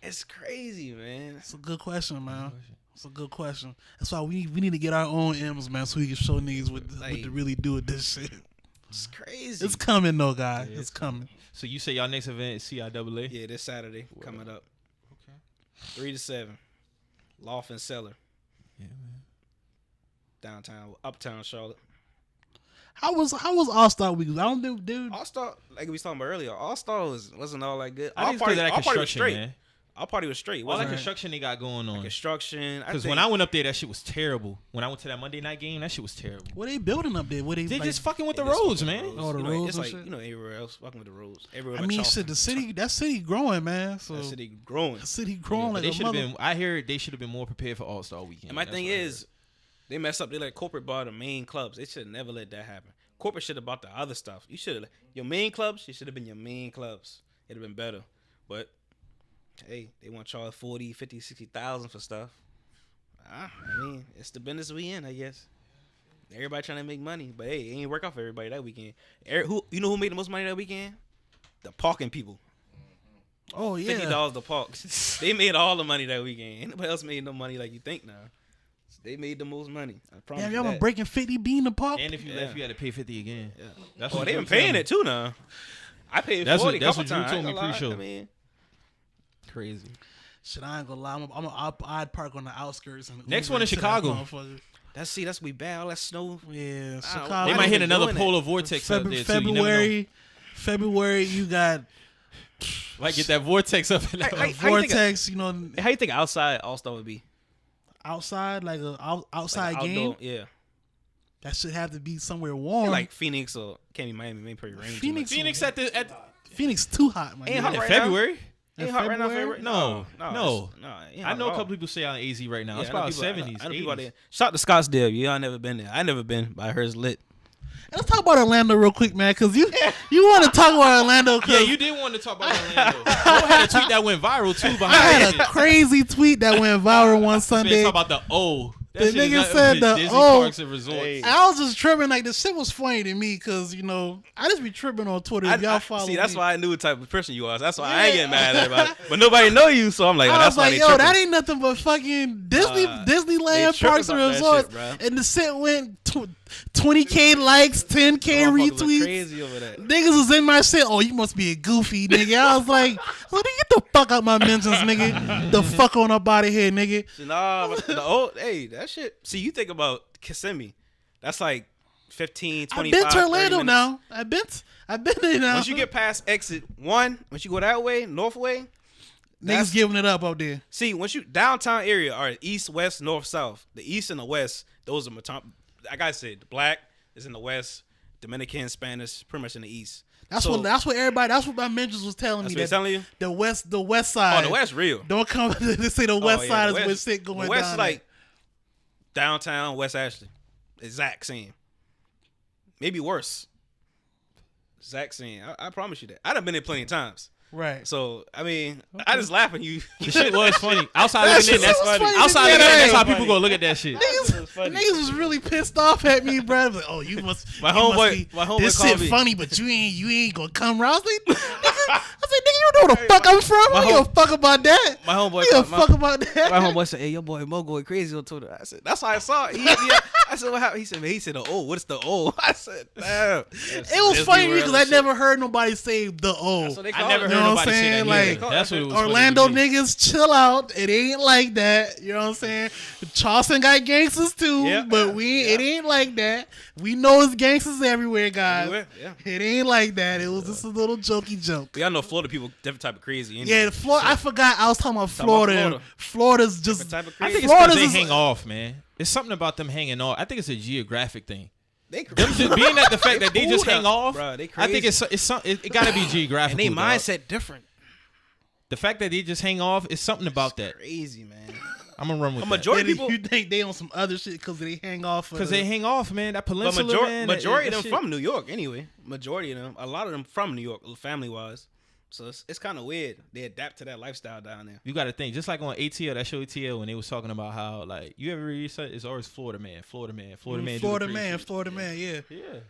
It's crazy, man. It's a good question, man. It's a good question. That's why we need to get our own M's, man, so we can show niggas what to really do with this shit. It's crazy. It's coming, though, guys. Yeah, it's coming. So you say y'all next event is CIAA? Yeah, this Saturday coming up. Okay. 3 to 7. Loft and Cellar. Yeah, man. Downtown, uptown Charlotte. How was All-Star Week? I don't think, dude. All-Star, like we was talking about earlier, All-Star wasn't all that good. Our party was straight. Man. Our party was straight. All that construction they got going on. Construction. Because when I went up there, that shit was terrible. When I went to that Monday night game, that shit was terrible. What they building up there? They just fucking with the roads, man. Oh, the roads. It's like everywhere else fucking with the roads. Everywhere. I mean, shit, that city growing, man. So that city growing. Like they should have been. I hear they should have been more prepared for All-Star Weekend. And my thing is, they messed up. They let corporate bar the main clubs. They should have never let that happen. Corporate should have bought the other stuff. You should have your main clubs. You should have been your main clubs. It'd have been better, but. Hey, they want to charge 40, 50, 60,000 for stuff. I mean, it's the business we in, I guess. Everybody trying to make money, but hey, it ain't work out for everybody that weekend. You know who made the most money that weekend? The parking people. Oh yeah, $50 to park. They made all the money that weekend. Anybody else made no money like you think now. They made the most money. I promise. Damn, y'all were breaking 50 being the park. And if you left, you had to pay 50 again. Yeah. That's they been paying it too now. I paid 40 That's couple what times. you told me pre-show. I mean. Crazy. Shit, I ain't gonna lie. I'd park on the outskirts. And next one in Chicago. That's we bad. All that snow. Yeah, Chicago. They might hit another polar vortex up there February, you got. Might get that vortex up in that vortex. How you think outside All-Star would be? Outside, like an outside like game. Yeah. That should have to be somewhere warm. Like Phoenix or can't be Miami. Maybe pretty rainy. Phoenix at Phoenix too hot, man. Ain't hot right February. Now. Ain't hot right now, February? No. I know a couple people say on AZ right now. It's about 70s, 80s. Shout to Scottsdale. Yeah, I never been there. I never been, but I heard it's lit. Let's talk about Orlando real quick, man, because you want to talk about Orlando. Yeah, you did want to talk about Orlando. I had a tweet that went viral, too. I had a crazy tweet that went viral one Sunday. Talk about the O. The nigga said the Disney Parks and Resorts. Hey. I was just tripping. Like, the shit was funny to me because, I just be tripping on Twitter. If y'all follow me. That's why I knew the type of person you was. That's why I ain't getting mad at everybody. But nobody know you, so I'm like, I that's was why like, they tripping. That ain't nothing but fucking Disneyland Parks and Resorts. Shit, and the shit went 20K likes, 10K retweets. Crazy over that. Niggas was in my shit. Oh, you must be a goofy nigga. I was like, well, get the fuck out my mentions, nigga. The fuck on up out of here, nigga. Nah, but that shit. See, you think about Kissimmee. That's like 15, 25, I've been to Orlando now. I've been there now. Once you get past exit 1, once you go that way, north way, niggas giving it up out there. See, once you downtown area are east, west, north, south. The east and the west, those are like I said, the black is in the west, Dominican, Spanish, pretty much in the east. That's what my mentions was telling me. That's telling you? The west side. Oh, the west real. Don't come to say the west side is where shit going down. The west is like downtown, West Ashley. Exact same. Maybe worse. Exact same. I promise you that. I done been there plenty of times. Right. So, I mean, I just laugh when you. The shit was funny. Outside looking in, that's funny. Outside looking in, that's how people gonna look at that shit. Niggas was really pissed off at me, bro. Like, oh, you must. My homeboy this shit funny, but you ain't gonna come around. I said, nigga, you know where the fuck I'm from. I don't give a fuck about that. My homeboy. Fuck about that. My homeboy said, hey, your boy Mo going crazy on Twitter. I said, that's how I saw it. I said, what happened? He said, the O. What's the O? I said, damn. It was funny because I never heard nobody say the O. I never heard nobody say that. Like, that's what it was. Orlando niggas, chill out. It ain't like that. You know what I'm saying? Charleston got gangsters too, but it ain't like that. We know it's gangsters everywhere, guys. It ain't like that. It was just a little jokey joke. Y'all know Florida people different type of crazy. Anyway. Yeah, Florida. I forgot. I was talking about Florida. Florida's just. Type of crazy. I think it's because they hang off, man. There's something about them hanging off. I think it's a geographic thing. Them just being at the fact that they just hang off. Bro, I think it got to be geographic. And they mindset different. The fact that they just hang off is something about that. Crazy, man. I'm gonna run with A that. majority of people, You think they on some other shit because they hang off? Because they hang off, man. That peninsula, man. majority of them shit. from New York, anyway. Majority of them, a lot of them from New York, family wise. So it's kind of weird. They adapt to that lifestyle down there. You got to think, just like on ATL, that show ATL, when they was talking about how, like, you ever read something? It's always Florida man, Florida man, Florida man. Florida man, yeah. Yeah.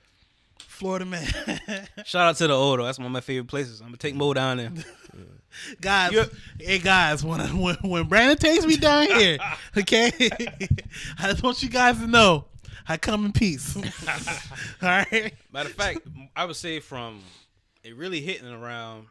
Florida man. Shout out to the Otta. That's one of my favorite places. I'm gonna take Moe down there. Guys, when Brandon takes me down here, okay, I just want you guys to know I come in peace. All right. Matter of fact, I would say from it really hitting around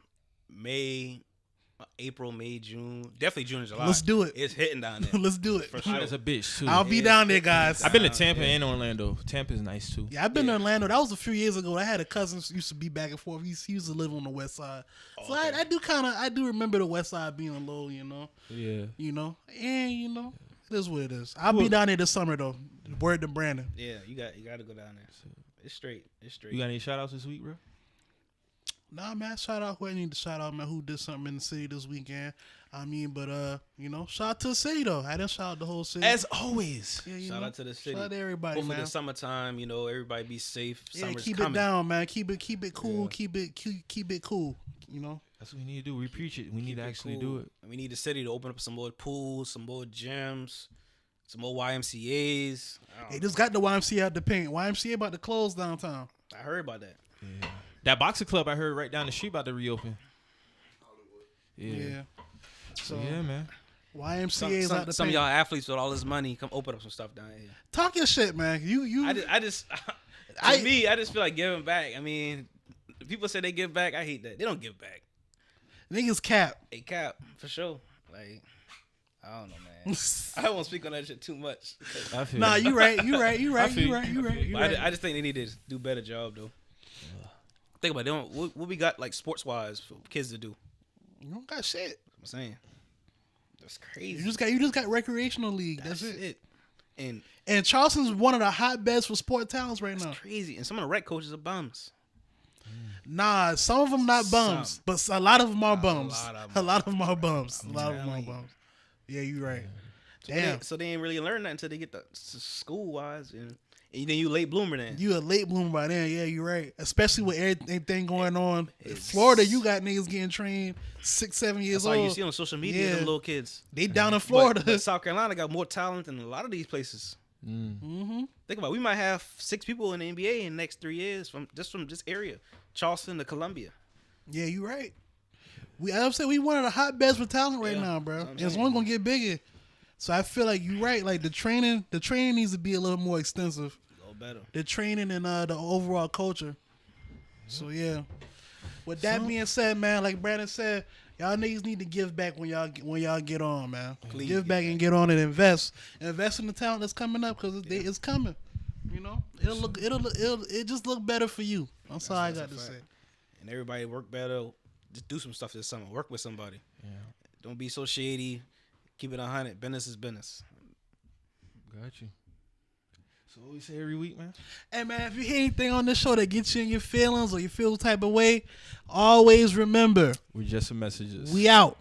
April, May, June, definitely June and July. Let's do it. It's hitting down there. Let's do it. For Hot sure. as a bitch, too. I'll be down there, guys. I've been to Tampa and Orlando. Tampa's nice, too. Yeah, I've been to Orlando. That was a few years ago. I had a cousin who used to be back and forth. He used to live on the west side. So okay. I do remember the west side being low, you know. Yeah. You know. And you know, it is what it is. I'll be down there this summer though. Word to Brandon. Yeah, you got to go down there. It's straight. You got any shout outs this week, bro? Nah, man, shout out who I need to shout out, man, who did something in the city this weekend. I mean, but you know, shout out to the city though. I didn't shout out the whole city. As always. Yeah, Shout out to the city. Shout out to everybody, Hopefully man. the summertime, you know, everybody be safe. Yeah, Summer's keep coming. it down, man. Keep it cool. Yeah. Keep it cool. You know. That's what we need to do. We preach it. We need to actually cool. do it. And we need the city to open up some more pools, some more gyms, some more YMCAs. They just got the YMCA out the paint. YMCA about to close downtown. I heard about that. Yeah. That boxing club I heard right down the street about to reopen. Yeah. So yeah, man. YMCA is out the some of paint. y'all athletes with all this money come open up some stuff down here. Talk your shit, man. I just I just feel like giving back. I mean, people say they give back. I hate that. They don't give back. Niggas cap. They cap for sure. Like, I don't know, man. I don't want to speak on that shit too much. I feel Nah, you. you right. You right. But I just think they need to do a better job though. Think about it. What we got like sports wise for kids to do. You don't got shit. I'm saying that's crazy. You just got recreational league. That's it. And Charleston's one of the hotbeds for sport talents right now. crazy. And some of the rec coaches are bums. Nah, some of them not bums, but a lot of them are bums. A lot of them are bums. Yeah, you right. Damn. So they ain't really learn that until they get the school wise, and then you late bloomer then. You a late bloomer by then. Yeah, you're right. Especially with everything going on in Florida, you got niggas getting trained 6-7 years That's old. all you see on social media. Yeah. Them little kids. They down in Florida. But South Carolina got more talent than a lot of these places. Mm-hmm. Think about it. We might have 6 people in the NBA in the next 3 years from this area, Charleston to Columbia. Yeah, you're right. I'm saying we one of the hotbeds for talent right Yeah, now, bro. that's what I'm It's saying. only gonna get bigger. So I feel like you're right. Like the training needs to be a little more extensive. A little better. The training and the overall culture. So yeah. With that being said, man, like Brandon said, y'all niggas need to give back when y'all get on, man. Please give back and get on and invest in the talent that's coming up because it's coming. You know, it'll just look better for you. That's all I got to say. And everybody work better. Just do some stuff this summer. Work with somebody. Yeah. Don't be so shady. Keep it 100. Business is business. Got you. So what we say every week, man? Hey, man, if you hear anything on this show that gets you in your feelings or you feel the type of way, always remember, We're just some messages. we out.